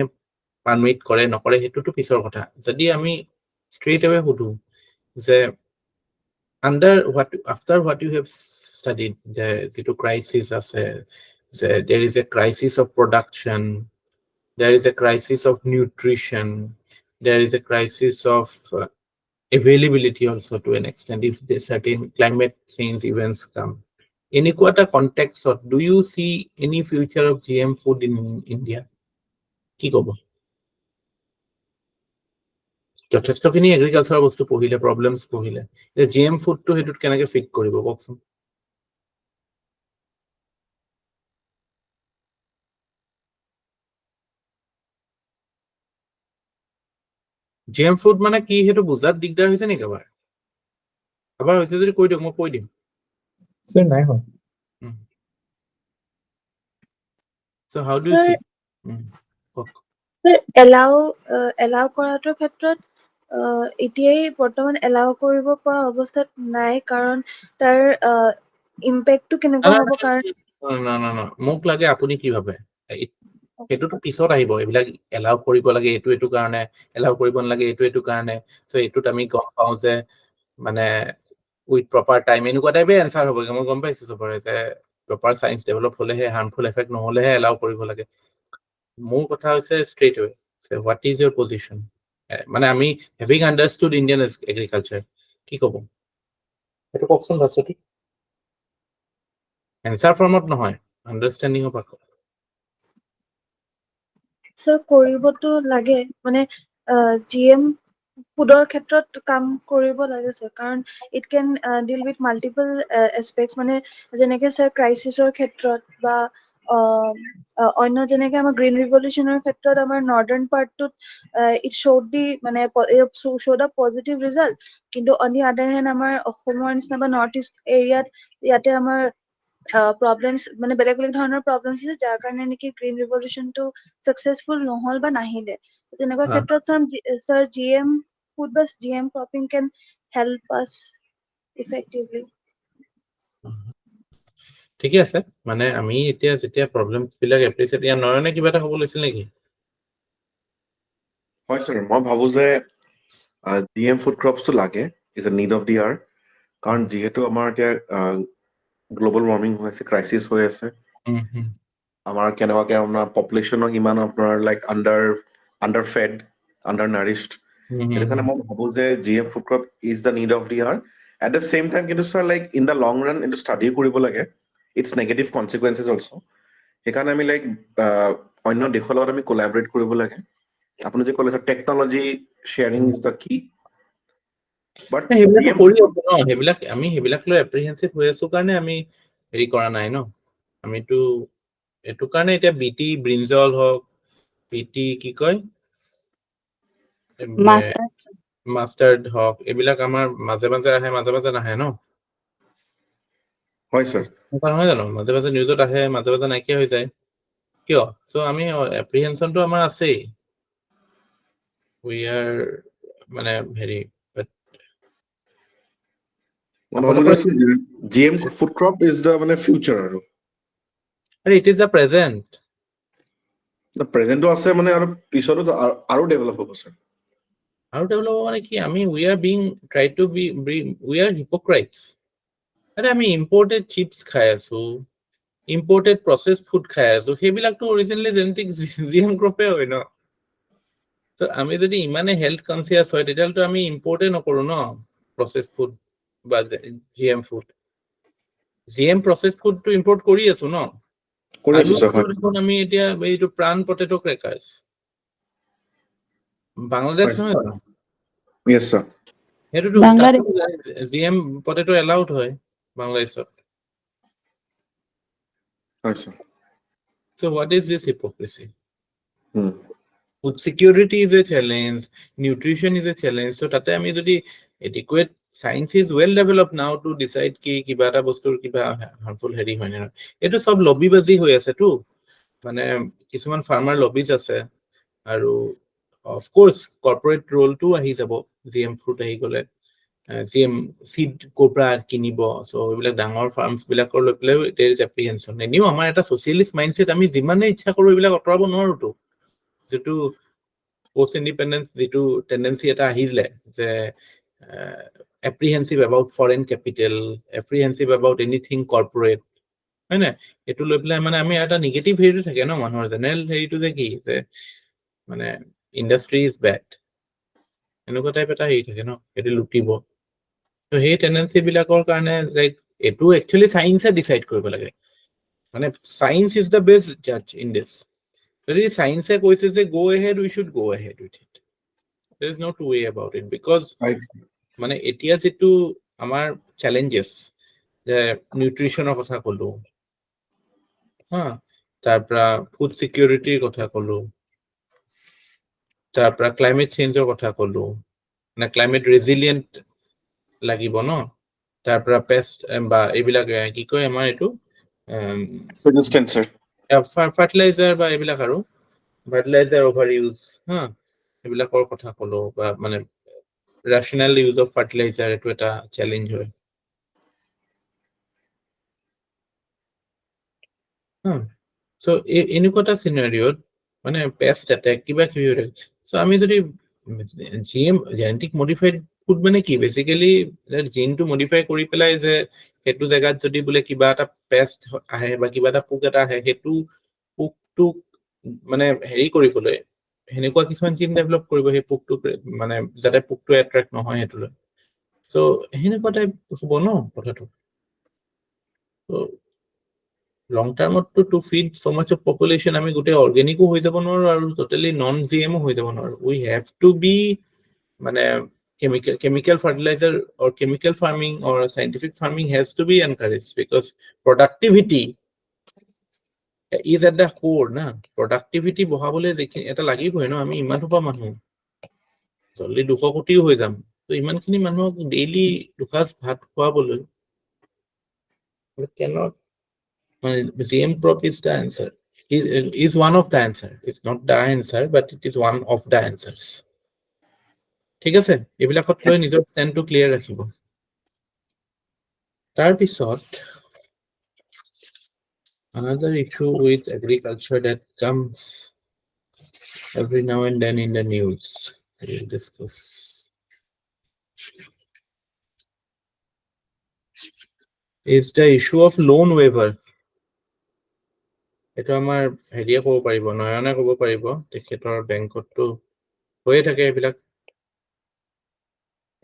permit kore nokore hetu to pisor kotha jodi ami straight away hudu je after what you have studied the crisis ase there is a crisis of production there is a crisis of nutrition there is a crisis of availability also to an extent if the certain climate change events come in equata context do you see any future of GM food in India ki kobo যথেষ্টখিনি agriculture বস্তু পঢ়িলে problems পঢ়িলে যে GM ফুডটো হেতুত কেনেকৈ fit কৰিব কওকচোন GM food মানে কি হেতু বুজাত দিগদাৰ হৈছে নেকি এবাৰ হৈছে যদি কৈ দিওক মই কৈ দিম স্যার নাই হয় so how do you Sir, see কওক এলাও কৰাটোৰ ক্ষেত্ৰত এতিয়াই বৰ্তমান এলাও কৰিব পৰা অৱস্থাত নাই কাৰণ তাৰ ইম্পেক্টটো কেনেকুৱা হ'ব কাৰণ না মোক লাগে আপুনি কি ভাবে সেইটোতো পিছত আহিব এইবিলাক এলাও কৰিব লাগে এইটো কাৰণে এলাও কৰিব নালাগে এইটো কাৰণে সো এইটোত আমি গম পাওঁ যে মানে উইথ প্ৰপাৰ টাইম এনেকুৱা টাইপে এনসাৰ হ'ব মই গম পাইছো সবৰে যে প্ৰপাৰ সায়েন্স ডেভেলপ হলেহে হাৰ্মফুল এফেক্ট নহলেহে এলাও কৰিব লাগে মোৰ কথা হৈছে straight way so what is your position মানে আমি হেভিং আন্ডাৰস্টুড ইণ্ডিয়ান এগ্ৰিকালচাৰ কি ক'ব এইটো কওকচোন ভাস্বতী এনসাৰ ফৰ্মত নহয় আন্ডাৰষ্টেণ্ডিং অফ আকৌ স্যাৰ কৰিবতো লাগে মানে GM ফুডৰ ক্ষেত্ৰত কাম কৰিব লাগে স্যাৰ কাৰণ it can deal with multiple aspects মানে যেনেকে স্যাৰ ক্ৰাইচিছৰ ক্ষেত্ৰত বা অন্য যেনেকে আমাৰ গ্ৰীণ ৰিভলিউচনৰ ক্ষেত্ৰত আমাৰ নৰ্দাৰ্ণ পাৰ্টটোত ইট শ্ব'ড দি মানে শ্ব'ড আ পজিটিভ ৰিজাল্ট কিন্তু অন দি আদাৰ হেণ্ড আমাৰ অসমৰ নিচিনা বা নৰ্থ ইষ্ট এৰিয়াত ইয়াতে আমাৰ প্ৰব্লেমছ মানে বেলেগ বেলেগ ধৰণৰ প্ৰব্লেমছ আছে যাৰ কাৰণে নেকি গ্ৰীণ ৰিভলিউচনটো সাকসেসফুল নহল বা নাহিলে তেনেকুৱা ক্ষেত্ৰত স্যাৰ GM ফুড বা GM ক্ৰপিং কেন হেল্প আস ইফেক্টিভলি ঠিকে আছে মানে আমি এতিয়া যেতিয়া প্ৰবলেমছ বিলাক এপ্ৰিচিয়েট ইয়া নয়নে কিবা এটা হ'ব লৈছিল নেকি হয় স্যাৰ মই ভাবো যে GM ফুড ক্ৰপছটো লাগে is a need of the R কাৰণ যিহেতু আমাৰ এতিয়া গ্লোবাল ৱাৰ্মিং হৈ আছে ক্ৰাইচিছ হৈ আছে আমাৰ কেনেবাকে আপোনাৰ পপুলেশ্যনৰ ইমান আপোনাৰ like underfed undernourished সেইটো কাৰণে মই ভাবো যে GM food crop is the need of the are at the same time কিন্তু sir like in the long run এইটো ষ্টাডি কৰিব লাগে ইটছ নেগেটিভ কনচিকুৱেঞ্চেছ অলছ সেইকাৰণে আমি লাইক অন্য দেশৰ লগত আমি কোলাবৰেট কৰিব লাগে আপুনি যে ক'লে টেকনলজি শ্বেয়াৰিং ইজ দ্য কি বাট সেইবিলাক কৰি আছো ন সেইবিলাক আমি সেইবিলাক লৈ এপ্ৰিহেনচিভ হৈ আছো কাৰণে আমি হেৰি কৰা নাই ন আমিতো এটো কাৰণে এতিয়া বিটি ব্ৰিঞ্জল হওক বিটি কি কয় মাষ্টাৰ্ড হওক এইবিলাক আমাৰ মাজে মাজে আহে মাজে মাজে নাহে ন হয় স্যাৰ নহয় জানো মাজে মাজে নিউজত আহে মাজে মাজে নাইকিয়া হৈ যায় কিয় সো আমি এপ্ৰিহেনচনটো আমাৰ আছেই উই আৰ মানে হেৰি মই ভাবো যে GM food crop is the মানে ফিউচাৰ আৰু ইট ইজ দ্য প্ৰেজেন্ট প্ৰেজেন্টটো আছে মানে আৰু পিছতো আৰু ডেভেলপ হ'ব স্যাৰ আৰু ডেভেলপ মানে কি আমি we are being try to be we are hypocrites আৰে আমি ইম্পৰ্টেড চিপছ খাই আছো ইম্পৰ্টেড প্ৰসেসড ফুড খাই আছো সেইবিলাকতো অৰিজিনেলি জেনেটিক GM ক্ৰপে হয় ন তো আমি যদি ইমানে হেলথ কনসিয়াস হয় তেতিয়াহ'লে আমি ইম্পৰ্টে নকৰো ন প্ৰসেসড ফুড বা GM ফুড GM প্ৰসেসড ফুডটো ইম্পৰ্ট কৰি আছো ন কৰি আছো স্যাৰ হয় দেখোন আমি এতিয়া এইটো প্ৰাণ পটেটো ক্ৰেকাৰ্ছ বাংলাদেশ নহয় জানো ইয়েছ স্যাৰ সেইটোতো বাংলাদেশ GM পটেটো এলাউড হয় বাংলাদেশত হয় sir so what is this hypocrisy food security is a challenge nutrition is a challenge so tate ami jodi adequate science is well developed now to decide ki kiba eta bostur kiba harmful heri hoy na eto sob lobby bazi hoi ase tu mane kisuman farmer lobbies ase aru of course corporate role to ahi jabo GM fruit ahi gole GM seed copra kinibo so ebilak dangor farms bilakor lokle there is apprehension eniu amar eta socialist mindset ami jimane ichha koru ebilak otorabo noru tu যেটো post independence যেটো tendency এটা আহিলে যে apprehensive about foreign capital apprehensive about anything corporate হয় না এটো লৈ পেলাই মানে আমি এটা নেগেটিভ হেৰিটো থাকে ন মানুহৰ জেনেৰেল হেৰিটো যে কি যে মানে ইন্ডাষ্ট্ৰি ইজ ব্যাড এনেকুৱা টাইপ এটা হেৰি থাকে ন এটো লুটিব তো সেই টেন্ডেন্সি বিলাকৰ কাৰণে যে এটো একচুয়ালি সায়েন্সে ডিসাইড কৰিব লাগে মানে সায়েন্স ইজ দ্য বেস্ট জাজ in this Really, science says go ahead, we should go ahead with it. There is no two way about it because মানে এতিয়া যেটো আমাৰ challenges যে নিউট্ৰিশনৰ কথা কলো তাৰপৰা ফুড সিকিউৰিটিৰ কথা কলো তাৰ পৰা ক্লাইমেট চেঞ্জৰ কথা ক'লো না ক্লাইমেট ৰেজিলিয়েন্ট লাগিব ন তাৰ পৰা পেষ্ট বা এইবিলাক কি কয় আমাৰ এইটো ৰেজিস্ট্যান্ট স্যাৰ ফাৰ্টিলাইজাৰ বা এইবিলাক আৰু ফাৰ্টিলাইজাৰ অভাৰ ইউজ হা এইবিলাকৰ কথা ক'লো বা মানে rational use of fertilizer এটো এটা চ্যালেঞ্জ হয় সো এনেকুৱা এটা সিনাৰিওত মানে পেস্ট অ্যাটাক কিবা কিবি হৈ থাকে সো আমি যদি জিএম জেনেটিক মডিফাইড ফুড মানে কি বেসিক্যালি জিনটো মডিফাই কৰি পেলাই যে হেতু জায়গাত যদি বোলে কিবা এটা পেস্ট আহে বা কিবা এটা পোক এটা আহে হেতু পোকটো মানে হেৰি কৰিবলৈ হেনেকুৱা কিছুমান জিন ডেভেলপ কৰিব সেই পোকটো মানে যাতে পোকটো এট্ৰাক্ট নহয় হেতুলৈ সো হেনেকুৱা টাইপ হ'ব ন কথাটো সো লং টার্মত to feed so much of population আমি গোটে অর্গানিকও হৈ যাব নোৱাৰো আৰু টোটালি নন জিএমও হৈ যাব নোৱাৰো উই হ্যাভ টু বি মানে chemical fertilizer or chemical farming or scientific farming has to be encouraged because productivity is at the core না productivity বহাবলে যেখিনি এটা লাগিবই ন আমি ইমান হোপা মানুহ জলদি 200 কোটিও হৈ যাম তো ইমানখিনি মানুহক ডেইলি দুখাজ ভাত খোৱাবলৈ cannot GM crop is the answer is one of the answer it's not the answer but it is one of the answers ঠিক আছে এবিলাকত লৈ নিজৰ ষ্টেণ্ডটো ক্লিয়াৰ ৰাখিব তাৰ পিছত another issue with agriculture that comes every now and then in the news we'll discuss is the issue of loan waiver এটা আমাৰ হেৰিয়ে ক'ব পাৰিব নয়নে ক'ব পাৰিব তেখেতৰ বেংকতটো হৈয়ে থাকে এইবিলাক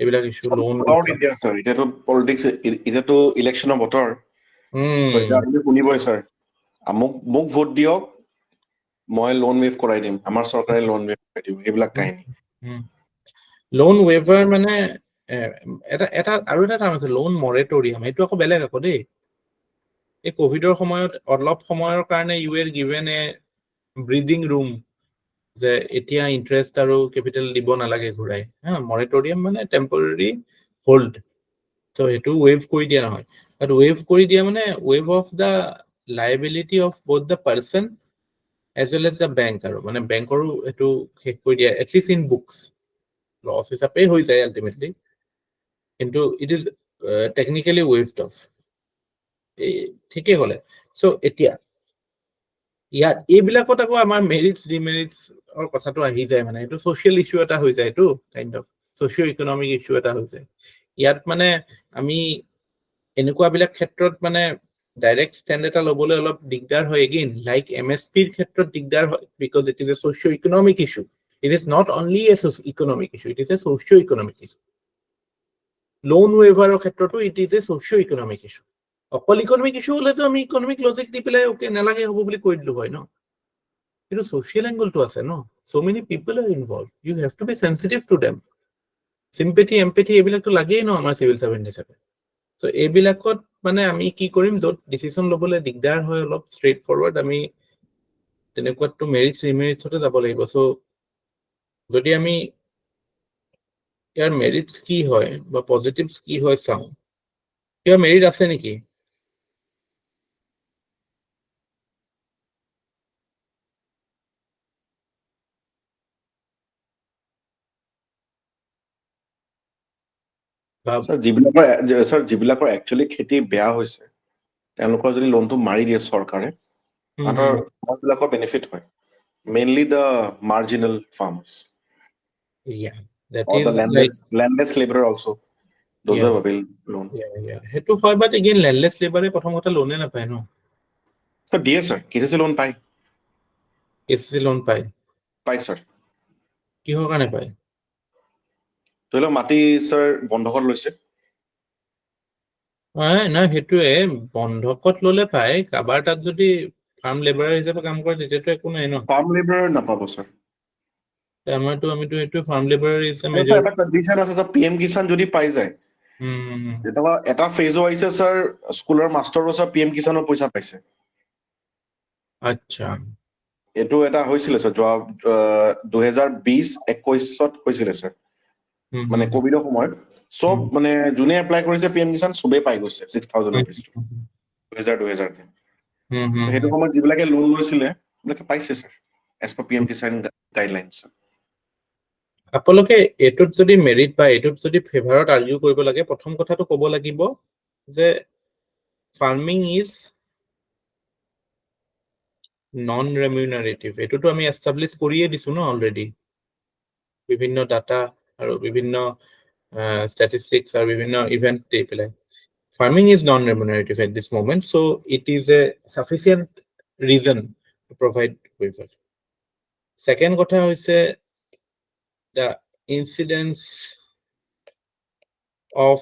ইছ্যু লোন ইন্ডিয়া স্যাৰ এটা তো পলিটিক্স এটা তো ইলেকশনৰ বতৰ সো এটা আমি শুনিবই স্যাৰ মোক ভোট দিয়ক মই লোন ওয়েভ কৰাই দিম আমাৰ চৰকাৰে লোন ওয়েভ কৰাই দিব এইবিলাক কাহিনী লোন ওয়েভাৰ মানে এটা আৰু এটা টাৰ্ম আছে লোন মৰেটৰিয়াম এইটো আকৌ বেলেগ আকৌ দেই এই কোভিডৰ সময়ত অলপ সময়ৰ কাৰণে U R given a breeding room যে এতিয়া ইন্টাৰেষ্ট আৰু ক্যাপিটাল দিব নালাগে ঘূৰাই হা মৰেটৰিয়াম মানে টেম্পৰাৰী হোল্ড সো হেতু ওয়েভ কৰি দিয়া নহয় বাট ওয়েভ কৰি দিয়া মানে wave of the liability of both the person as well as the bank আৰু মানে বেংকৰো হেতু শেষ কৰি দিয়া at least in books লস হিচাপে হৈ যায় আলটিমেটলি কিন্তু it is technically waived off ঠিকই হলে সো এতিয়া ইয়াত এইবিলাকত আকৌ আমাৰ মেৰিটস ডিমেৰিটছৰ কথাটো আহি যায় মানে এইটো সোশ্যাল ইস্যু এটা হৈ যায় এইটো kind of socio economic issue এটা হৈ যায় ইয়াত মানে আমি এনেকুৱা বিলাক ক্ষেত্ৰত মানে ডাইৰেক্ট ষ্টেণ্ড এটা ল'বলৈ অলপ দিগদাৰ হয় এগেইন লাইক এমএসপিৰ ক্ষেত্ৰত দিগদাৰ হয় because it is a socio economic issue it is not only a economic issue it is a socio economic issue loan ওয়েভাৰৰ ক্ষেত্ৰতো it is a socio economic issue অকল ইকোনমিক ইস্যু হলেতো আমি economic logic দি পেলাই okay নালাগে হ'ব বুলি কৈ দিলো হয় ন কিন্তু সোশিয়াল এংগলটো আছে ন so many people are involve you have to be sensitive to them sympathy empathy এইবিলাকতো লাগেই ন আমাৰ সিভিল সাৰ্ভেন্ট হিচাপে সো এইবিলাকত মানে আমি কি কৰিম য'ত ডিসিশন ল'বলৈ দিগদাৰ হয় অলপ ষ্ট্ৰেইট ফৰৱাৰ্ড আমি তেনেকুৱাটো মেৰিটস ডিমেৰিটছতে যাব লাগিব সো যদি আমি ইয়াৰ মেৰিটস কি হয় বা পজিটিভস কি হয় চাওঁ ইয়াৰ মেৰিট আছে নেকি স্যাৰ যিবিলাকৰ একচুয়ালি খেতি বেয়া হৈছে তেওঁলোকৰ যদি লোনটো মাৰি দিয়ে চৰকাৰে তাহাঁতৰ সমাজবিলাকৰ বেনিফিট হয় mainly the marginal farmers yeah that or is the landless laborer also those are available loan হেতু হয় বাট এগেইন ল্যান্ডলেস লেবাৰে প্ৰথম কথা লোনে নাপায় ন স্যাৰ দিয়ে স্যাৰ কেসিসি লোন পায় কেসিসি লোন পায় স্যাৰ কিহৰ কাৰণে পায় ধৰি লওক মাটি স্যাৰ বন্ধকত লৈছে নাই হেতুৱে বন্ধকত ললে পায় কাবাৰ তাত যদি ফাৰ্ম লেবাৰ হিচাপে কাম কৰে তেতিয়াতো একো নাই ন ফাৰ্ম লেবাrer নাপাব স্যাৰ আমিতো এইটো farm labour is a sir major এটা কন্ডিশন আছে স্যাৰ পিএম কিষাণ যদি পাই যায় যেনেকুৱা এটা ফেজো আহিছে স্যাৰ স্কুলৰ মাষ্টৰো স্যাৰ পিএম কিষাণৰ পইচা পাইছে আচ্ছা এইটো এটা হৈছিলে স্যাৰ যোৱা 2020-21 হৈছিলে স্যাৰ মানে কোভিডৰ সময়ত সব মানে যোনে এপ্লাই কৰিছে পিএম কিষাণ সবেই পাই গৈছে 6000 ৰুপিছটো 2000 কে তো সেইটো সময়ত যিবিলাকে লোন লৈছিলে সেইবিলাকে পাইছে sir as per PM Kisan guidelines আপোনালোকে এটোত যদি মেৰিট বা এটোত যদি ফেভাৰত আৰ্গিউ কৰিব লাগে প্ৰথম কথাটো ক'ব লাগিব যে ফাৰ্মিং ইজ নন ৰেমিউনাৰেটিভ এটোতো আমি এষ্টাব্লিছ কৰিয়ে দিছো ন অলৰেডি বিভিন্ন ডাটা আৰু বিভিন্ন statistics আৰু বিভিন্ন ইভেন্ট দি পেলাই farming is non-remunerative at this moment, so it is a sufficient reason to provide waiver. Second kotha hoise the incidence of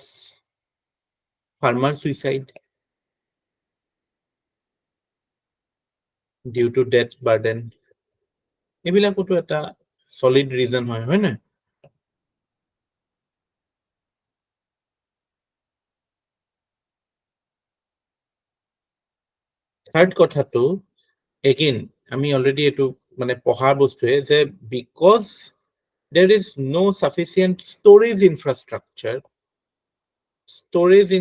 farmer suicide due to debt burden. Ebilakoto eta solid reason hoy na? Third kotha to again আমি already etu মানে পঢ়া বস্তুৱে যে because there is no sufficient storage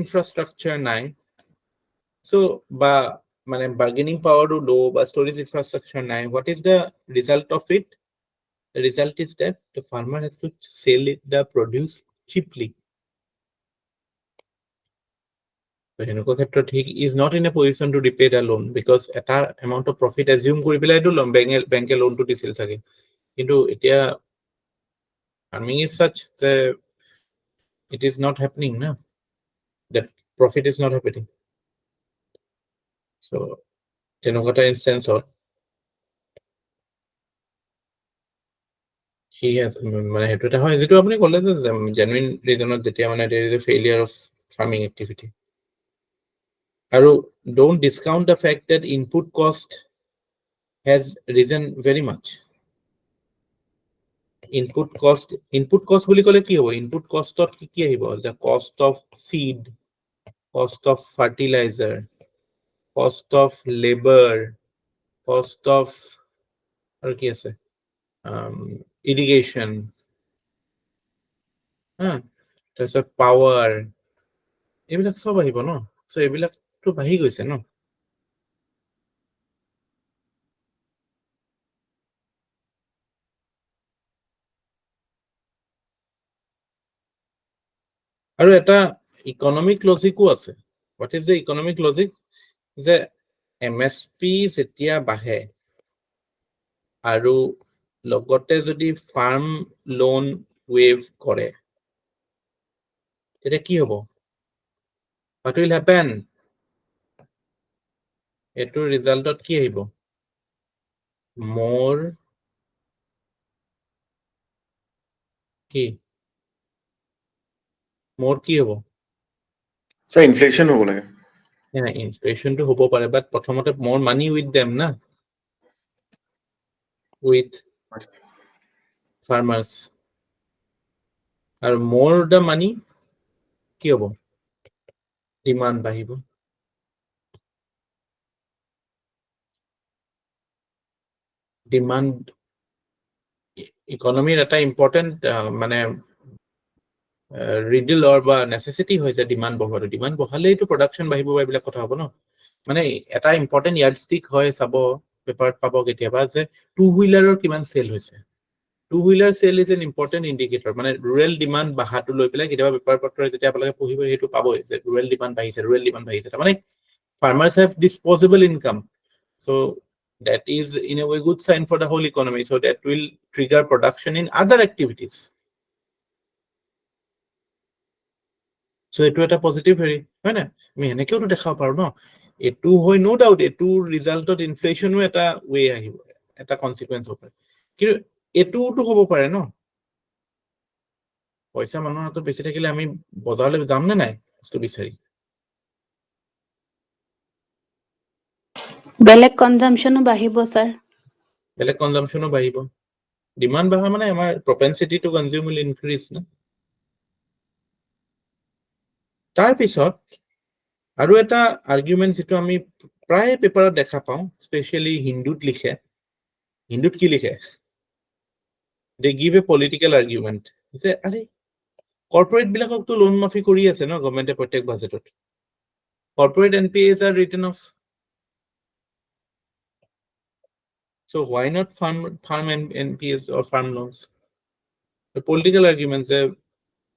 infrastructure নাই so ba মানে bargaining power to low ba storage infrastructure নাই what is the result of it the result is that the farmer has to sell the produce cheaply so henoko khetrot he is not in a position to repay the loan because eta amount of profit assume kori pelai to bank loan to disil sage kintu etia farming is such that it is not happening na that profit is not happening so tenokata instance or he has মানে হেতু এটা হয় যেটো আপুনি কলে যে genuine reasonত যেতিয়া মানে there is a failure of farming activity আৰু don't discount the fact that input cost has risen very much input cost বুলি কলে কি হ'ব input cost ত কি আহিব the cost of seed cost of fertilizer cost of labor cost of আৰু কি আছে irrigation তাৰপিছত power এইবিলাক সব আহিব ন সো এইবিলাকটো বাঢ়ি গৈছে ন আৰু এটা ইকোনমিক লজিকো আছে what is the economic logic যে MSP যেতিয়া বাঢ়ে আৰু লগতে যদি ফাৰ্ম লোন ৱেভ কৰে তেতিয়া কি হ'ব what will happen এটো ৰিজাল্টত কি আহিব more কি কি হ'ব স্যার ইনফ্লেশন হ'ব লাগে inflation to hobo pare but prothomote more money with them na with farmers and more the money ki hobo demand bahibo demand economy eta important mane riddle or ba necessity hoise demand bahale to production bahibo ba bila kotha hobo no মানে এটা important ইয়াৰ্ডষ্টিক হয় চাব পেপাৰত পাব কেতিয়াবা যে two হুইলাৰৰ কিমান sale হৈছে two wheeler sale is an important indicator মানে ৰুৰেল ডিমান্ড বাহাটো লৈ পেলাই কেতিয়াবা পেপাৰ পত্ৰৰে যেতিয়া আপোনালোকে পঢ়িব হেতু পাব যে ৰুৰেল ডিমান্ড বাঢ়িছে মানে farmers have disposable income so that is in a way good sign for the whole economy so that will trigger production in other activities so etu eta positive heৰি হয় না আমি এনেকেও তো দেখাব পাৰো ন এটু হয় নো ডাউট এটু ৰিজাল্টত ইনফ্লেশনো এটা ওয়ে আহিব এটা কনসিকুৱেন্স হ'ব কিন্তু এটুটো হ'ব পাৰে ন পইচা মানুহৰ হাতত বেছি থাকিলে আমি বজাৰলৈ যাম নে নাই বস্তু বিচাৰি বেলেগ কনজাম্পশনো বাঢ়িব স্যাৰ বেলেগ কনজাম্পশনো বাঢ়িব ডিমান্ড বাঢ়া মানে আমাৰ propensity to consume will increase না তাৰ পিছত আৰু এটা আৰ্গুমেন্ট যেটো আমি প্ৰায় পেপাৰত দেখা পাওঁ স্পেশালি হিন্দুত লিখে হিন্দুত কি লিখে? They give a political argument. যে আরে কৰ্পৰেট বিলাককতো লোন মাফি কৰি আছে ন গভৰ্ণমেণ্টে প্ৰত্যেক বাজেটত। Corporate NPAs are written off. So why not farm NPAs or farm loans? The political arguments that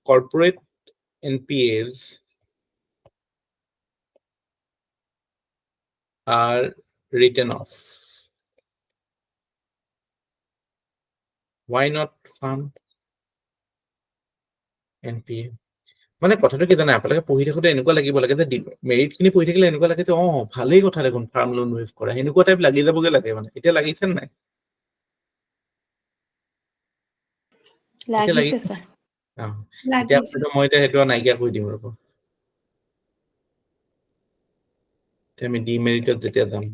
corporate NPAs are written off. Why not farm NPA? মানে কথাটো কি জানে আপোনালোকে পঢ়ি থাকোতে এনেকুৱা লাগিব লাগে যে মেৰিট খিনি পঢ়ি থাকিলে এনেকুৱা লাগে যে ভালেই কথা দেখোন ফাৰ্ম লোন ৱেভ কৰা এনেকুৱা টাইপ লাগি যাবগে লাগে মানে এতিয়া লাগিছে নাই লাগিছে স্যাৰ এতিয়া মই এতিয়া সেইটো নাইকিয়া কৰি দিম ৰব আমি ডিমেৰিটত যেতিয়া যাম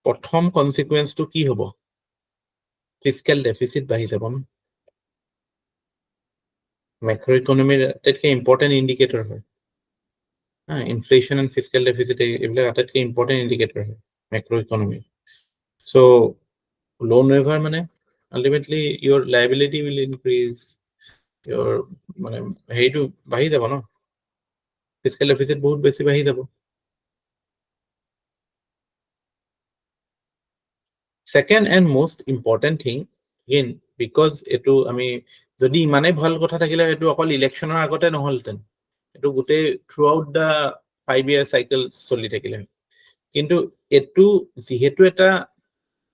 প্ৰথম কনসিকুৱেন্সটো কি হ'ব ফিস্কেল ডেফিসিট বাঢ়ি যাব ন macro economy আটাইতকৈ ইম্পৰ্টেন্ট ইন্ডিকেটৰ হয় inflation and fiscal deficit এইবিলাক আটাইতকৈ ইম্পৰ্টেন্ট ইন্ডিকেটৰ হয় macro economy so loan waiver মানে ultimately your liability will increase your মানে হেইটো বাঢ়ি যাব ন fiscal deficit বহুত বেছি বাঢ়ি যাব second and most important thing again because এটো আমি যদি ইমানে ভাল কথা থাকিলে এটো অকল ইলেকশনৰ আগতে নহলতেন এটো গুটে throughout the 5-year cycle চলি থাকিলে কিন্তু এটো যেহেতু এটা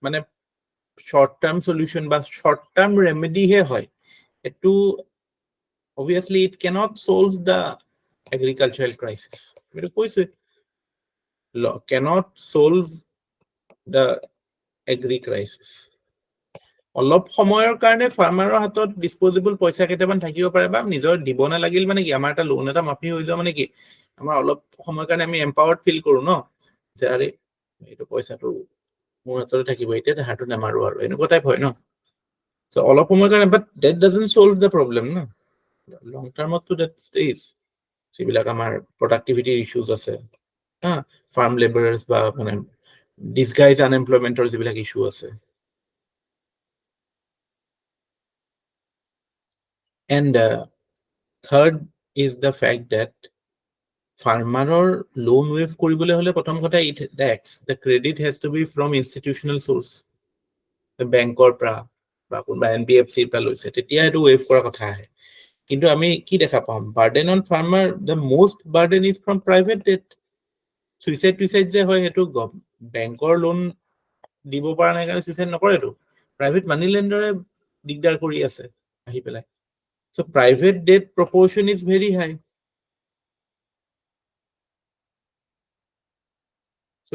মানে short term solution বা short term remedy হে হয় এটো obviously it cannot solve the agricultural crisis এটো কৈছে cannot solve the agri crisis অলপ সময়ৰ কাৰণে ফাৰ্মাৰৰ হাতত ডিসপোজেবল পইচা কেইটামান থাকিব পাৰে বা নিজৰ দিব না লাগিল মানে কি আমাৰ এটা লোন এটা মাফি হৈ যায় মানে কি আমাৰ অলপ সময়ৰ কাৰণে আমি এম্পাৱাৰ্ড ফিল কৰো ন যে আৰে এইটো পইচাটো মোৰ হাতত থাকিব এতিয়া হাতটো নামাৰো আৰু এনেকুৱা টাইপ হয় ন সো অলপ সময়ৰ কাৰণে বাট that doesn't solve the problem না long term to that stays সিবিলাক আমাৰ productivity issues আছে farm laborers বা মানে disguise unemploymentor যিবিলাক ইস্যু আছে and third is the fact that farmer loan waive koribole hole prothom kotha it the credit has to be from institutional source the bank or pra ba kunba NBFC pra loise tetia etu waive kora kotha ahe kintu ami ki dekha pam burden on farmer the most burden is from private debt suicide je hoy etu bank or loan dibo para nai kare suicide nokore etu private money lender digdar kori ase ahi pelai so private debt proportion is very high so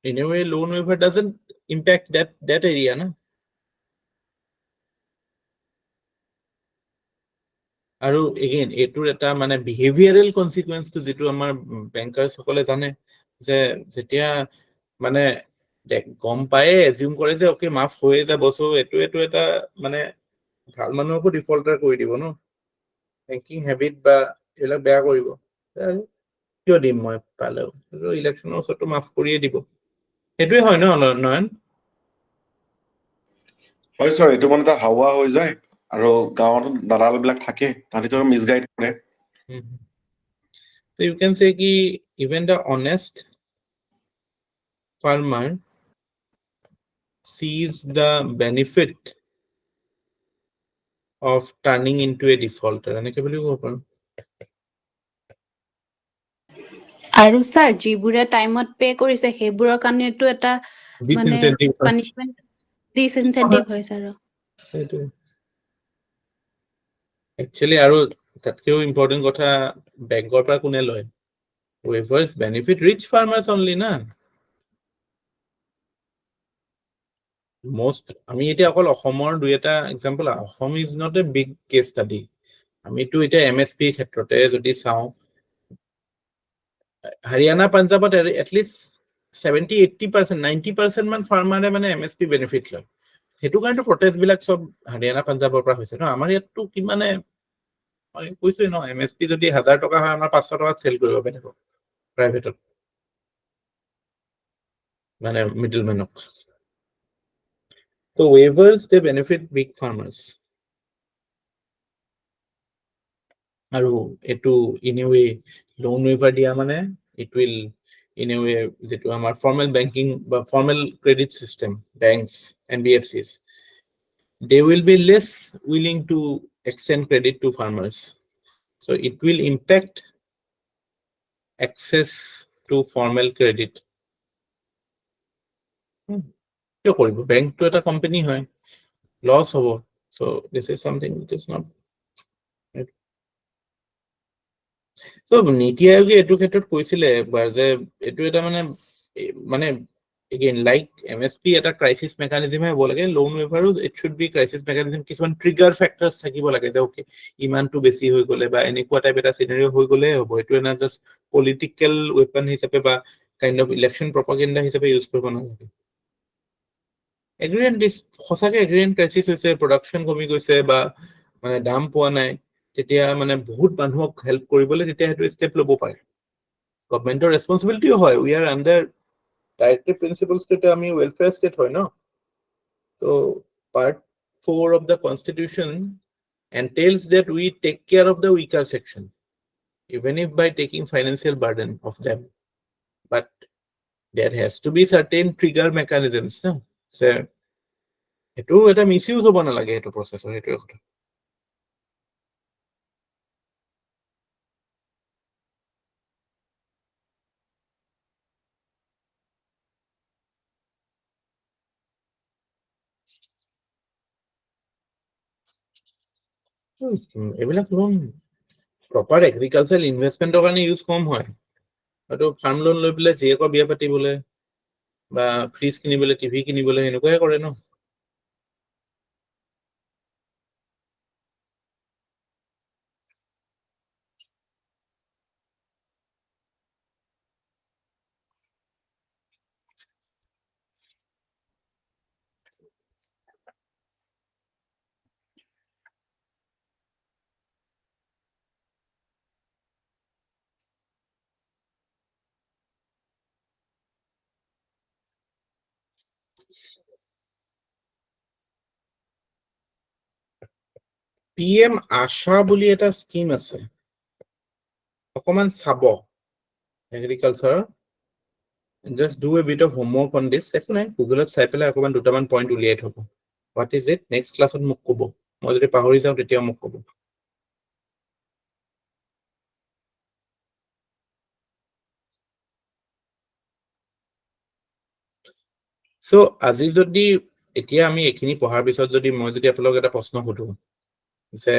in a way loan waiver doesn't impact that area na aru again etur eta mane behavioral consequence to jitu amar bankers সকলে জানে যে যেতিয়া মানে গম পায় assume কৰে যে okay মাফ হয়ে যাব সো এটো এটা মানে ভাল মানুহকো ডিফল্টাৰ কৰি দিব ন বেংকিং হ্যাবিট বা এলা বেয়া কৰিব কিয় দিম মই পালেও ইলেকশনৰ ওচৰতো মাফ কৰিয়ে দিব এটোই হয় ন নয়ন হয় স্যাৰ এটো মানে এটা হাওয়া হৈ যায় আৰু গাঁৱত দালাল বিলাক থাকে তাহাঁতিতো মিসগাইড কৰে so you can say ki even the honest farmer sees the benefit of turning into a defaulter eneke boli k'ব পাৰো আৰু স্যাৰ যিবোৰে টাইমত পে কৰিছে সেইবোৰৰ কাৰণেটো এটা মানে পানিশমেন্ট ডিসইনসেন্টিভ হয় স্যাৰ সেইটো actually আৰু তাতকেও ইম্পৰ্টেন্ট কথা বেংকৰ পৰা কোনে লয় waivers benefit rich farmers only na most আমি এটা অকল অসমৰ দুই এটা example Assam is not a big case study আমিতো এটা MSP ক্ষেত্ৰতে যদি চাও হাৰিয়ানা পাঞ্জাবত at least 70-80% 90% মান ফাৰ্মাৰে মানে MSP বেনিফিট লয় হেতু কাৰণে প্ৰটেষ্ট বিলাক সব হাৰিয়ানা পাঞ্জাবৰ পৰা হৈছে ন আমাৰ ইয়াতটো কি মানে মই কৈছো ন MSP যদি 1000 টকা হয় আমাৰ 500 টকাত সেল কৰিব পাৰিব প্ৰাইভেটত মানে মিডলমেনক তো waivers they benefit big farmers আৰু এটো in a way loan waiver দিয়া মানে it will in a way যেটো আমাৰ formal banking বা formal credit system banks NBFCs they will be less willing to extend credit to farmers so it will impact access to formal credit কিয় কৰিব বেংকটো এটা company হয় loss হ'ব so this is something that is not so নীতি আয়োগে এটো ক্ষেত্ৰত কৈছিলে একবাৰ যে এটো এটা মানে again like MSP এটা ক্ৰাইসিস মেকানিজম হ'ব লাগে লোন ৱেভাৰো it should be crisis mechanism কিছুমান ট্ৰিগাৰ ফ্যাক্টৰস থাকিব লাগে যে ওকে ইমানটো বেছি হৈ গলে বা এনেকুৱা টাইপ এটা সিনাৰিও হৈ গলে হ'ব এটো না জাস্ট পলিটিক্যাল ওয়েপন হিচাপে বা কাইন্ড অফ ইলেকশন প্ৰপাগান্ডা হিচাপে ইউজ কৰিব নালাগে এগ্ৰিয়েন্ট দিস সঁচাকে এগ্ৰিয়েন্ট ক্ৰাইসিস হৈছে প্ৰডাকশন কমি গৈছে বা মানে দাম পোৱা নাই তেতিয়া মানে বহুত মানুহক হেল্প কৰিবলৈ তেতিয়া হেতু স্টেপ লব পাৰে গভৰ্নমেন্টৰ ৰেসপন্সিবিলিটিও হয় we are under directive principles to আমি welfare state হয় no so part 4 of the constitution entails that we take care of the weaker section even if by taking financial burden of them but there has to be certain trigger mechanisms no so এটো এটা misuse হ'ব না লাগে এটো প্ৰসেছৰ এটো কথা এইবিলাক loan proper এগ্ৰিকালচাৰাল ইনভেষ্টমেন্টৰ কাৰণে ইউজ কম হয় আৰু ফাৰ্ম লোন লৈ পেলাই জিয়েকৰ বিয়া পাতিবলৈ বা ফ্ৰিজ কিনিবলৈ টিভি কিনিবলৈ এনেকুৱাই কৰে ন PM আশা বুলি এটা স্কিম আছে অকমান চাব agriculture just do a bit of homework on this একো নাই গুগলত চাই পেলাই অকমান দুটামান পইণ্ট উলিয়াই থব what is it next ক্লাছত মোক ক'ব মই যদি পাহৰি যাওঁ তেতিয়া মোক ক'ব so আজি যদি এতিয়া আমি এখিনি পঢ়াৰ পিছত যদি মই যদি আপোনালোকক এটা প্ৰশ্ন সুধো যে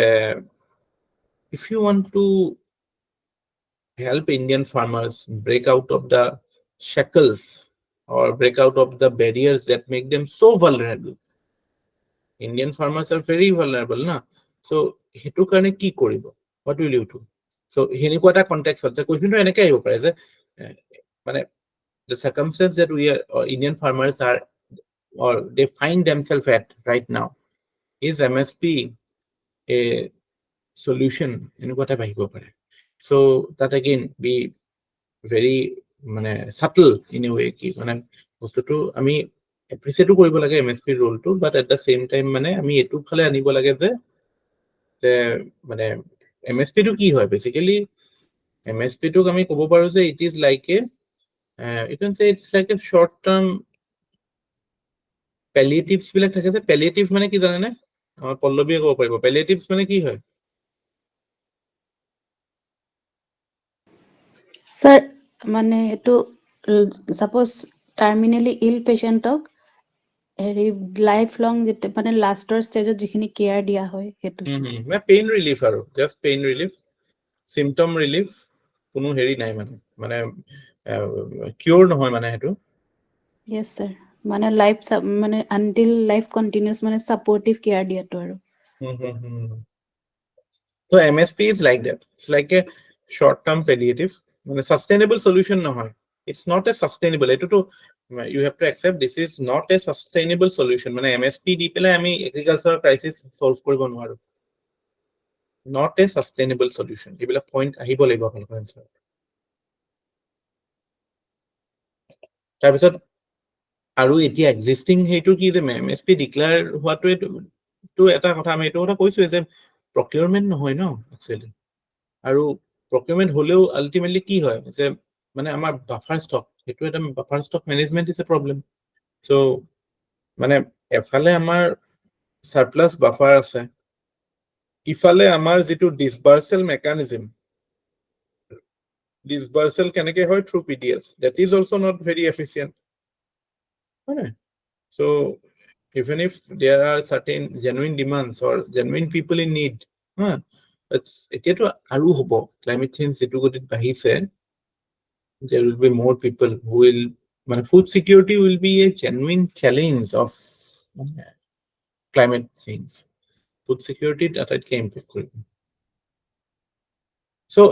if you want to help Indian farmers break out of the shackles or break out of the barriers that make them so vulnerable Indian farmers are very vulnerable na so hetu karone ki koribo what will you do so heniko eta context আছে question to eneke আহিব পাৰে যে মানে the circumstance that we are Indian farmers are or they find themselves at right now is MSP a solution এনেকুৱা type আহিব পাৰে so that again be very মানে subtle in a way কি মানে বস্তুটো আমি এপ্ৰিচিয়েটও কৰিব লাগে এমএসপি ৰোলটো but at the same time মানে আমি এটু ফালে আনিব লাগে যে মানে এমএসপি টো কি হয় বেসিক্যালি এমএসপি টোক আমি ক'ব পাৰো যে it is like A you can say it's like a short term palliatives বিলাক থাকে যে palliatives মানে কি জানে না আমাৰ পল্লৱীয়ে ক'ব পাৰিব palliatives মানে কি হয় স্যাৰ মানে এটো সাপোজ টাৰ্মিনালি ইল পেশেন্টক হেৰি লাইফ লং যেতে মানে লাষ্টৰ ষ্টেজত যিখিনি কেয়াৰ দিয়া হয় হেতু মানে পেইন ৰিলিফ আৰু just pain relief symptom relief কোনো হেৰি নাই মানে কিউৰ নহয় মানে হেতু ইয়েস স্যার মানে লাইফ মানে আনটিল লাইফ কন্টিনিউস মানে সাপোর্টিভ কেয়ার দিয়াটো আৰু so MSP is like that it's like a short term palliative মানে sustainable solution নহয় it's not a sustainable eto to you have to accept this is not a sustainable solution মানে MSP di pelai ami agriculture crisis solve koribo noaru not a sustainable solution ebila point ahibo lagibo apnalok answer তাৰপিছত আৰু এতিয়া existing সেইটো কি যে MSP declare হোৱাটোৱেটো এটা কথা আমি এইটো কথা কৈছোৱে যে প্ৰকিউৰমেণ্ট নহয় ন একচুৱেলি আৰু প্ৰকিউৰমেণ্ট হলেও আল্টিমেটলি কি হয় যে মানে আমাৰ বাফাৰ ষ্টক সেইটো এটা buffer stock management is a problem so' মানে এফালে আমাৰ সাৰপ্লাস বাফাৰ আছে ইফালে আমাৰ যিটো ডিসবাৰ্সেল মেকানিজম disbursal কেনেকে হয় through PDS that is also not very efficient right? So even if there are certain genuine demands or genuine people in need এতিয়াতো আৰু হ'ব climate change যেটো গতিত বাঢ়িছে there will be more people who will মানে food security will be a genuine challenge of climate change food security আটাইতকৈ impact কৰিব so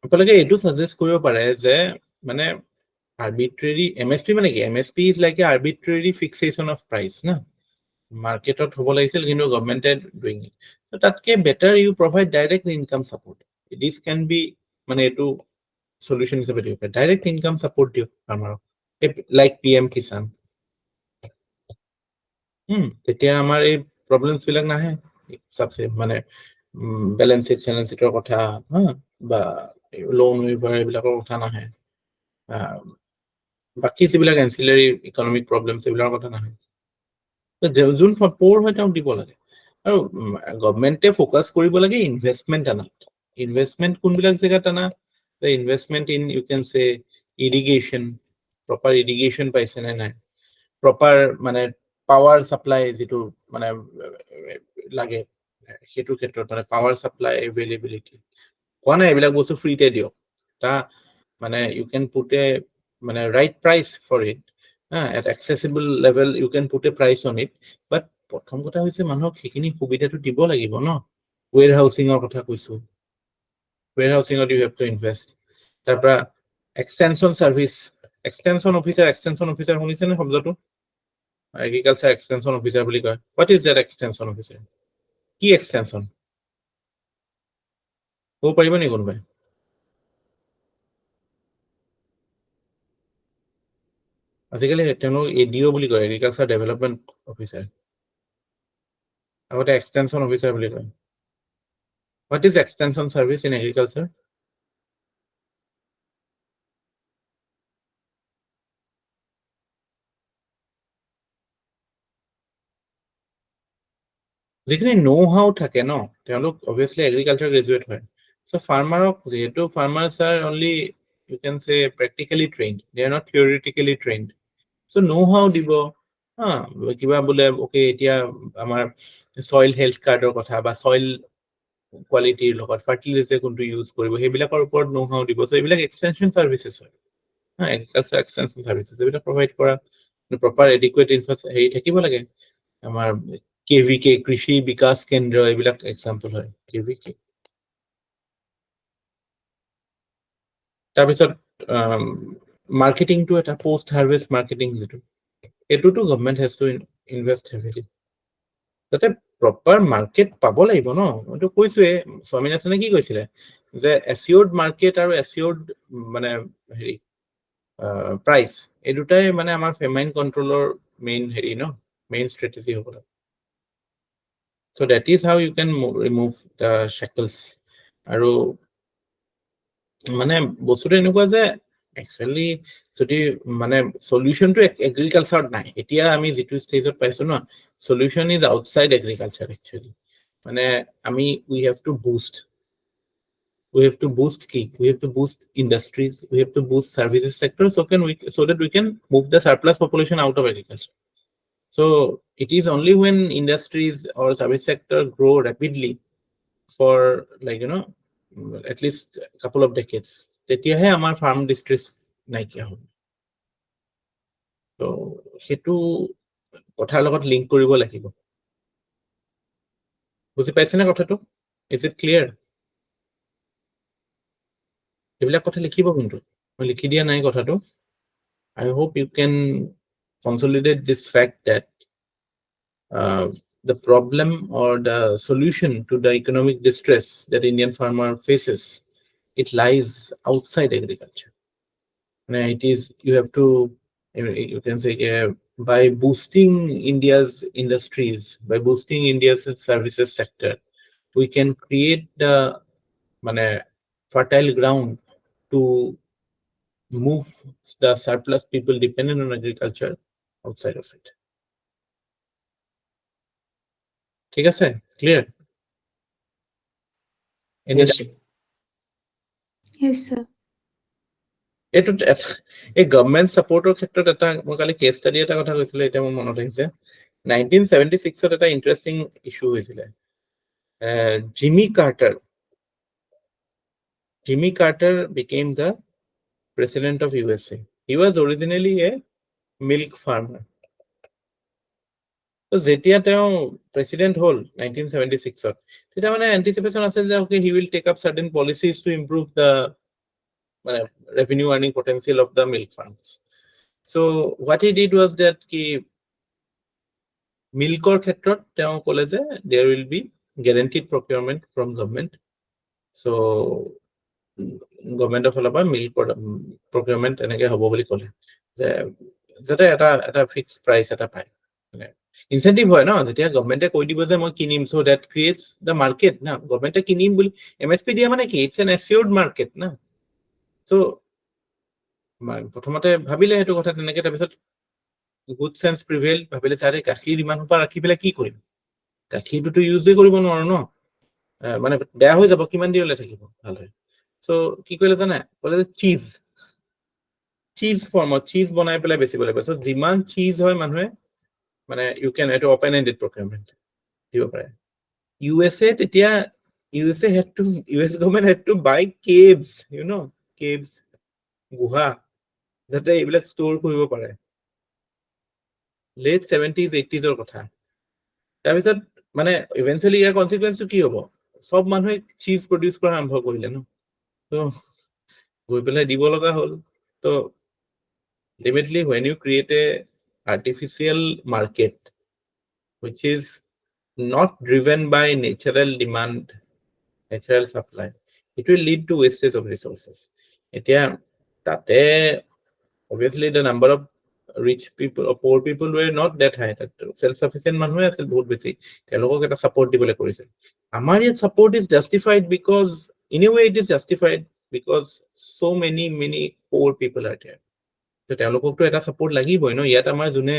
আপোনালোকে এইটো সাজেষ্ট কৰিব পাৰে যে মানে arbitrary MSP মানে কি MSP is like a arbitrary fixation of price না মার্কেটত হ'ব লাগিছিল কিন্তু গভর্নমেন্টে ডুইং ইট সো তাতকে better you provide direct income support this can be মানে এটো সলিউশন হিসেবে দিব পাৰে ডাইৰেক্ট ইনকাম সাপোৰ্ট দিও আমাৰক লাইক PM কিষাণ তেতিয়া আমাৰ এই প্ৰবলেমছ বিলাক নাহে সবসে মানে ব্যালেন্স শিট চ্যানেল শিটৰ কথা বা লোন উইভাৰ এইবিলাকৰ কথা নাহে বাকি যিবিলাক এনসিলাৰি ইকনমিক প্ৰবলেমছ এইবিলাকৰ কথা নাহে যোন প'ৰ হয় তেওঁক দিব লাগে আৰু গভৰ্নমেন্টে ফোকাস কৰিব লাগে ইনভেষ্টমেন্ট আনাত ইনভেষ্টমেন্ট কোনবিলাক জেগাত আনা the investment in you can say irrigation proper irrigation পাইছে নে নাই proper মানে power supply যেটো মানে লাগে সেটো ক্ষেত্ৰত মানে power supply availability কোৱা নাই এইবিলাক বস্তু ফ্ৰীতে দিও তা মানে you can put a মানে right price for it at accessible level you can put a price on it but প্ৰথম কথা হৈছে মানুহক সেইখিনি সুবিধাটো দিব লাগিব ন warehousing কথা কৈছো warehousing you have to invest তাৰপৰা extension service extension officer শুনিছেনে শব্দটো agriculture extension officer বুলি কয় what is that extension officer কি extension ক'ব পাৰিব নি কোনোবাই আজিকালি তেওঁলোক ADO বুলি কয় agriculture development officer আগতে extension officer বুলি কয় what is extension service in agriculture যিখিনি নো হাউ থাকে ন তেওঁলোক obviously agriculture graduate হয় so farmerক যেহেতু farmers are only you can say practically trained they are not theoretically trained so know how দিব কিবা বোলে ওকে এতিয়া আমাৰ soil health cardৰ কথা বা soil quality লগত fertilizer কোনটো ইউজ কৰিব হেবিলাকৰ ওপৰত know how দিব so এইবিলাক extension services হয় agriculture extension services এইবিলাক provide কৰা proper adequate infrastructure হেৰি থাকিব লাগে আমাৰ KVK কৃষি বিকাশ কেন্দ্ৰ এইবিলাক এক্সাম্পল হয় KVK তাৰপিছত মাৰ্কেটিংটো এটা পোষ্ট হাৰভেষ্ট মাৰ্কেটিং যেটো এটোটো government has to invest heavily যাতে প্ৰপাৰ মাৰ্কেট পাব লাগিব ন মই কৈছোৱে স্বামীনাথনে কি কৈছিলে যে এচিয়ৰ্ড মাৰ্কেট আৰু এচিয়ৰ্ড মানে হেৰি প্ৰাইস এই দুটাই মানে আমাৰ ফেমাইন কন্ট্ৰোলৰ মেইন হেৰি ন মেইন ষ্ট্ৰেটেজি হ'ব so that is how you can remove the shackles আৰু মানে বস্তুটো এনেকুৱা যে একচুয়ালি যদি মানে সলিউশনটো এগ্ৰিকালচাৰত নাই এতিয়া আমি যেটো ষ্টেজত পাইছো ন solution is outside agriculture actually মানে আমি we have to boost key we have to boost industries we have to boost services sector so that we can move the surplus population out of agriculture so it is only when industries or service sector grow rapidly for like at least a couple of decades তেতিয়াহে আমাৰ farm district নাইকিয়া হ'ব তো হেতু কথাৰ লগত link কৰিব লাগিব বুজি পাইছেনে কথাটো ইজ ইট ক্লিয়াৰ এইবিলাক কথা লিখিব কিন্তু মই লিখি দিয়া নাই কথাটো I hope you can consolidate this fact that the problem or the solution to the economic distress that Indian farmer faces, it lies outside agriculture. it is, you have to, you can say, by boosting India's industries, by boosting India's services sector, we can create the fertile ground to move the surplus people dependent on agriculture outside of it. ঠিক আছে, clear? Any Yes, sir. Yes, sir. এই government ছাপোৰ্টৰ ক্ষেত্ৰত এটা মই কালি cash study এটা কথা কৈছিলো, এতিয়া মোৰ মনত আহিছে। 1976 এটা ইণ্টাৰেষ্টিং ইছ্যু হৈছিলে। Jimmy Carter became the president of USA. He was originally a milk farmer. So যেতিয়া তেওঁ প্ৰেচিডেণ্ট হ'ল 1976-ত, তেতিয়া মানে এণ্টিচিপেশ্যন আছিল যে okay, he will take up certain policies to improve the revenue earning potential of the milk farms. So what he did was that ki milkor khetrot teo kole je there will be guaranteed procurement from government. So government of alaba milk procurement enake hobo boli kole je jate eta fixed price eta pai incentive hoy na jetia government e koi dibo je moi kinim, so that creates the market na. Government e kinim boli MSP dia mane ki it's an assured market na. So প্ৰথমতে ভাবিলে সেইটো কথা তেনেকে, তাৰপিছত good sense প্ৰিভেইল, ভাবিলে চাৰে গাখীৰ ইমান সোপা ৰাখি পেলাই কি কৰিম, গাখীৰটোতো ইউজে কৰিব নোৱাৰো ন, মানে বেয়া হৈ যাব, কিমান দিনলৈ থাকিব ভাল হয়। চ' কি কৰিলে জানে, ক'লে যে চিজ ফৰ্মত চিজ বনাই পেলাই বেচিব লাগিব। চ' যিমান চিজ হয় মানুহে মানে ইউ কেন, এইটো অপেন এণ্ডেড প্ৰকিউৰমেণ্ট দিব পাৰে। USA তেতিয়া US government had to buy caves, you know, caves, গুহা, যাতে এইবিলাক ষ্ট'ৰ কৰিব পাৰে। লেট 70s 80s কথা। তাৰপিছত মানে ইভেঞ্চুৱেলি ইয়াৰ কনচিকুৱেঞ্চটো কি হ'ব, চব মানুহে চিজ প্ৰডিউচ কৰা আৰম্ভ কৰিলে ন, তো গৈ পেলাই দিব লগা হ'ল। তো ultimately when you create a artificial market which is not driven by natural demand, natural supply, it will lead to wastage of resources. এতিয়া তাতে obviously the number of rich people or poor people were not that high, that self-sufficient মানুহে আছিল বহুত বেছি, তেওঁলোকক এটা support দিবলৈ কৰিছিল। আমাৰ ইয়াত support is justified because in a way it is justified because so many poor people are there. তো তেওঁলোককতো এটা support লাগিবই ন। ইয়াত আমাৰ যোনে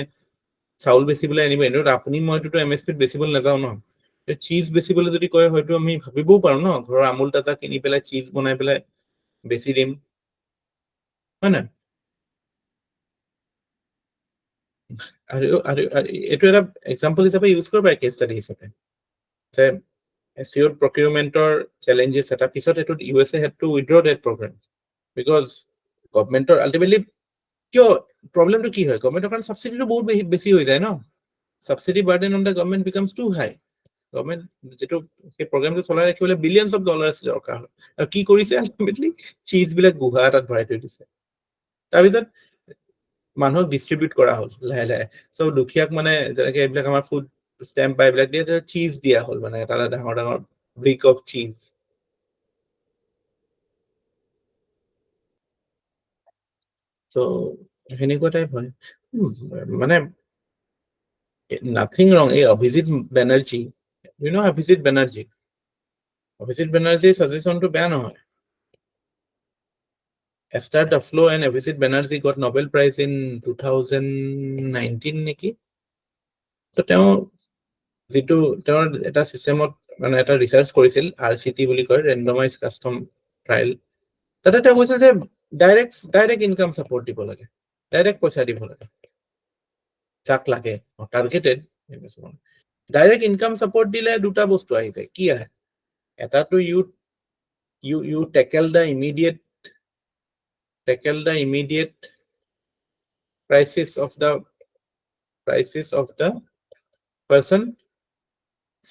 চাউল বেচিবলৈ আনিব, এনেও আপুনি মইতো MSPত বেচিবলৈ নাযাওঁ ন, চিজ বেচিবলৈ যদি কয় হয়তো আমি ভাবিবও পাৰো ন, ঘৰৰ আমুল টাটা কিনি পেলাই চিজ বনাই পেলাই বেচি দিম, হয় না। আৰু এইটো এটা এক্সাম্পল হিচাপে ইউজ কৰিব পাৰে, কেছ ষ্টাডি হিচাপে, যে assured procurement-ৰ challenges এটা পিছত এইটোত USA had to withdraw that program because গভৰ্ণমেণ্টৰ আল্টিমেটলি কিয় প্ৰব্লেমটো কি হয়, গভৰ্ণমেণ্টৰ কাৰণে ছাবচিডিটো বহুত বেছি হৈ যায় ন, subsidy burden on the government becomes too high. Government যিটো সেই প্ৰগ্ৰামটো চলাই ৰাখিবলৈ বিলিয়নছ অফ ডলাৰ্ছ দৰকাৰ হয়, আৰু কি কৰিছে আল্টিমেটলি চিজবিলাক গুহা এটাত ভৰাই থৈ দিছে। তাৰপিছত মানুহক ডিষ্ট্ৰিবিউট কৰা হ'ল লাহে লাহে, চব দুখীয়াক মানে যেনেকে এইবিলাক আমাৰ ফুড ষ্টেম্প বা এইবিলাক দিয়ে, চিজ দিয়া হ'ল, মানে এটা ডাঙৰ ডাঙৰ ব্ৰিক অফ চিজ। চ' সেনেকুৱা টাইপ হয়, মানে নাথিং ৰং। এই অভিজিত বেনাৰ্জী, ইউ ন অভিজিত বেনাৰ্জীৰ ছাজেশ্যনটো বেয়া নহয়। Esther Duflo and Abhijit Banerjee got Nobel Prize in 2019 নেকি। তো তেওঁ যিটো তেওঁৰ এটা চিষ্টেমত মানে এটা ৰিচাৰ্চ কৰিছিল, RCT বুলি কয়, ৰেণ্ডমাইজ কাষ্টম ট্ৰায়েল, তাতে তেওঁ কৈছে যে ডাইৰেক্ট ইনকাম ছাপোৰ্ট দিব লাগে, ডাইৰেক্ট পইচা দিব লাগে যাক লাগে, টাৰ্গেটেড। ডাইৰেক্ট ইনকাম ছাপোৰ্ট দিলে দুটা বস্তু আহি যায়, কি আহে, এটাটো you tackle the immediate crisis of the person.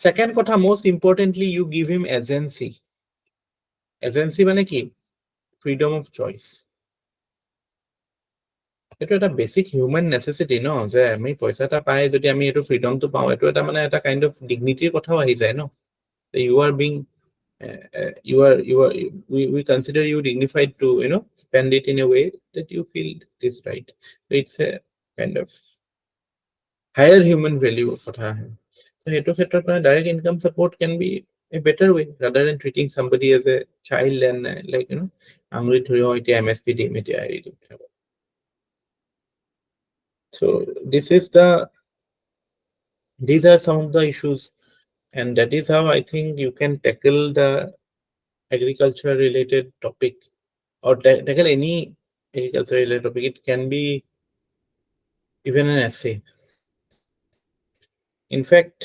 Second কথা, most importantly, you give him agency মানে কি, freedom of choice. এইটো এটা বেসিক হিউম্যান নেসেসিটি ন, যে আমি পইচা এটা পাই যদি আমি এইটো ফ্ৰীডমটো পাওঁ, এইটো এটা মানে এটা কাইন্ড অফ ডিগনিটিৰ কথাও আহি যায় ন। You are being we consider you dignified to spend it in a way that you feel it is right. So it's a kind of higher human value কথা আহে. So সেইটো ক্ষেত্ৰত মানে direct income support can be a better way rather than treating somebody as a child and like আঙুলি ধৰি এতিয়া MSP দিম এতিয়া হেৰি দিম. So these are some of the issues, and that is how I think you can tackle the agriculture related topic or tackle any agriculture related topic. It can be even an essay. In fact,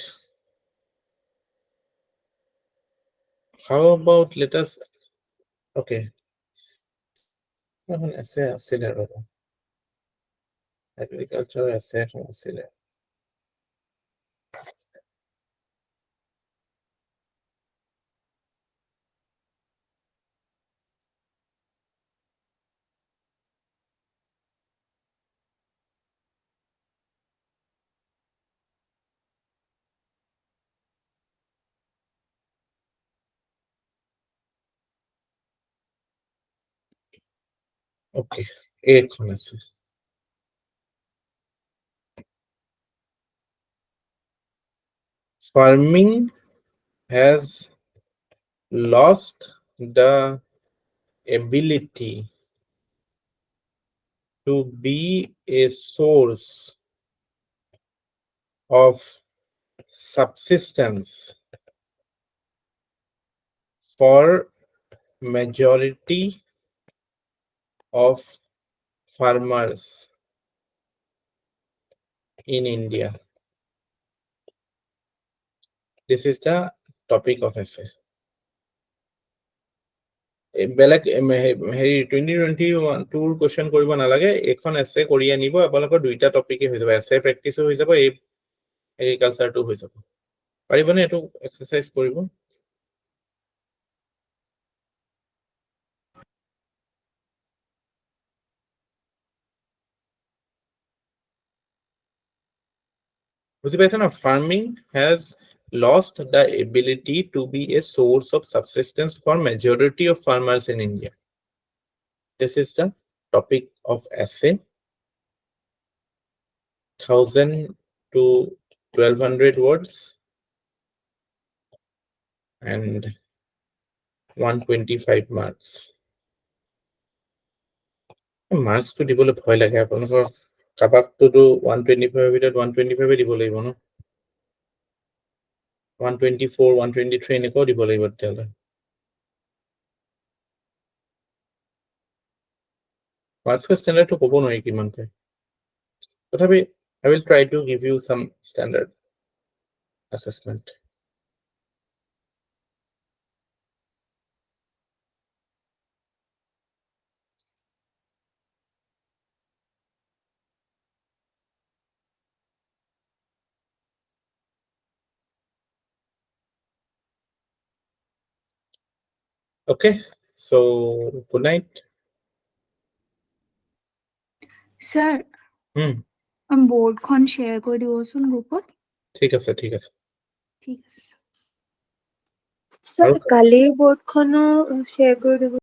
how about let us okay an essay agriculture essay okay এইখন আছে. Farming has lost the ability to be a source of subsistence for majority of farmers in India. This is the topic of essay. বেলেগ হেৰি 2021 question কৰিব নালাগে, এখন এছে কৰি আনিব, আপোনালোকৰ দুইটা টপিকে হৈ যাব, এছে প্ৰেক্টিসো হৈ যাব, এই এগ্ৰিকালচাৰটো হৈ যাব. পাৰিবনে এইটো এক্সাৰসাইজ কৰিব? বুঝি পাইছে না? Farming has lost the ability to be a source of subsistence for majority of farmers in India. This is the topic of essay. 1000 to 1200 words and 125 marks. Marks to দিবলৈ ভয় লাগে, আপোনালোকৰ কাবাকটো 125 ভিতৰত 125 দিব লাগিব ন, 124 123 এনেকৈ দিব লাগিব তেতিয়াহ'লে. মাৰ্কছৰ ষ্টেণ্ডাৰ্ডটো ক'ব নোৱাৰি কিমান পায়, তথাপি I will try to give you some standard assessment. Okay, so good night. Sir, boardখন share কৰি দিবচোন গ্ৰুপত. ঠিক আছে ঠিক আছে. Sir, কালিৰ boardখনো share কৰি দিব.